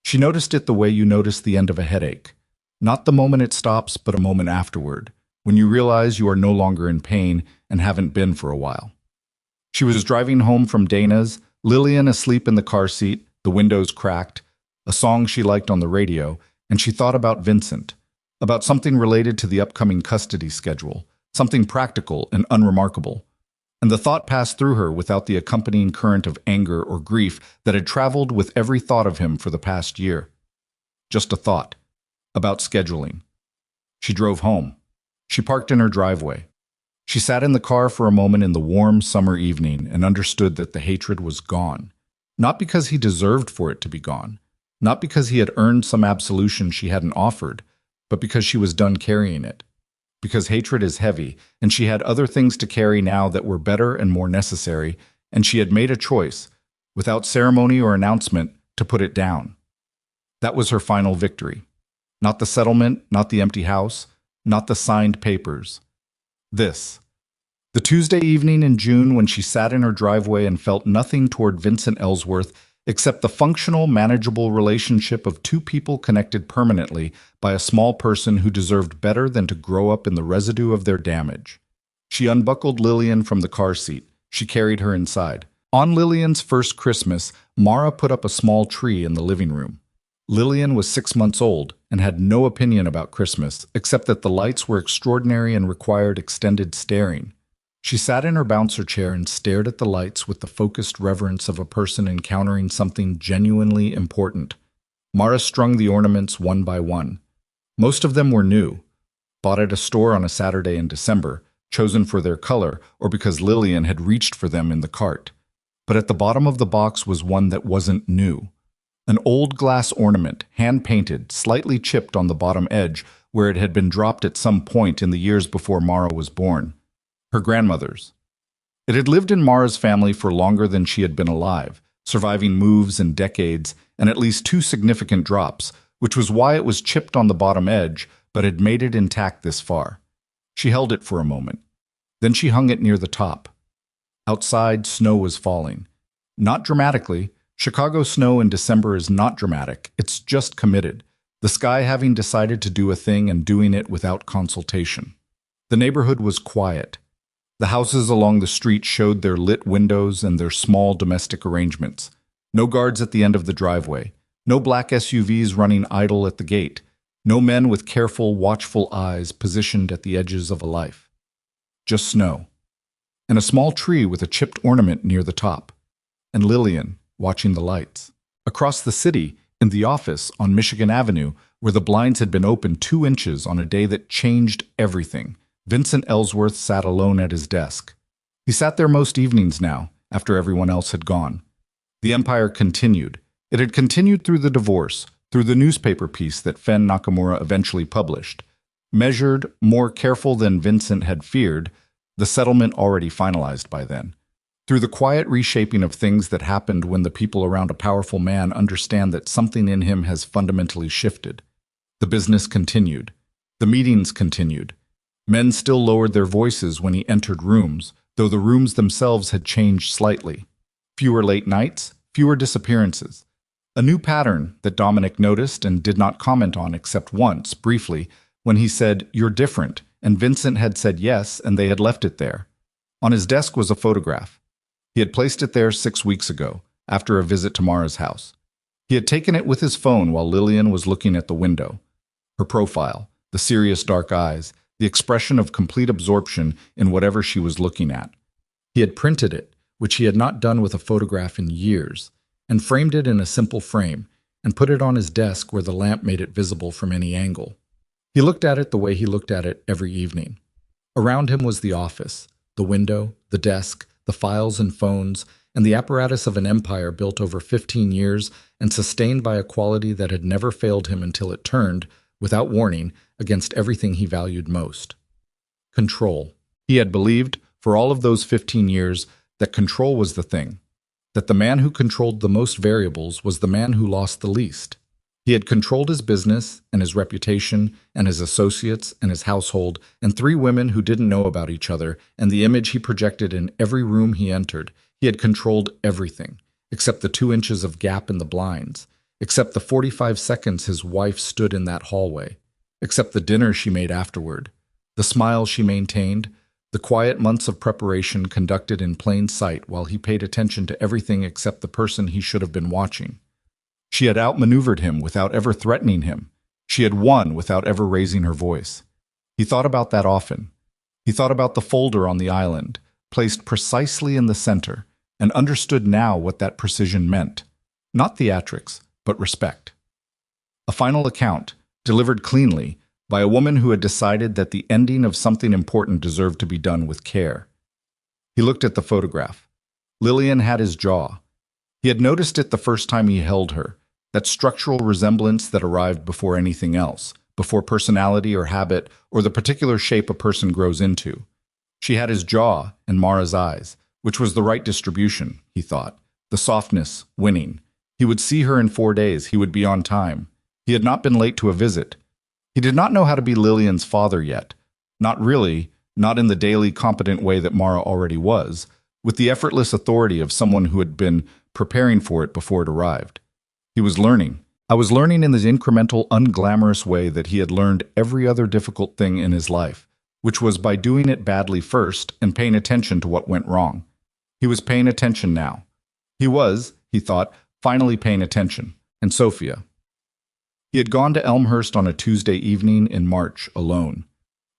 She noticed it the way you notice the end of a headache. Not the moment it stops, but a moment afterward, when you realize you are no longer in pain and haven't been for a while. She was driving home from Dana's, Lillian asleep in the car seat, the windows cracked, a song she liked on the radio, and she thought about Vincent, about something related to the upcoming custody schedule, something practical and unremarkable. And the thought passed through her without the accompanying current of anger or grief that had traveled with every thought of him for the past year. Just a thought. About scheduling. She drove home. She parked in her driveway. She sat in the car for a moment in the warm summer evening and understood that the hatred was gone. Not because he deserved for it to be gone. Not because he had earned some absolution she hadn't offered, but because she was done carrying it. Because hatred is heavy, and she had other things to carry now that were better and more necessary, and she had made a choice, without ceremony or announcement, to put it down. That was her final victory. Not the settlement, not the empty house, not the signed papers. This. The Tuesday evening in June when she sat in her driveway and felt nothing toward Vincent Ellsworth except the functional, manageable relationship of two people connected permanently by a small person who deserved better than to grow up in the residue of their damage. She unbuckled Lillian from the car seat. She carried her inside. On Lillian's first Christmas, Mara put up a small tree in the living room. Lillian was 6 months old and had no opinion about Christmas, except that the lights were extraordinary and required extended staring. She sat in her bouncer chair and stared at the lights with the focused reverence of a person encountering something genuinely important. Mara strung the ornaments one by one. Most of them were new, bought at a store on a Saturday in December, chosen for their color or because Lillian had reached for them in the cart. But at the bottom of the box was one that wasn't new. An old glass ornament, hand-painted, slightly chipped on the bottom edge where it had been dropped at some point in the years before Mara was born. Her grandmother's. It had lived in Mara's family for longer than she had been alive, surviving moves and decades and at least 2 significant drops, which was why it was chipped on the bottom edge but had made it intact this far. She held it for a moment. Then she hung it near the top. Outside, snow was falling. Not dramatically. Chicago snow in December is not dramatic. It's just committed. The sky having decided to do a thing and doing it without consultation. The neighborhood was quiet. The houses along the street showed their lit windows and their small domestic arrangements. No guards at the end of the driveway. No black SUVs running idle at the gate. No men with careful, watchful eyes positioned at the edges of a life. Just snow. And a small tree with a chipped ornament near the top. And Lillian, watching the lights. Across the city, in the office on Michigan Avenue, where the blinds had been opened 2 inches on a day that changed everything, Vincent Ellsworth sat alone at his desk. He sat there most evenings now, after everyone else had gone. The empire continued. It had continued through the divorce, through the newspaper piece that Fen Nakamura eventually published. Measured, more careful than Vincent had feared, the settlement already finalized by then. Through the quiet reshaping of things that happened when the people around a powerful man understand that something in him has fundamentally shifted. The business continued. The meetings continued. Men still lowered their voices when he entered rooms, though the rooms themselves had changed slightly. Fewer late nights, fewer disappearances. A new pattern that Dominic noticed and did not comment on except once, briefly, when he said, "You're different," and Vincent had said yes, and they had left it there. On his desk was a photograph. He had placed it there 6 weeks ago, after a visit to Mara's house. He had taken it with his phone while Lillian was looking at the window. Her profile, the serious dark eyes, the expression of complete absorption in whatever she was looking at. He had printed it, which he had not done with a photograph in years, and framed it in a simple frame, and put it on his desk where the lamp made it visible from any angle. He looked at it the way he looked at it every evening. Around him was the office, the window, the desk, the files and phones, and the apparatus of an empire built over 15 years and sustained by a quality that had never failed him until it turned, without warning, against everything he valued most. Control. He had believed, for all of those 15 years, that control was the thing, that the man who controlled the most variables was the man who lost the least. He had controlled his business and his reputation and his associates and his household and 3 women who didn't know about each other and the image he projected in every room he entered. He had controlled everything, except the 2 inches of gap in the blinds, except the 45 seconds his wife stood in that hallway, except the dinner she made afterward, the smile she maintained, the quiet months of preparation conducted in plain sight while he paid attention to everything except the person he should have been watching. She had outmaneuvered him without ever threatening him. She had won without ever raising her voice. He thought about that often. He thought about the folder on the island, placed precisely in the center, and understood now what that precision meant. Not theatrics, but respect. A final account, delivered cleanly, by a woman who had decided that the ending of something important deserved to be done with care. He looked at the photograph. Lillian had his jaw. He had noticed it the first time he held her, that structural resemblance that arrived before anything else, before personality or habit or the particular shape a person grows into. She had his jaw and Mara's eyes, which was the right distribution, he thought. The softness, winning. He would see her in 4 days. He would be on time. He had not been late to a visit. He did not know how to be Lillian's father yet. Not really, not in the daily competent way that Mara already was, with the effortless authority of someone who had been preparing for it before it arrived. He was learning. I was learning in this incremental, unglamorous way that he had learned every other difficult thing in his life, which was by doing it badly first and paying attention to what went wrong. He was paying attention now. He was, he thought, finally paying attention. And Sophia. He had gone to Elmhurst on a Tuesday evening in March alone.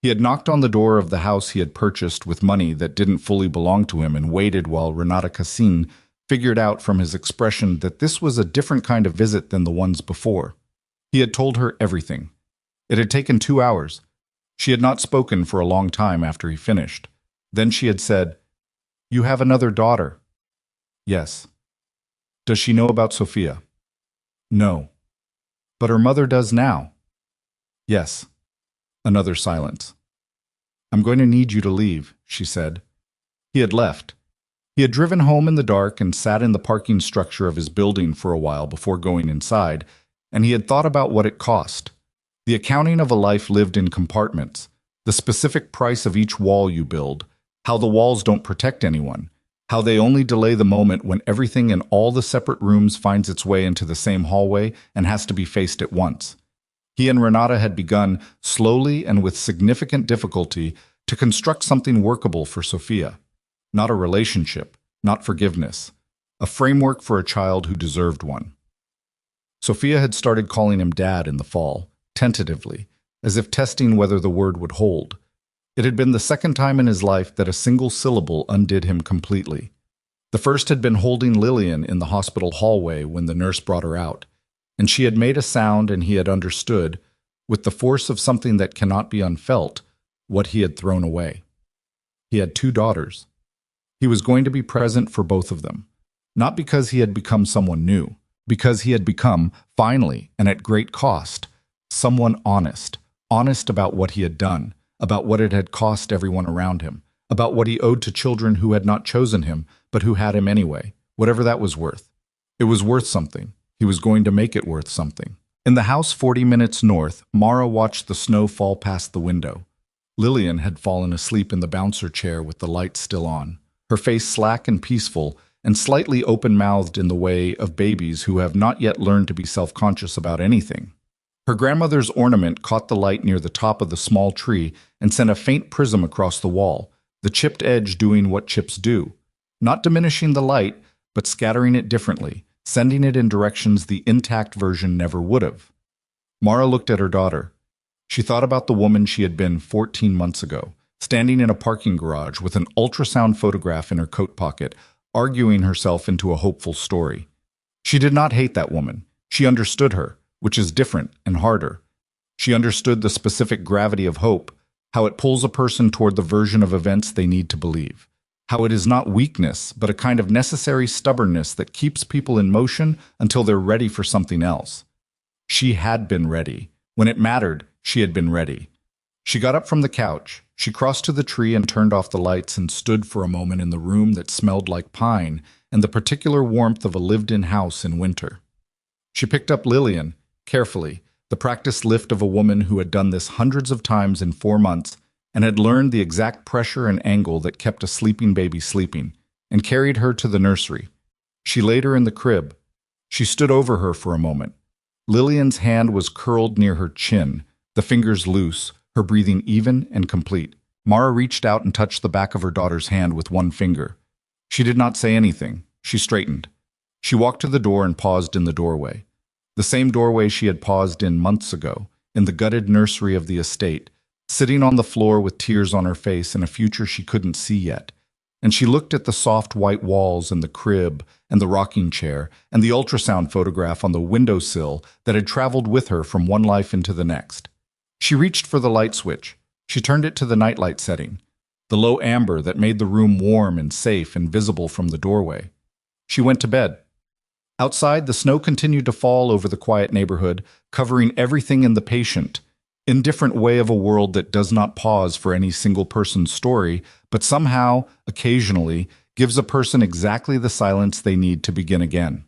He had knocked on the door of the house he had purchased with money that didn't fully belong to him and waited while Renata Cassin figured out from his expression that this was a different kind of visit than the ones before. He had told her everything. It had taken 2 hours. She had not spoken for a long time after he finished. Then she had said, "You have another daughter." "Yes." "Does she know about Sophia?" "No." "But her mother does now." "Yes." Another silence. "I'm going to need you to leave," she said. He had left. He had driven home in the dark and sat in the parking structure of his building for a while before going inside, and he had thought about what it cost. The accounting of a life lived in compartments, the specific price of each wall you build, how the walls don't protect anyone, how they only delay the moment when everything in all the separate rooms finds its way into the same hallway and has to be faced at once. He and Renata had begun, slowly and with significant difficulty, to construct something workable for Sophia. Not a relationship, not forgiveness. A framework for a child who deserved one. Sophia had started calling him Dad in the fall, tentatively, as if testing whether the word would hold. It had been the second time in his life that a single syllable undid him completely. The first had been holding Lillian in the hospital hallway when the nurse brought her out, and she had made a sound and he had understood, with the force of something that cannot be unfelt, what he had thrown away. He had 2 daughters. He was going to be present for both of them, not because he had become someone new, because he had become, finally, and at great cost, someone honest, honest about what he had done, about what it had cost everyone around him, about what he owed to children who had not chosen him, but who had him anyway, whatever that was worth. It was worth something. He was going to make it worth something. In the house 40 minutes north, Mara watched the snow fall past the window. Lillian had fallen asleep in the bouncer chair with the light still on, her face slack and peaceful, and slightly open-mouthed in the way of babies who have not yet learned to be self-conscious about anything. Her grandmother's ornament caught the light near the top of the small tree and sent a faint prism across the wall, the chipped edge doing what chips do, not diminishing the light, but scattering it differently, sending it in directions the intact version never would have. Mara looked at her daughter. She thought about the woman she had been 14 months ago, standing in a parking garage with an ultrasound photograph in her coat pocket, arguing herself into a hopeful story. She did not hate that woman. She understood her, which is different and harder. She understood the specific gravity of hope, how it pulls a person toward the version of events they need to believe, how it is not weakness, but a kind of necessary stubbornness that keeps people in motion until they're ready for something else. She had been ready. When it mattered, she had been ready. She got up from the couch. She crossed to the tree and turned off the lights and stood for a moment in the room that smelled like pine and the particular warmth of a lived-in house in winter. She picked up Lillian, Carefully, the practiced lift of a woman who had done this hundreds of times in 4 months and had learned the exact pressure and angle that kept a sleeping baby sleeping, and carried her to the nursery. She laid her in the crib. She stood over her for a moment. Lillian's hand was curled near her chin, the fingers loose, her breathing even and complete. Mara reached out and touched the back of her daughter's hand with one finger. She did not say anything. She straightened. She walked to the door and paused in the doorway. The same doorway she had paused in months ago, in the gutted nursery of the estate, sitting on the floor with tears on her face and a future she couldn't see yet. And she looked at the soft white walls and the crib and the rocking chair and the ultrasound photograph on the windowsill that had traveled with her from one life into the next. She reached for the light switch. She turned it to the nightlight setting, the low amber that made the room warm and safe and visible from the doorway. She went to bed. Outside, the snow continued to fall over the quiet neighborhood, covering everything in the patient, indifferent way of a world that does not pause for any single person's story, but somehow, occasionally, gives a person exactly the silence they need to begin again.